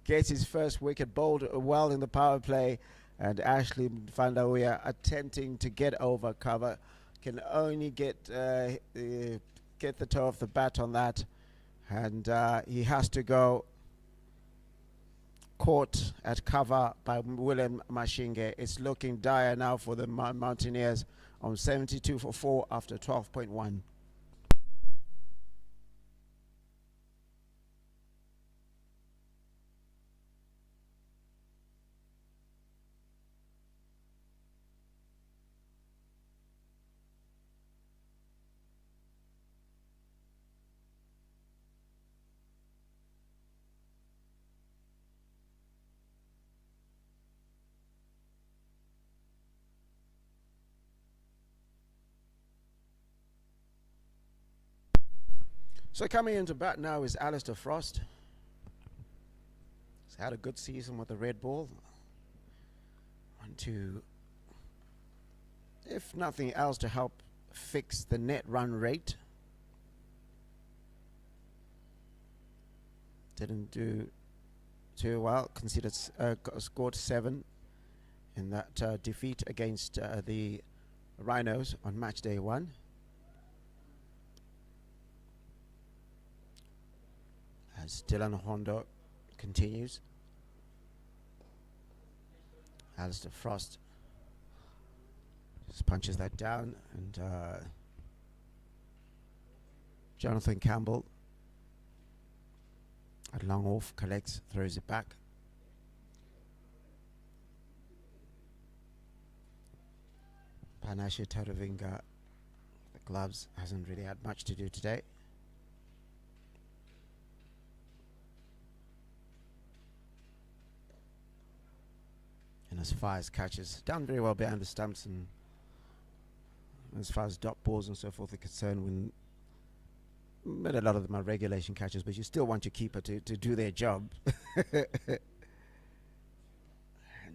gets his first wicket, bowled well in the power play, and Ashley Vandaoya attempting to get over cover, can only get the toe of the bat on that, and he has to go caught at cover by William Mashinge. It's looking dire now for the Mountaineers on 72 for 4 after 12.1. So coming into bat now is Alistair Frost. He's had a good season with the red ball. Want to, if nothing else, to help fix the net run rate. Didn't do too well. Considered scored 7 in that defeat against the Rhinos on match day 1. As Dylan Hondo continues, Alistair Frost just punches that down, and Jonathan Campbell at long off collects, throws it back. Panashe Taravinga, the gloves, hasn't really had much to do today. And as far as catches, done very well behind the stumps, and as far as dot balls and so forth are concerned, but a lot of them are regulation catches, but you still want your keeper to do their job. And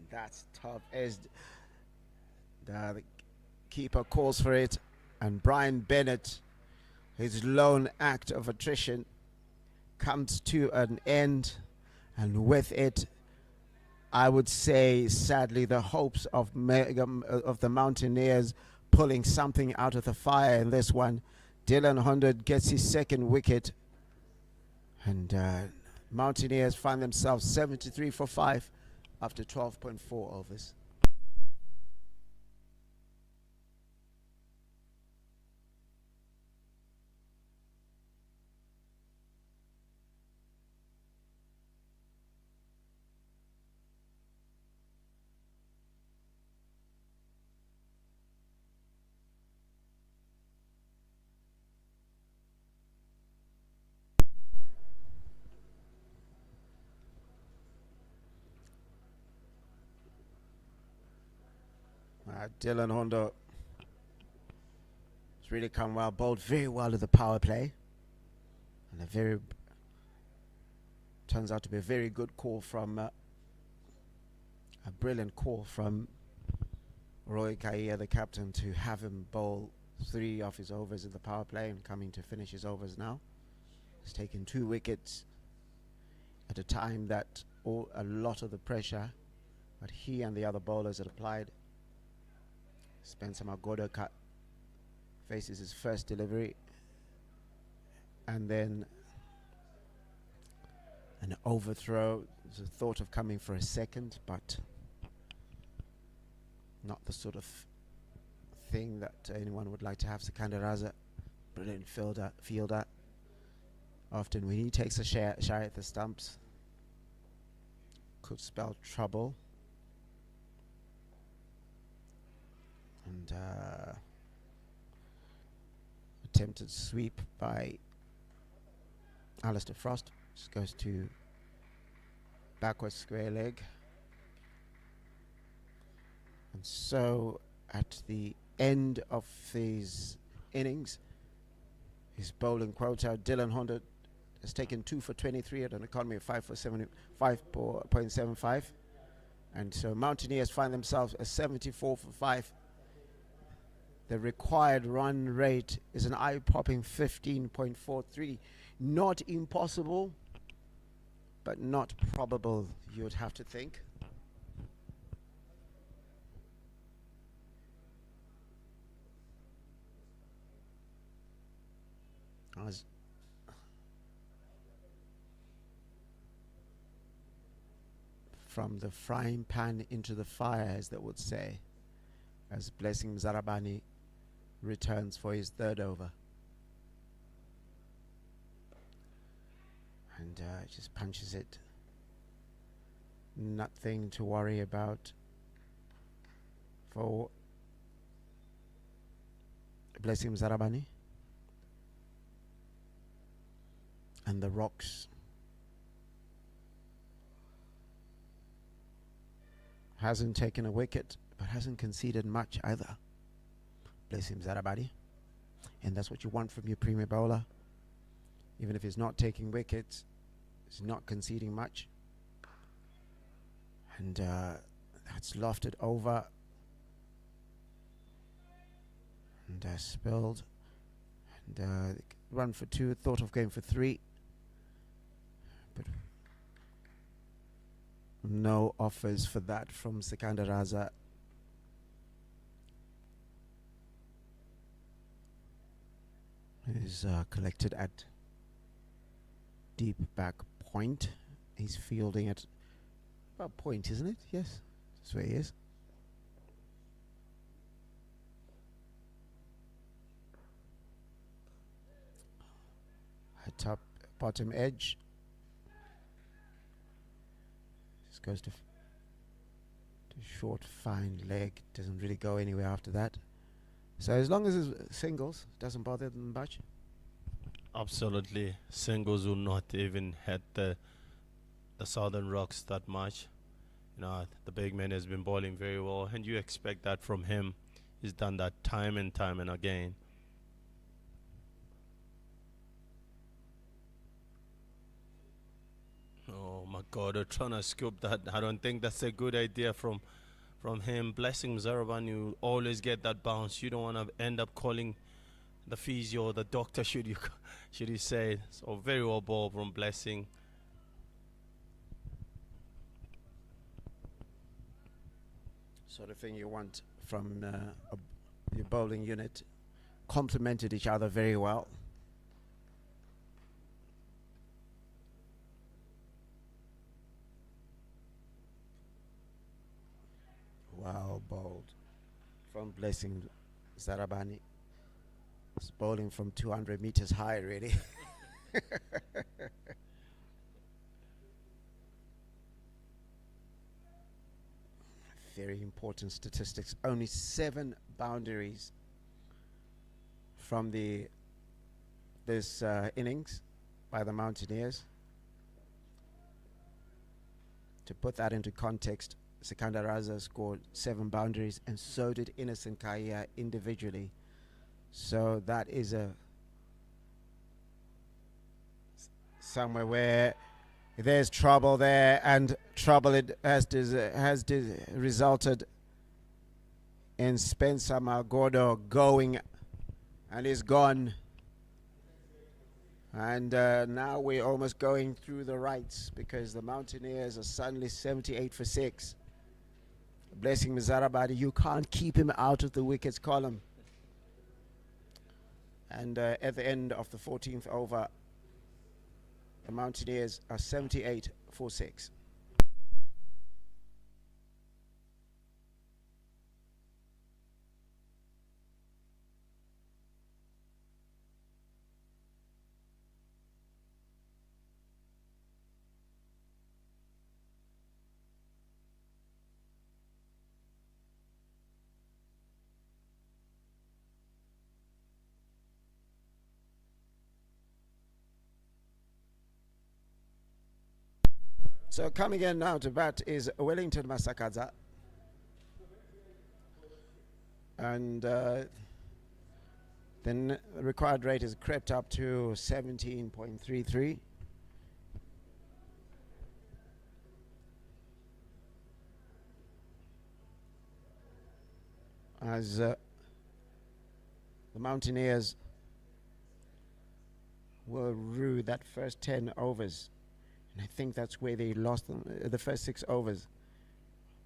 that's tough as the keeper calls for it, and Brian Bennett, his lone act of attrition, comes to an end, and with it, I would say, sadly, the hopes of the Mountaineers pulling something out of the fire in this one. Dylan Honda gets his second wicket, and Mountaineers find themselves 73 for 5 after 12.4 overs. Dylan Honda has really come well, bowled very well to the power play, and turns out to be a very good call from a brilliant call from Roy Kaia, the captain, to have him bowl 3 of his overs in the power play and coming to finish his overs now. He's taken 2 wickets at a time that a lot of the pressure that he and the other bowlers had applied. Spencer Magoda faces his first delivery, and then an overthrow. There's a thought of coming for a second, but not the sort of thing that anyone would like to have. Sikandar Raza, brilliant fielder. Often when he takes a shot at the stumps, could spell trouble. And attempted sweep by Alistair Frost. Just goes to backwards square leg. And so at the end of his innings, his bowling quota, Dylan Honda has taken 2 for 23 at an economy of 5.75. And so Mountaineers find themselves at 74 for 5. The required run rate is an eye-popping 15.43. Not impossible, but not probable, you would have to think. As from the frying pan into the fire, as they would say, as Blessing Zarabani returns for his 3rd over. And just punches it. Nothing to worry about for Blessing Zarabani. And the Rocks hasn't taken a wicket, but hasn't conceded much either. Bless him, Zarabani. And that's what you want from your premier bowler. Even if he's not taking wickets, he's not conceding much. And that's lofted over. And spilled. And run for 2, thought of going for 3. But no offers for that from Sikandar Raza. Is collected at deep back point. He's fielding at about point, isn't it? Yes, that's where he is. At top bottom edge. Just goes to short fine leg. Doesn't really go anywhere after that. So as long as it's singles, doesn't bother them much.
Absolutely. Singles will not even hit the Southern Rocks that much. You know, the big man has been bowling very well, and you expect that from him. He's done that time and time and again. Oh my God, they're trying to scoop that. I don't think that's a good idea from him. Blessing Zaraban, you always get that bounce. You don't want to end up calling the physio, the doctor, should you say. So very well ball from Blessing.
Sort of thing you want from your bowling unit. Complemented each other very well. Wow, bowled from Blessing Zarabani. It's bowling from 200 meters high, really. Very important statistics. Only 7 boundaries from this innings by the Mountaineers. To put that into context, Sikandar Raza scored 7 boundaries, and so did Innocent Kaya individually. So that is somewhere where there's trouble there, and trouble it has resulted in Spencer Magodo going, and he's gone. And now we're almost going through the rights, because the Mountaineers are suddenly 78 for 6. Blessing Mizarabadi, you can't keep him out of the wickets column. And at the end of the 14th over, the Mountaineers are 78 for 6. So coming in now to bat is Wellington Masakadza. And the required rate has crept up to 17.33. As the Mountaineers will rue that first 10 overs. And I think that's where they lost them, the first 6 overs.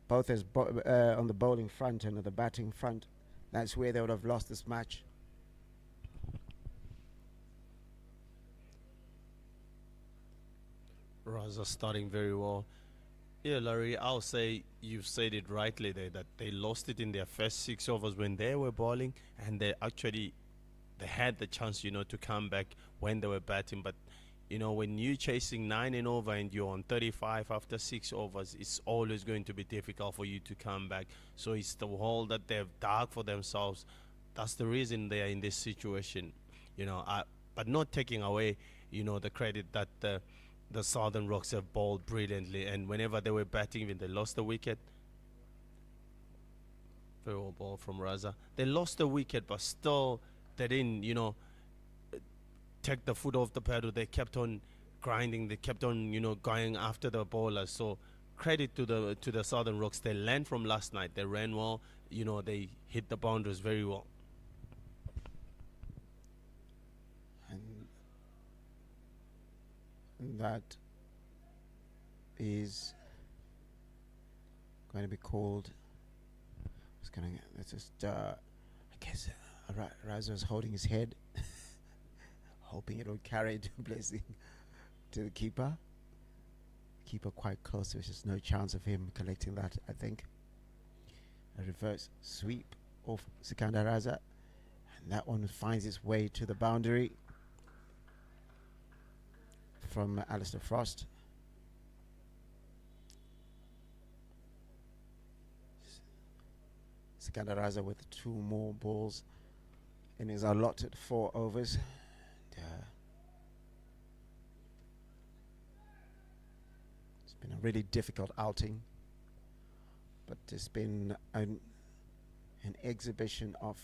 Both as on the bowling front and on the batting front. That's where they would have lost this match.
Raza starting very well. Yeah, Larry, I'll say you've said it rightly there, that they lost it in their first 6 overs when they were bowling, and they had the chance, to come back when they were batting. But when you're chasing 9 and over and you're on 35 after 6 overs, it's always going to be difficult for you to come back. So it's the hole that they've dug for themselves. That's the reason they are in this situation. But not taking away, the credit that the Southern Rocks have bowled brilliantly, and whenever they were batting, even they lost the wicket. Very well ball from Raza. They lost the wicket, but still they didn't, take the foot off the pedal. They kept on grinding. They kept on, going after the bowlers. So credit to the Southern Rocks. They learned from last night. They ran well. They hit the boundaries very well.
And that is going to be called. I guess Raza's holding his head, hoping it will carry to Blessing to the keeper. Keeper quite close, so there's no chance of him collecting that, I think. A reverse sweep of Sikandar Raza, and that one finds its way to the boundary from Alistair Frost. Sikandar Raza with 2 more balls in his allotted 4 overs. It's been a really difficult outing, but it's been an exhibition of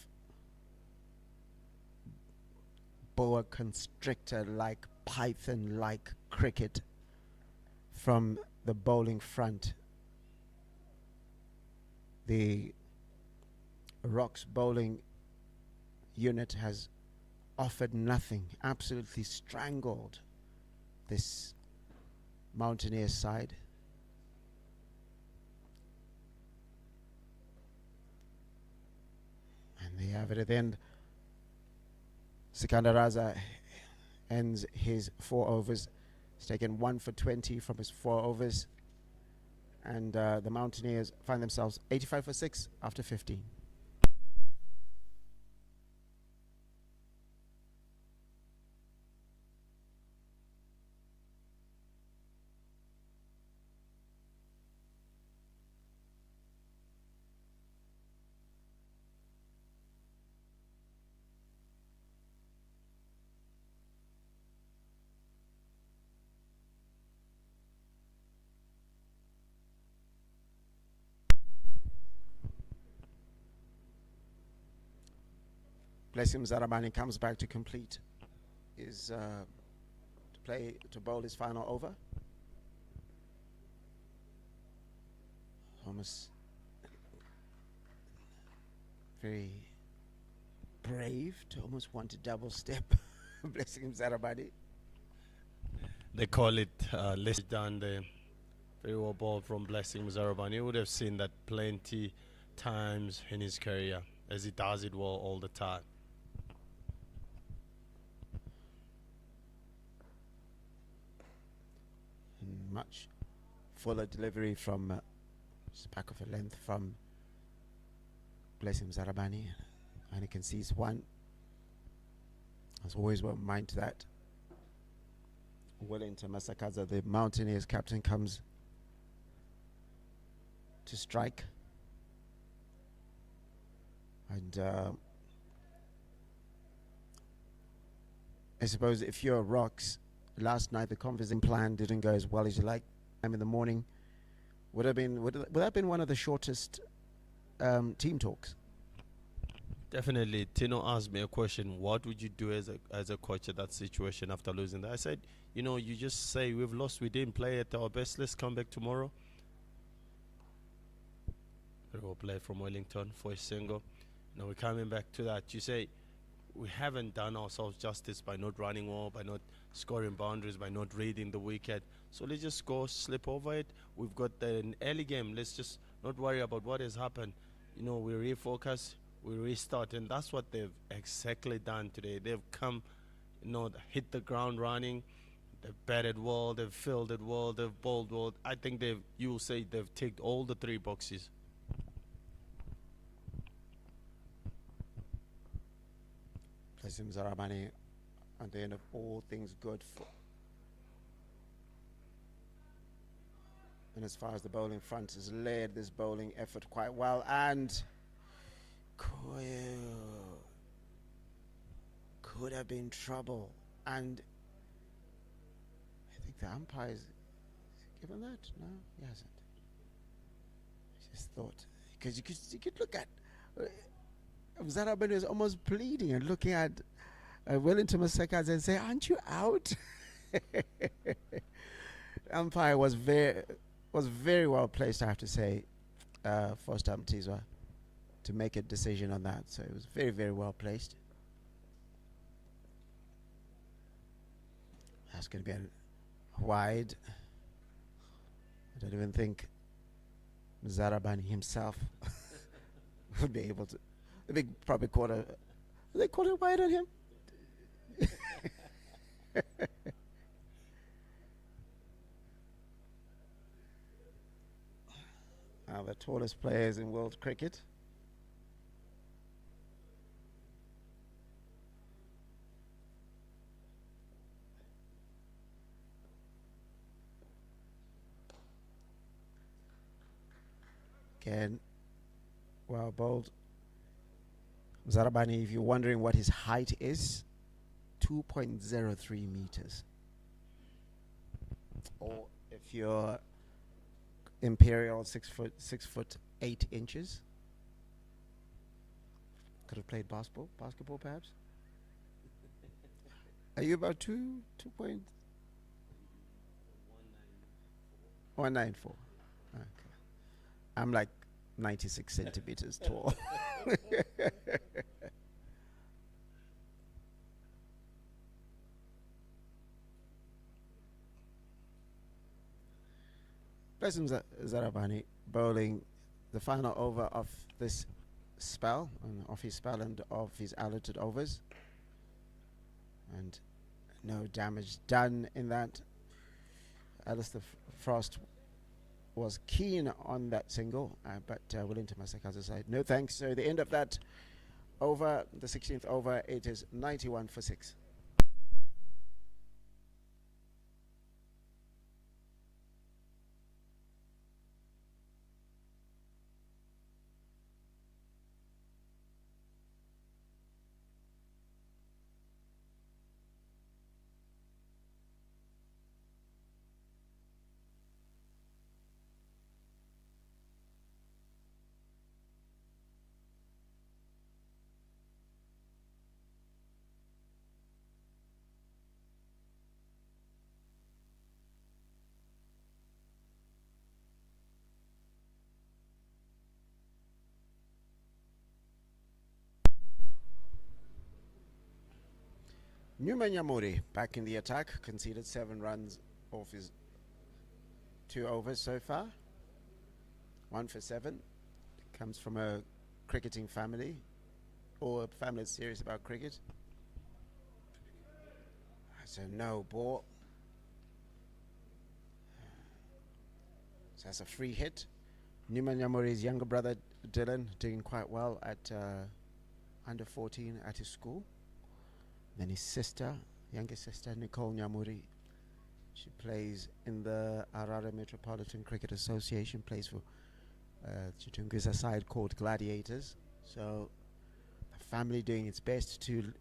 boa constrictor-like, python-like cricket from the bowling front. The Rocks bowling unit has offered nothing, absolutely strangled this Mountaineers side. And they have it at the end. Sikandar Raza ends his 4 overs. He's taken 1 for 20 from his 4 overs. And the Mountaineers find themselves 85 for 6 after 15. Blessing Zarabani comes back to complete his to bowl his final over. Almost very brave to almost want to double step. Blessing Zarabani.
They call it less done there. Very well ball from Blessing Zarabani. You would have seen that plenty times in his career, as he does it well all the time.
And much fuller delivery from back of a length from Blessing Zarabani, and he concedes 1. As always, well mind that. Wellington Masakaza, the Mountaineers captain, comes to strike. And I suppose if you're Rocks, last night the conferencing plan didn't go as well as you like. In the morning would that have been one of the shortest team talks?
Definitely. Tino asked me a question: what would you do as a coach at that situation after losing that? I said, you just say we've lost, we didn't play at our best, let's come back tomorrow. Very well played from Wellington for a single. We're coming back to that. You say we haven't done ourselves justice by not running well, by not scoring boundaries, by not reading the wicket. So let's just go slip over it. We've got an early game. Let's just not worry about what has happened. We refocus, we restart, and that's what they've exactly done today. They've come, hit the ground running. They've batted well, they've fielded well, they've bowled well. I think you'll say they've ticked all the 3 boxes.
Blessing Zarabani at the end of all things good for. And as far as the bowling front, has led this bowling effort quite well, and could have been trouble. And I think the umpire's given that. No, he hasn't. I just thought, because you could look at Zarabani is almost pleading and looking at Wellington Masakazi and say, "Aren't you out?" Umpire was very well placed, I have to say, for Stamp Tizwa to make a decision on that. So it was very, very well placed. That's going to be a wide. I don't even think Zarabani himself would be able to. They probably caught it wide on him. Now the tallest players in world cricket. Again, well bowled. Zarabani, if you're wondering what his height is, 2.03 meters. Or if you're Imperial, 6 foot 8 inches. Could have played basketball perhaps. Are you about 194? Okay. I'm like 96 centimeters tall. Blessing Zarabani bowling the final over of this spell, and of his spell and of his allotted overs. And no damage done in that. Alistair Frost was keen on that single, but Wellington Masaka's side, no thanks. So the end of that over, the 16th over, it is 91 for 6. Newman Yamuri back in the attack, conceded 7 runs off his 2 overs so far. 1 for 7. Comes from a cricketing family, or a family that's serious about cricket. So no ball. So that's a free hit. Newman Yamuri's younger brother Dylan doing quite well at under 14 at his school. Then his sister, younger sister Nicole Nyamuri, she plays in the Harare Metropolitan Cricket Association, plays for Chitunguza side called Gladiators. So the family doing its best to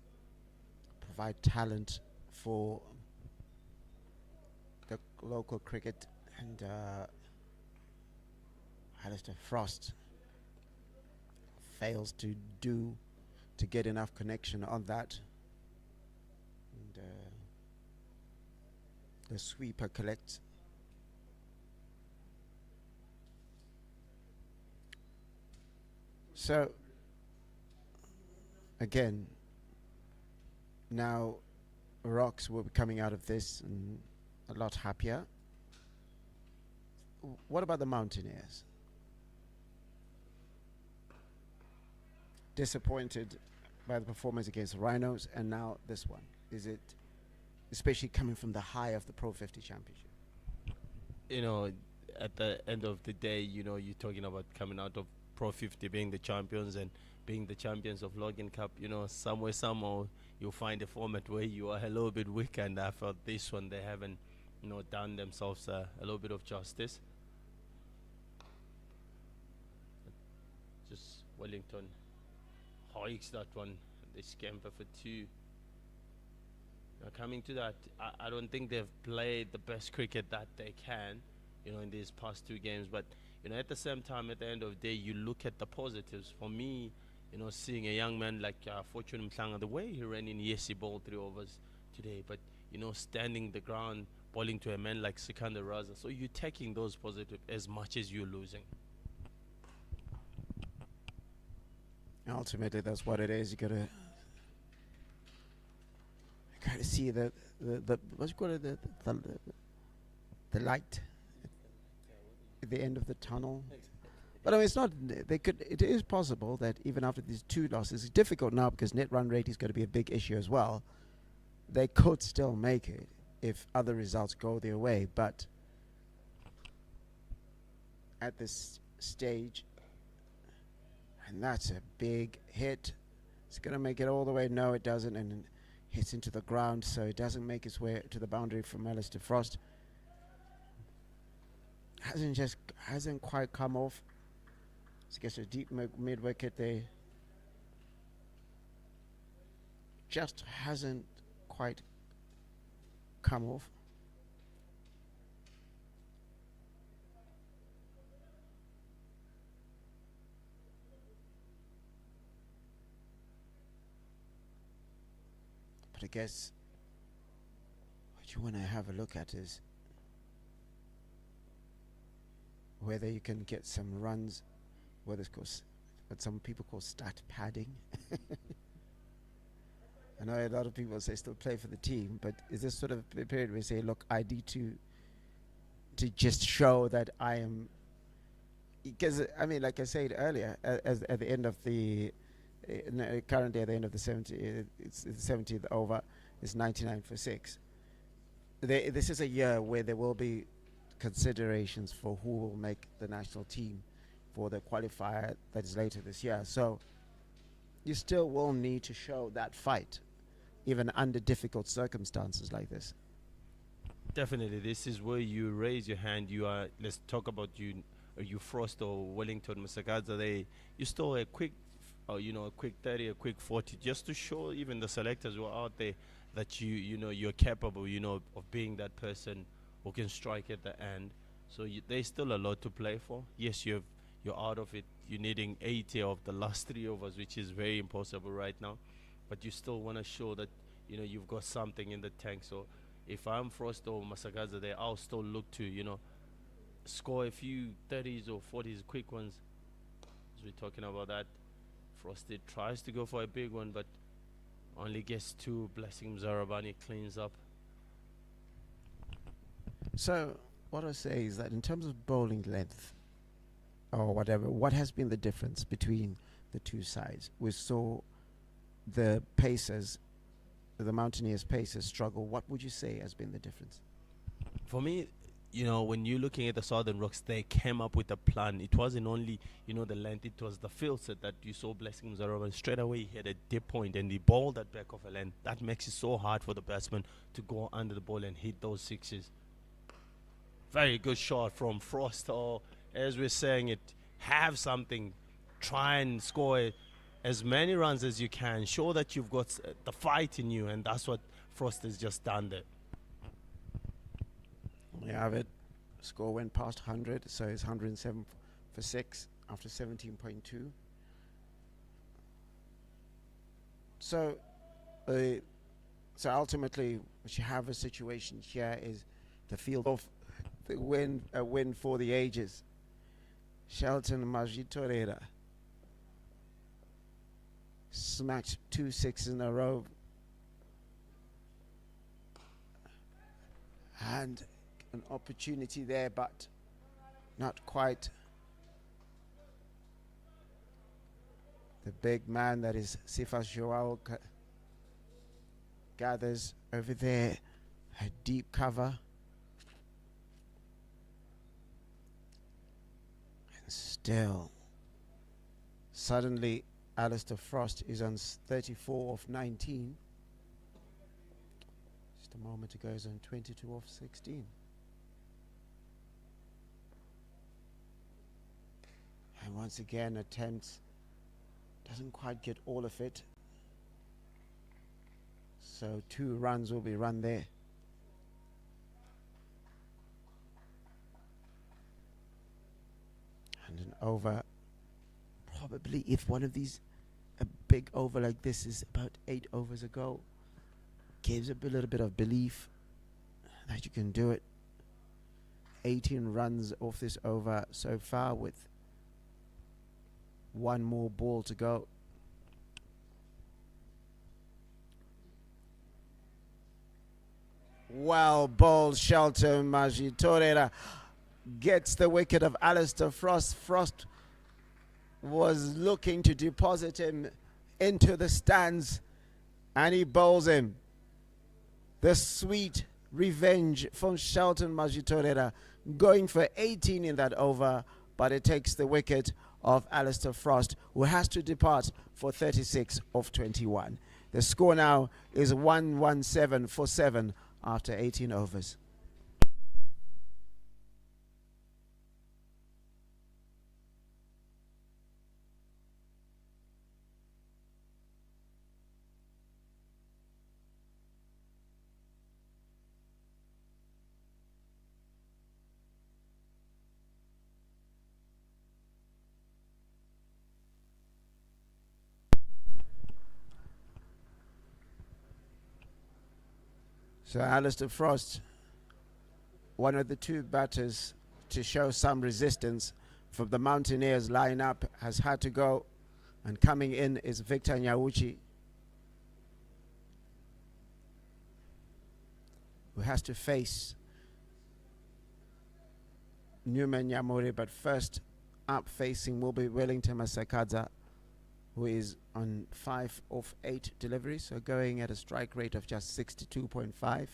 provide talent for the local cricket, and Alistair Frost fails to get enough connection on that. And the sweeper collects. So again, now Rocks will be coming out of this and a lot happier. What about the Mountaineers? Disappointed by the performance against the Rhinos, and now this one. Is it, especially coming from the high of the Pro 50 Championship?
You know, at the end of the day, you know, you're talking about coming out of Pro 50, being the champions and being the champions of Logan Cup. You know, somewhere, somehow, you'll find a format where you are a little bit weak, and I felt this one, they haven't, you know, done themselves a little bit of justice. Just Wellington hikes that one. They scamper for 2. Now, coming to that, I don't think they've played the best cricket that they can, you know, in these past 2 games. But, you know, at the same time, at the end of the day, you look at the positives. For me, you know, seeing a young man like Fortune Mhlanga, the way he ran in, yes, he bowled 3 overs today, but, you know, standing the ground, bowling to a man like Sikandar Raza. So you're taking those positives as much as you're losing.
Ultimately, that's what it is. You gotta see the what's it called, the light at the end of the tunnel. But I mean, it's not. It is possible that even after these 2 losses, it's difficult now because net run rate is going to be a big issue as well. They could still make it if other results go their way, but at this stage, and that's a big hit. It's going to make it all the way. No, it doesn't, and hits into the ground, so it doesn't make its way to the boundary from Alistair Frost. Hasn't quite come off. It's gets a deep mid wicket there. Just hasn't quite come off. But I guess what you want to have a look at is whether you can get some runs, what some people call stat padding. I know a lot of people say still play for the team, but is this sort of a period where you say, look, I need to to just show that I am. Because I mean, like I said earlier, as at the end of the currently at the end of the 70th over, it's 99 for 6. This is a year where there will be considerations for who will make the national team for the qualifier that is later this year. So you still will need to show that fight, even under difficult circumstances like this.
Definitely, this is where you raise your hand. You are. Let's talk about you Frost or Wellington Musagaza. You stole a quick, a quick 30, a quick 40, just to show even the selectors who are out there that you're capable, of being that person who can strike at the end. So there's still a lot to play for. Yes, you're out of it. You're needing 80 of the last 3 overs, which is very impossible right now. But you still want to show that you've got something in the tank. So if I'm Frost or Masagaza there, I'll still look to score a few 30s or 40s, quick ones. As we're talking about that, Frosted tries to go for a big one, but only gets 2. Blessing Zarabani cleans up.
So what I say is that in terms of bowling length or whatever, what has been the difference between the two sides? We saw the Pacers, the Mountaineers Pacers struggle. What would you say has been the difference?
For me, when you're looking at the Southern Rocks, they came up with a plan. It wasn't only, the length, it was the field set that you saw Blessing Mzarova. Straight away, he had a dip point and he bowled that back of a length. That makes it so hard for the batsman to go under the ball and hit those 6s. Very good shot from Frost. Or, as we're saying it, have something. Try and score as many runs as you can. Show that you've got the fight in you, and that's what Frost has just done there.
We have it. Score went past 100, so it's 107 for 6 after 17.2. So ultimately, what you have a situation here is the field of the win for the ages. Shelton Majitorera smacked 2 6s in a row, and an opportunity there, but not quite. The big man that is Sifas Joao gathers over there a deep cover, and still suddenly Alistair Frost is on 34 of 19. Just a moment ago, he's on 22 of 16. And once again, attempts, doesn't quite get all of it. So 2 runs will be run there. And an over, probably if one of these, a big over like this is about 8 overs ago, gives a little bit of belief that you can do it. 18 runs off this over so far with 1 more ball to go. Well bowled, Shelton Majitorera gets the wicket of Alistair Frost. Frost was looking to deposit him into the stands, and he bowls him. The sweet revenge from Shelton Majitorera, going for 18 in that over, but it takes the wicket of Alistair Frost, who has to depart for 36 of 21. The score now is 117 for 7 after 18 overs. So Alistair Frost, one of the 2 batters to show some resistance from the Mountaineers lineup, has had to go, and coming in is Victor Nyauchi, who has to face Newman Nyamuri, but first up facing will be Wellington Masakadza, who is on 5 of 8 deliveries, so going at a strike rate of just 62.5.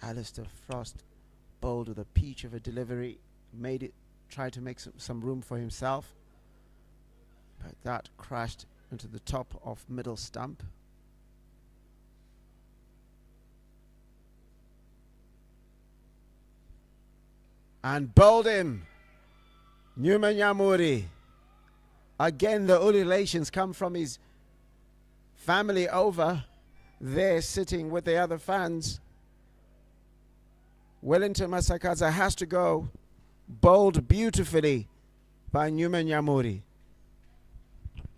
Alistair Frost bowled with a peach of a delivery, tried to make some room for himself, but that crashed into the top of middle stump. And bowled him. Newman Nyamuri. Again, the ululations come from his family over there sitting with the other fans. Wellington Masakadza has to go. Bowled beautifully by Newman Nyamuri.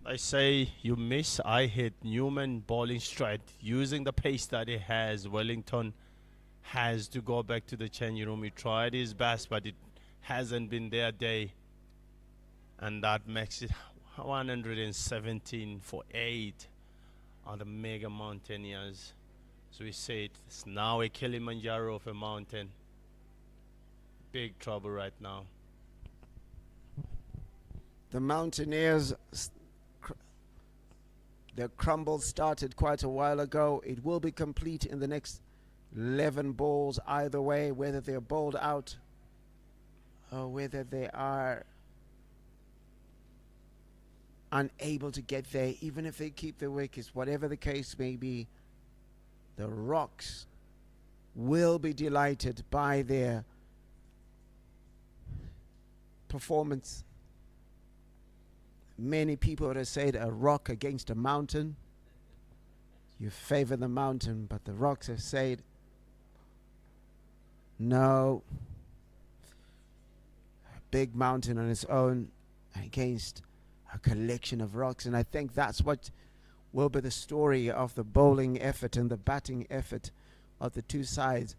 I say you miss, I hit. Newman bowling straight, using the pace that he has. Wellington has to go back to the changing room. He tried his best, but it hasn't been their day. And that makes it 117 for 8 on the mega Mountaineers. So we say it's now a Kilimanjaro of a mountain. Big trouble right now.
The Mountaineers, their crumble started quite a while ago. It will be complete in the next 11 balls either way, whether they're bowled out or whether they are unable to get there, even if they keep the wickets. Whatever the case may be, the Rocks will be delighted by their performance. Many people would have said a rock against a mountain. You favor the mountain, but the Rocks have said no. A big mountain on its own against a collection of rocks. And I think that's what will be the story of the bowling effort and the batting effort of the two sides.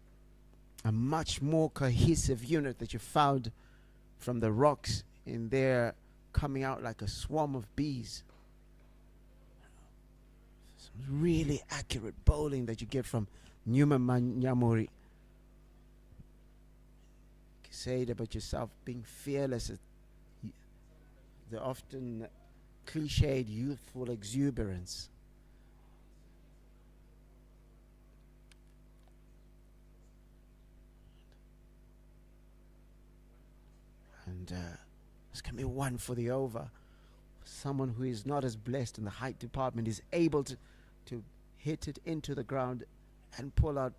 A much more cohesive unit that you found from the Rocks in there, coming out like a swarm of bees. Some really accurate bowling that you get from Newman Nyamuri. You can say it about yourself, being fearless, the often cliched youthful exuberance. And it's going to be one for the over. Someone who is not as blessed in the height department is able to hit it into the ground and pull out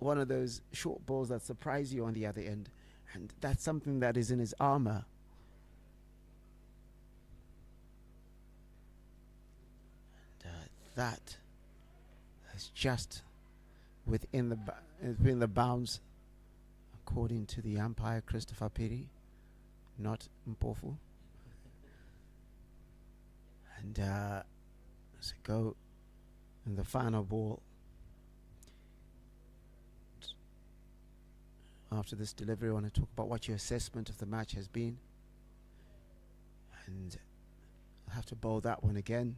one of those short balls that surprise you on the other end. And that's something that is in his armor. And that is just within the bounds, according to the umpire Christopher Piri, not Mpofu. And let's go in the final ball. After this delivery, I want to talk about what your assessment of the match has been. And I'll have to bowl that one again.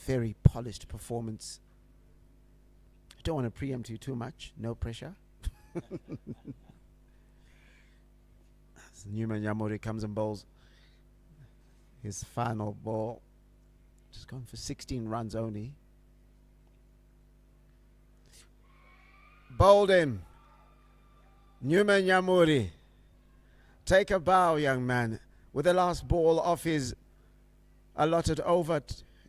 Very polished performance. I don't want to preempt you too much. No pressure. As Newman Nyamuri comes and bowls his final ball. Just going for 16 runs only. Bowled him. Newman Nyamuri. Take a bow, young man. With the last ball of his allotted over,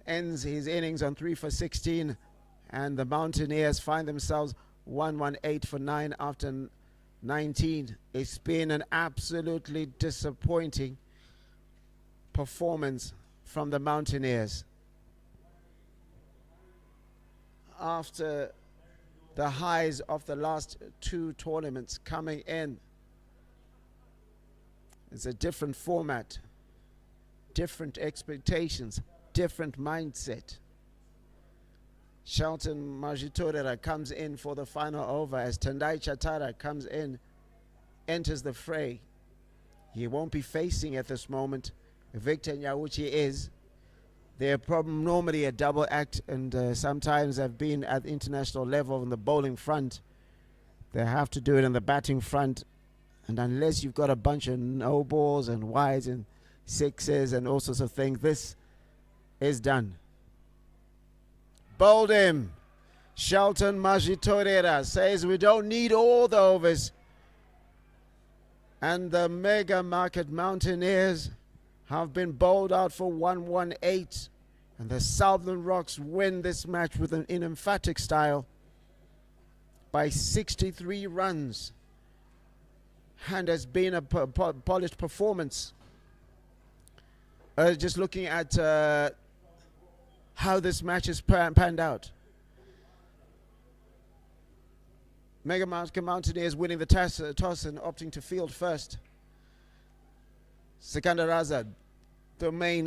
ends his innings on 3 for 16. And the Mountaineers find themselves 118 for 9 after 19. It's been an absolutely disappointing performance from the Mountaineers. After the highs of the last two tournaments coming in, it's a different format, different expectations, different mindset. Shelton Majitorera comes in for the final over as Tendai Chatara comes in, enters the fray. He won't be facing at this moment Victor Nyauchi is, They're normally a double act, and sometimes have been at international level on the bowling front. They have to do it on the batting front, and unless you've got a bunch of no balls and wides and sixes and all sorts of things, this is done. Bowled him. Shelton Majitorera says we don't need all the overs. And the mega market Mountaineers have been bowled out for 118. And the Southern Rocks win this match with in emphatic style by 63 runs. And has been a polished performance. Just looking at how this match is panned out. Mega Market Mountaineers winning the toss and opting to field first. Sikandar Raza, the main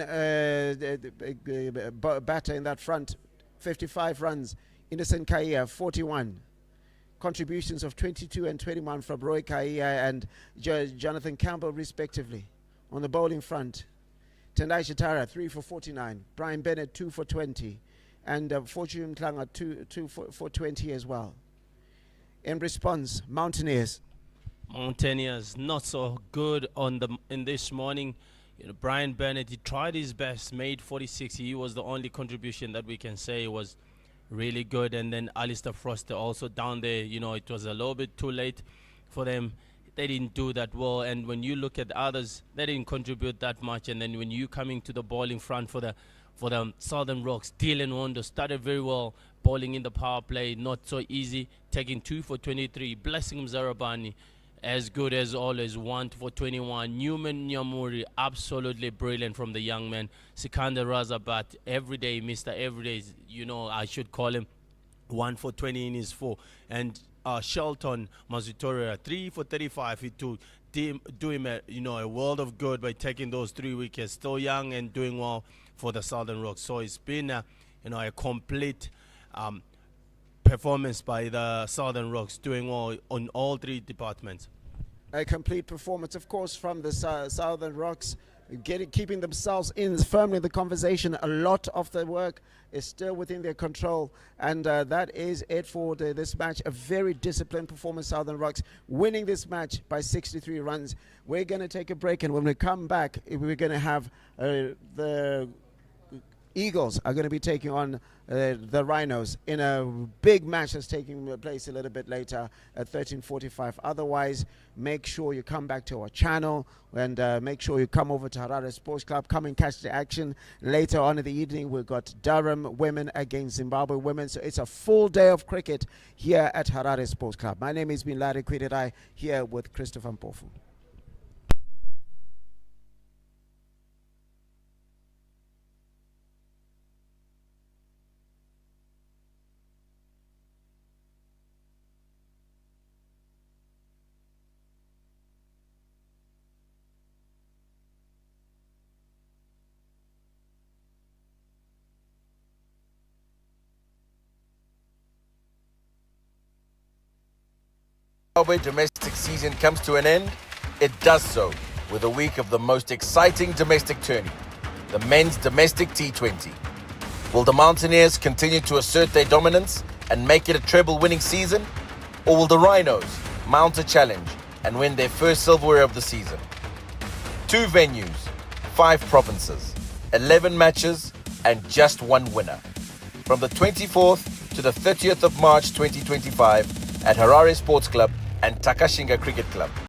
batter in that front, 55 runs. Innocent Kaya, 41. Contributions of 22 and 21 from Roy Kaya and Jonathan Campbell, respectively. On the bowling front, Tendai Chitara, 3 for 49. Brian Bennett, 2 for 20. And Fortune Klanga, 2 for 20 as well. In response, Mountaineers
not so good in this morning. Brian Bennett, he tried his best, made 46. He was the only contribution that we can say was really good. And then Alistair Froster also down there. It was a little bit too late for them. They didn't do that well. And when you look at the others, they didn't contribute that much. And then when you coming to the bowling front for the Southern Rocks, Dylan Wonder started very well, bowling in the power play, not so easy, taking 2 for 23. Blessing Zarabani, as good as always, 1 for 21. Newman Nyamuri, absolutely brilliant from the young man. Sikandar Raza, but everyday, Mr. Everyday, I should call him, 1 for 20 in his 4. And Shelton Mazutoria, 3 for 35. He took do him a world of good by taking those 3 wickets. Still young and doing well for the Southern Rocks. So it's been a complete performance by the Southern Rocks, doing well on all 3 departments.
A complete performance, of course, from the Southern Rocks, keeping themselves firmly in the conversation. A lot of the work is still within their control, and that is it for this match. A very disciplined performance, Southern Rocks winning this match by 63 runs. We're going to take a break, and when we come back, we're going to have the Eagles are going to be taking on the Rhinos in a big match that's taking place a little bit later at 13:45. Otherwise, make sure you come back to our channel and make sure you come over to Harare Sports Club. Come and catch the action. Later on in the evening, we've got Durham women against Zimbabwe women. So it's a full day of cricket here at Harare Sports Club. My name is Larry Kwidirai, here with Christopher Mpofu.
Zimbabwe domestic season comes to an end, it does so with a week of the most exciting domestic tourney, the men's domestic T20. Will the Mountaineers continue to assert their dominance and make it a treble-winning season? Or will the Rhinos mount a challenge and win their first silverware of the season? 2 venues, 5 provinces, 11 matches, and just 1 winner. From the 24th to the 30th of March 2025 at Harare Sports Club and Takashinga Cricket Club.